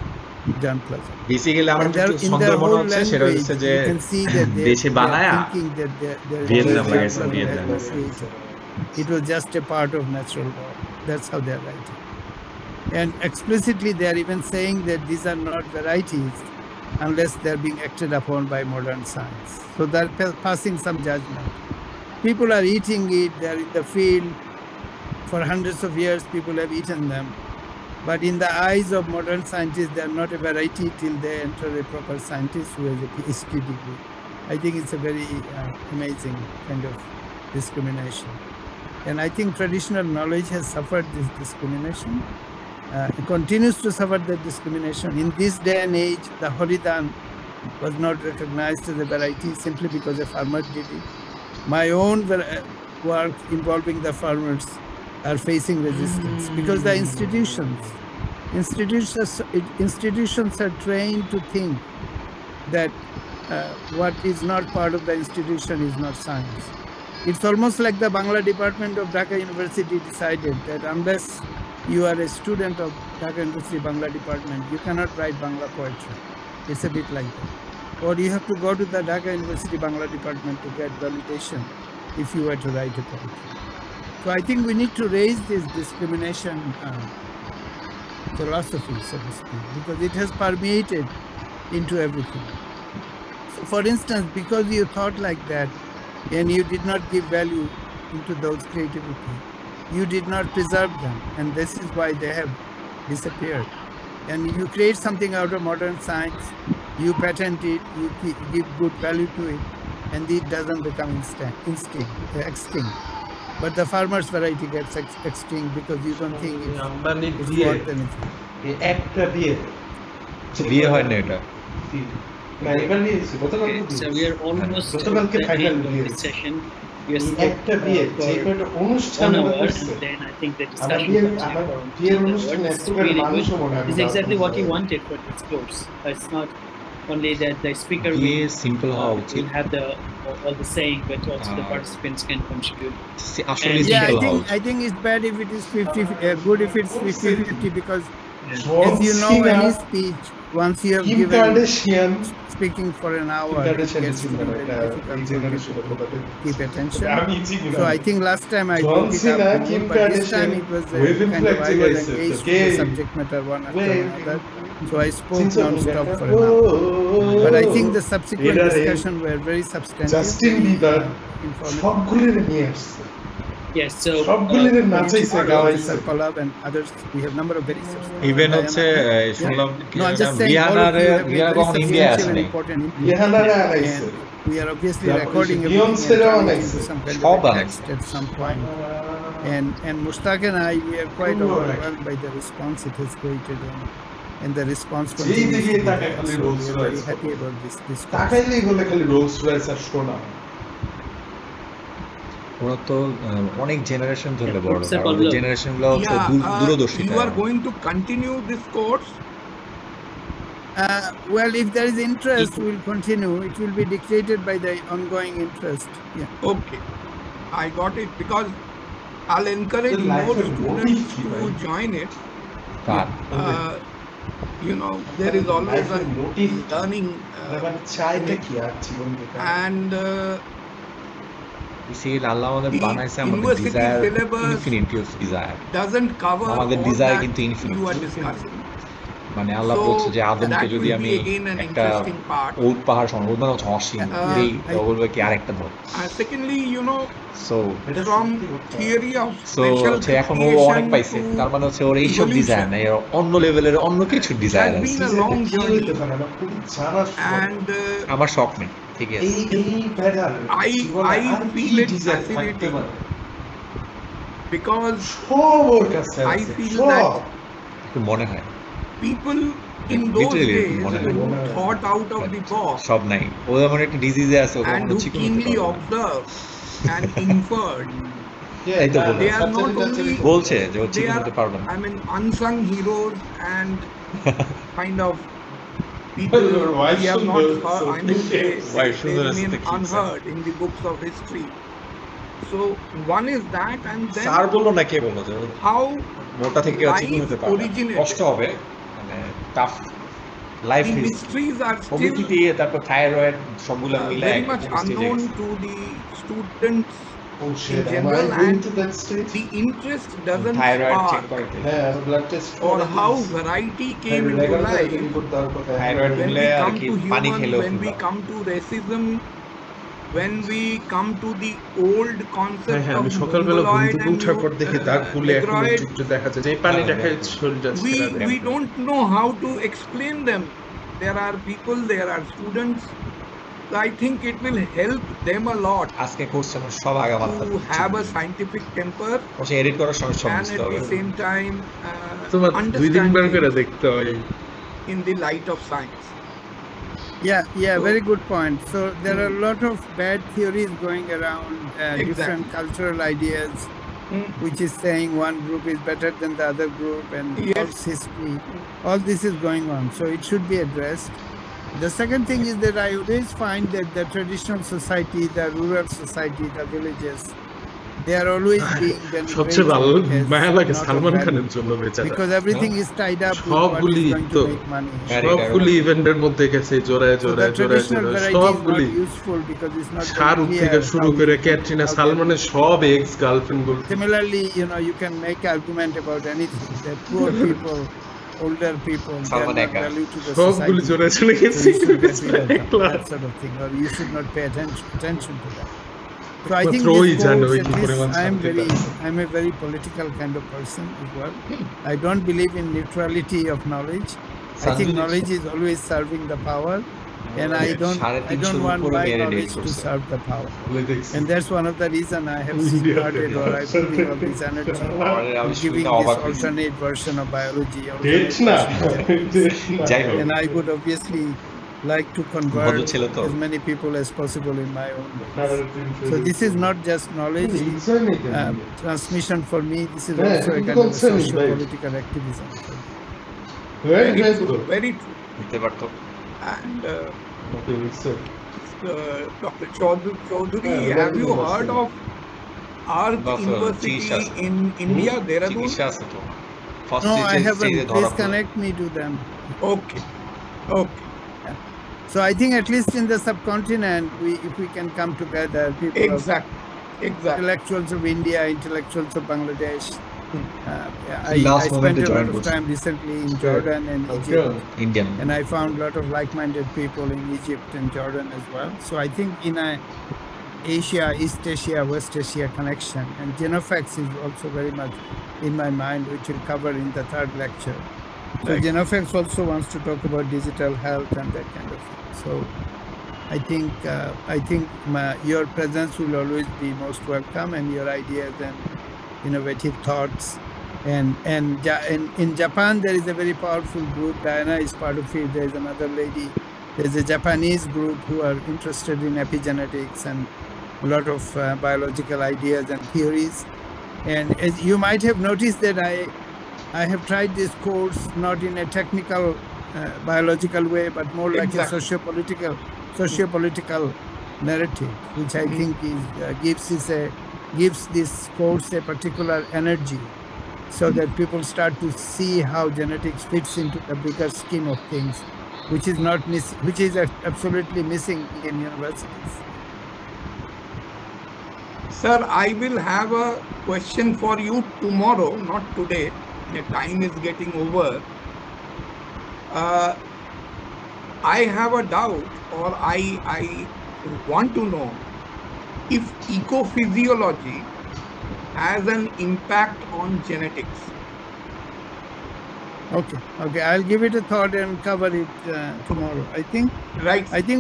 [SPEAKER 1] germplasm.
[SPEAKER 4] Basically, আমার কিছু সন্দেহ মনে হচ্ছে সেটা হচ্ছে যে দেশে বানায়া ভিয়েতনাম লাগাইছে Vietnam.
[SPEAKER 1] It was just a part of natural law. That's how they are writing. And explicitly, they are even saying that these are not varieties unless they're being acted upon by modern science. So they're passing some judgment. People are eating it, they're in the field. For hundreds of years, people have eaten them. But in the eyes of modern scientists, they're not a variety till they enter a proper scientist who has a PhD degree. I think it's a very amazing kind of discrimination. And I think traditional knowledge has suffered this discrimination. It continues to suffer that discrimination. In this day and age, the Horidan was not recognized as a variety simply because a farmer did it. My own work involving the farmers are facing resistance because the institutions are trained to think that what is not part of the institution is not science. It's almost like the Bangla department of Dhaka University decided that unless you are a student of Dhaka University Bangla department, you cannot write Bangla poetry. It's a bit like that. Or you have to go to the Dhaka University Bangla department to get validation if you were to write a poetry. So I think we need to raise this discrimination philosophy, so to speak, because it has permeated into everything. So for instance, because you thought like that and you did not give value into those creativity, you did not preserve them, and this is why they have disappeared. And you create something out of modern science, You patent it, you give good value to it, and it doesn't become extinct. But the farmer's variety gets extinct because you don't think it's worth anything.
[SPEAKER 4] So we are
[SPEAKER 5] so we are almost at the end of the session. We are set for 1 hour, and then I think the discussion comes in. It's really good. It's exactly what you wanted for this course. It's not only that the speaker will have all the saying, but also the participants can contribute.
[SPEAKER 1] I think it's bad if it is 50, good if it's 50-50, because as you know, any speech, once you have given speaking for an hour, it gets to be very difficult to keep attention. So I think last time I broke it up more, but this time it was kind of, I was engaged with the subject matter one after another. So I spoke non-stop for an hour. But I think the subsequent discussion were very substantive, informative.
[SPEAKER 5] Yes, so
[SPEAKER 1] Professor Pallab and others, we have number of very substantive.
[SPEAKER 4] Even শুনলাম কখন India আসে
[SPEAKER 1] we are obviously recording everything some kind of text at some point. And Mushtaq and I, we are quite overwhelmed by the response it has created, and the response continues to be there. So we are very happy about this discourse.
[SPEAKER 4] ওরা তো অনেক generation ধরে বড় জেনারেশনগুলো দূরদর্শী।
[SPEAKER 8] You are going to continue this course?
[SPEAKER 1] Well, if there is interest, we'll continue. It will be dictated by the ongoing interest. Yeah.
[SPEAKER 8] Okay, I got it, because I'll encourage more students to join it. You know, there is always a learning, and university syllabus doesn't cover all that you are discussing.
[SPEAKER 4] মানে আল্লাহ বলছে যে আদমকে যদি আমি একটা ওট পাহাড় বলবো কি আরেকটা ধর।
[SPEAKER 8] Secondly, you know,
[SPEAKER 4] so
[SPEAKER 8] from theory of special
[SPEAKER 4] এখন ও অনেক পাইছে, তার মানে হচ্ছে ওর এইসব ডিজাইন নাই, অন্য লেভেলের অন্য কিছু ডিজাইন আছে।
[SPEAKER 8] And
[SPEAKER 4] আমার শখ নেই, ঠিক আছে।
[SPEAKER 8] I feel it fascinating because I feel that
[SPEAKER 4] মনে হয়
[SPEAKER 8] people in those days who thought out of the box
[SPEAKER 4] সব নাই, ও যেমন একটা ডিজিজে আছে
[SPEAKER 8] and who keenly observed and inferred. They are not only
[SPEAKER 4] বলছে যে ও চিন্তা করতে পারবে না।
[SPEAKER 8] I mean, unsung heroes and kind of people we have not heard, I mean, they remain unheard in the books of history. So one is that, and then
[SPEAKER 4] sir বললো না, কে বললো যে
[SPEAKER 8] how
[SPEAKER 4] মোটা থেকে চিন্তা করতে পারবে, কষ্ট হবে, মানে tough life
[SPEAKER 8] mysteries are still
[SPEAKER 4] তারপর থাইরয়েড সবগুলো মিলে
[SPEAKER 8] very much unknown to the students in general, and the interest doesn't spark or how variety came into life when we come to human, when we come to racism, when we come to the old concept of mongoloid and we don't know how to explain them. There are people, there are students, I think it will help them a lot to have a scientific temper and at the same time understanding in the light of science.
[SPEAKER 1] Yeah, very good point. So there are a lot of bad theories going around, different cultural ideas, which is saying one group is better than the other group, and false history. All this is going on, so it should be addressed. The second thing is that I always find that the traditional society, the rural society, the villages, they are always being
[SPEAKER 2] সবচেয়ে ভালো মায়া লাগে সালমান খানের জন্য বেচারা,
[SPEAKER 1] because everything is tied up with what is going to make money.
[SPEAKER 2] সবগুলি ইভেন্টের মধ্যে গেছে জোড়ায় সবগুলি শাহরুখ থেকে শুরু করে ক্যাটরিনা সালমানের সব এক্স গার্লফ্রেন্ড গুলো।
[SPEAKER 1] Similarly, you know, you can make argument about anything, that poor people, older people, they are not value to the society, so you should get rid of them, that sort of thing, or you should not pay attention to that. So I think I'm a very political kind of person as well. I don't believe in neutrality of knowledge. I think knowledge is always serving the power, and I don't want my knowledge to serve the power. And that's one of the reasons I have started, or I'm putting all this energy in giving this alternate version of biology. And I would obviously like to convert as many people as possible in my own ways. So this is not just knowledge transmission for me. This is also a kind of socio-political activism.
[SPEAKER 8] Very true. Very true. And Dr. Chaudhary, have you heard of Arc University in India, Dehradun?
[SPEAKER 1] No, I haven't. Please connect me to them.
[SPEAKER 8] Okay. Okay.
[SPEAKER 1] So I think at least in the subcontinent, if we can come together, people intellectuals of India, intellectuals of Bangladesh. I spent a lot of time recently in Jordan and Egypt, and I found a lot of like-minded people in Egypt and Jordan as well. So I think in a Asia, East Asia, West Asia connection, and Genofacts is also very much in my mind, which we'll cover in the third lecture. So Genofacts also wants to talk about digital health and that kind of thing. So I think your presence will always be most welcome, and your ideas and innovative thoughts. And in Japan, there is a very powerful group. Diana is part of it. There is another lady. There's a Japanese group who are interested in epigenetics and a lot of biological ideas and theories. And as you might have noticed that I have tried this course not in a technical biological way, but more like a socio-political narrative, which I think gives this course a particular energy, so that people start to see how genetics fits into the bigger scheme of things, which is absolutely missing in universities.
[SPEAKER 8] Sir, I will have a question for you tomorrow, not today. The time is getting over. I have a doubt, or I want to know if ecophysiology has an impact on genetics.
[SPEAKER 1] Okay, I'll give it a thought and cover it tomorrow. I think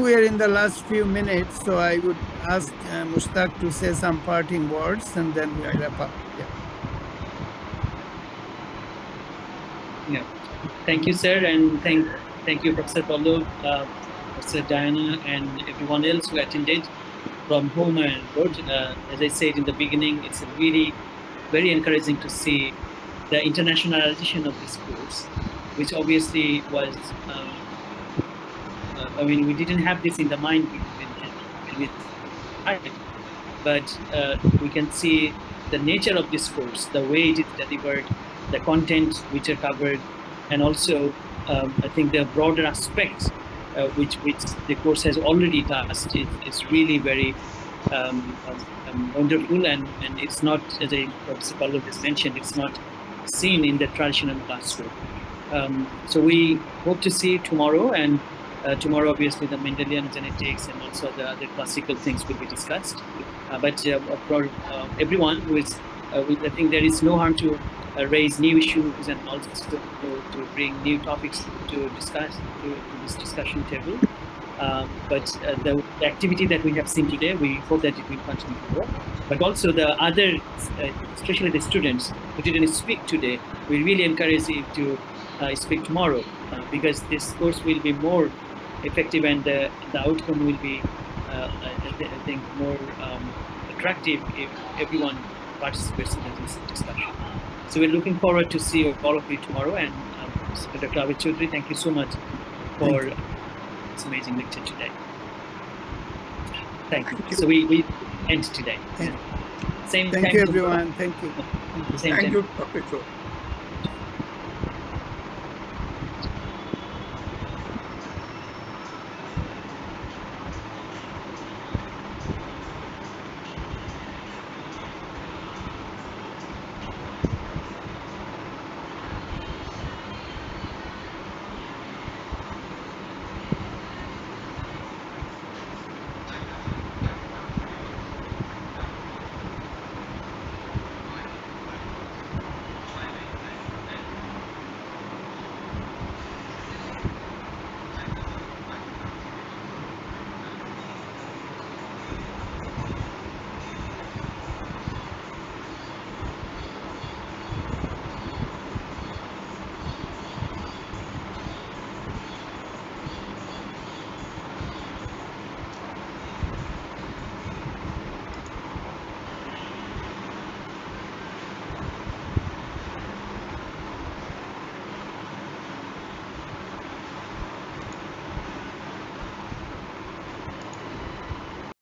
[SPEAKER 1] we are in the last few minutes, so I would ask Mushtaq to say some parting words, and then we'll wrap up.
[SPEAKER 5] Yeah. Thank you, sir, and thank you, Professor Pallab, Professor Diana, and everyone else who attended from home and abroad. As I said in the beginning, it's really very encouraging to see the internationalization of this course, which obviously was, we didn't have this in the mind with but we can see the nature of this course, the way it is delivered, the content which are covered, and also I think the broader aspects which the course has already touched is really very wonderful, and it's not, as Professor Pallab has mentioned, it's not seen in the traditional classroom. So we hope to see tomorrow, and tomorrow obviously the Mendelian genetics and also the other classical things will be discussed. But for everyone who is, I think there is no harm to raise new issues and also to bring new topics to discuss to this discussion table. But the activity that we have seen today, we hope that it will continue to work. But also the other, especially the students who didn't speak today, we really encourage you to speak tomorrow, because this course will be more effective, and the outcome will be, I think, more attractive if everyone participates in this discussion. So we're looking forward to see all of you tomorrow. And Dr. Abid Chaudhary, thank you so much for this amazing lecture today. Thank you. So we end today.
[SPEAKER 1] Thank you, everyone. Thank you.
[SPEAKER 8] Thank you, Dr. Chaudhary.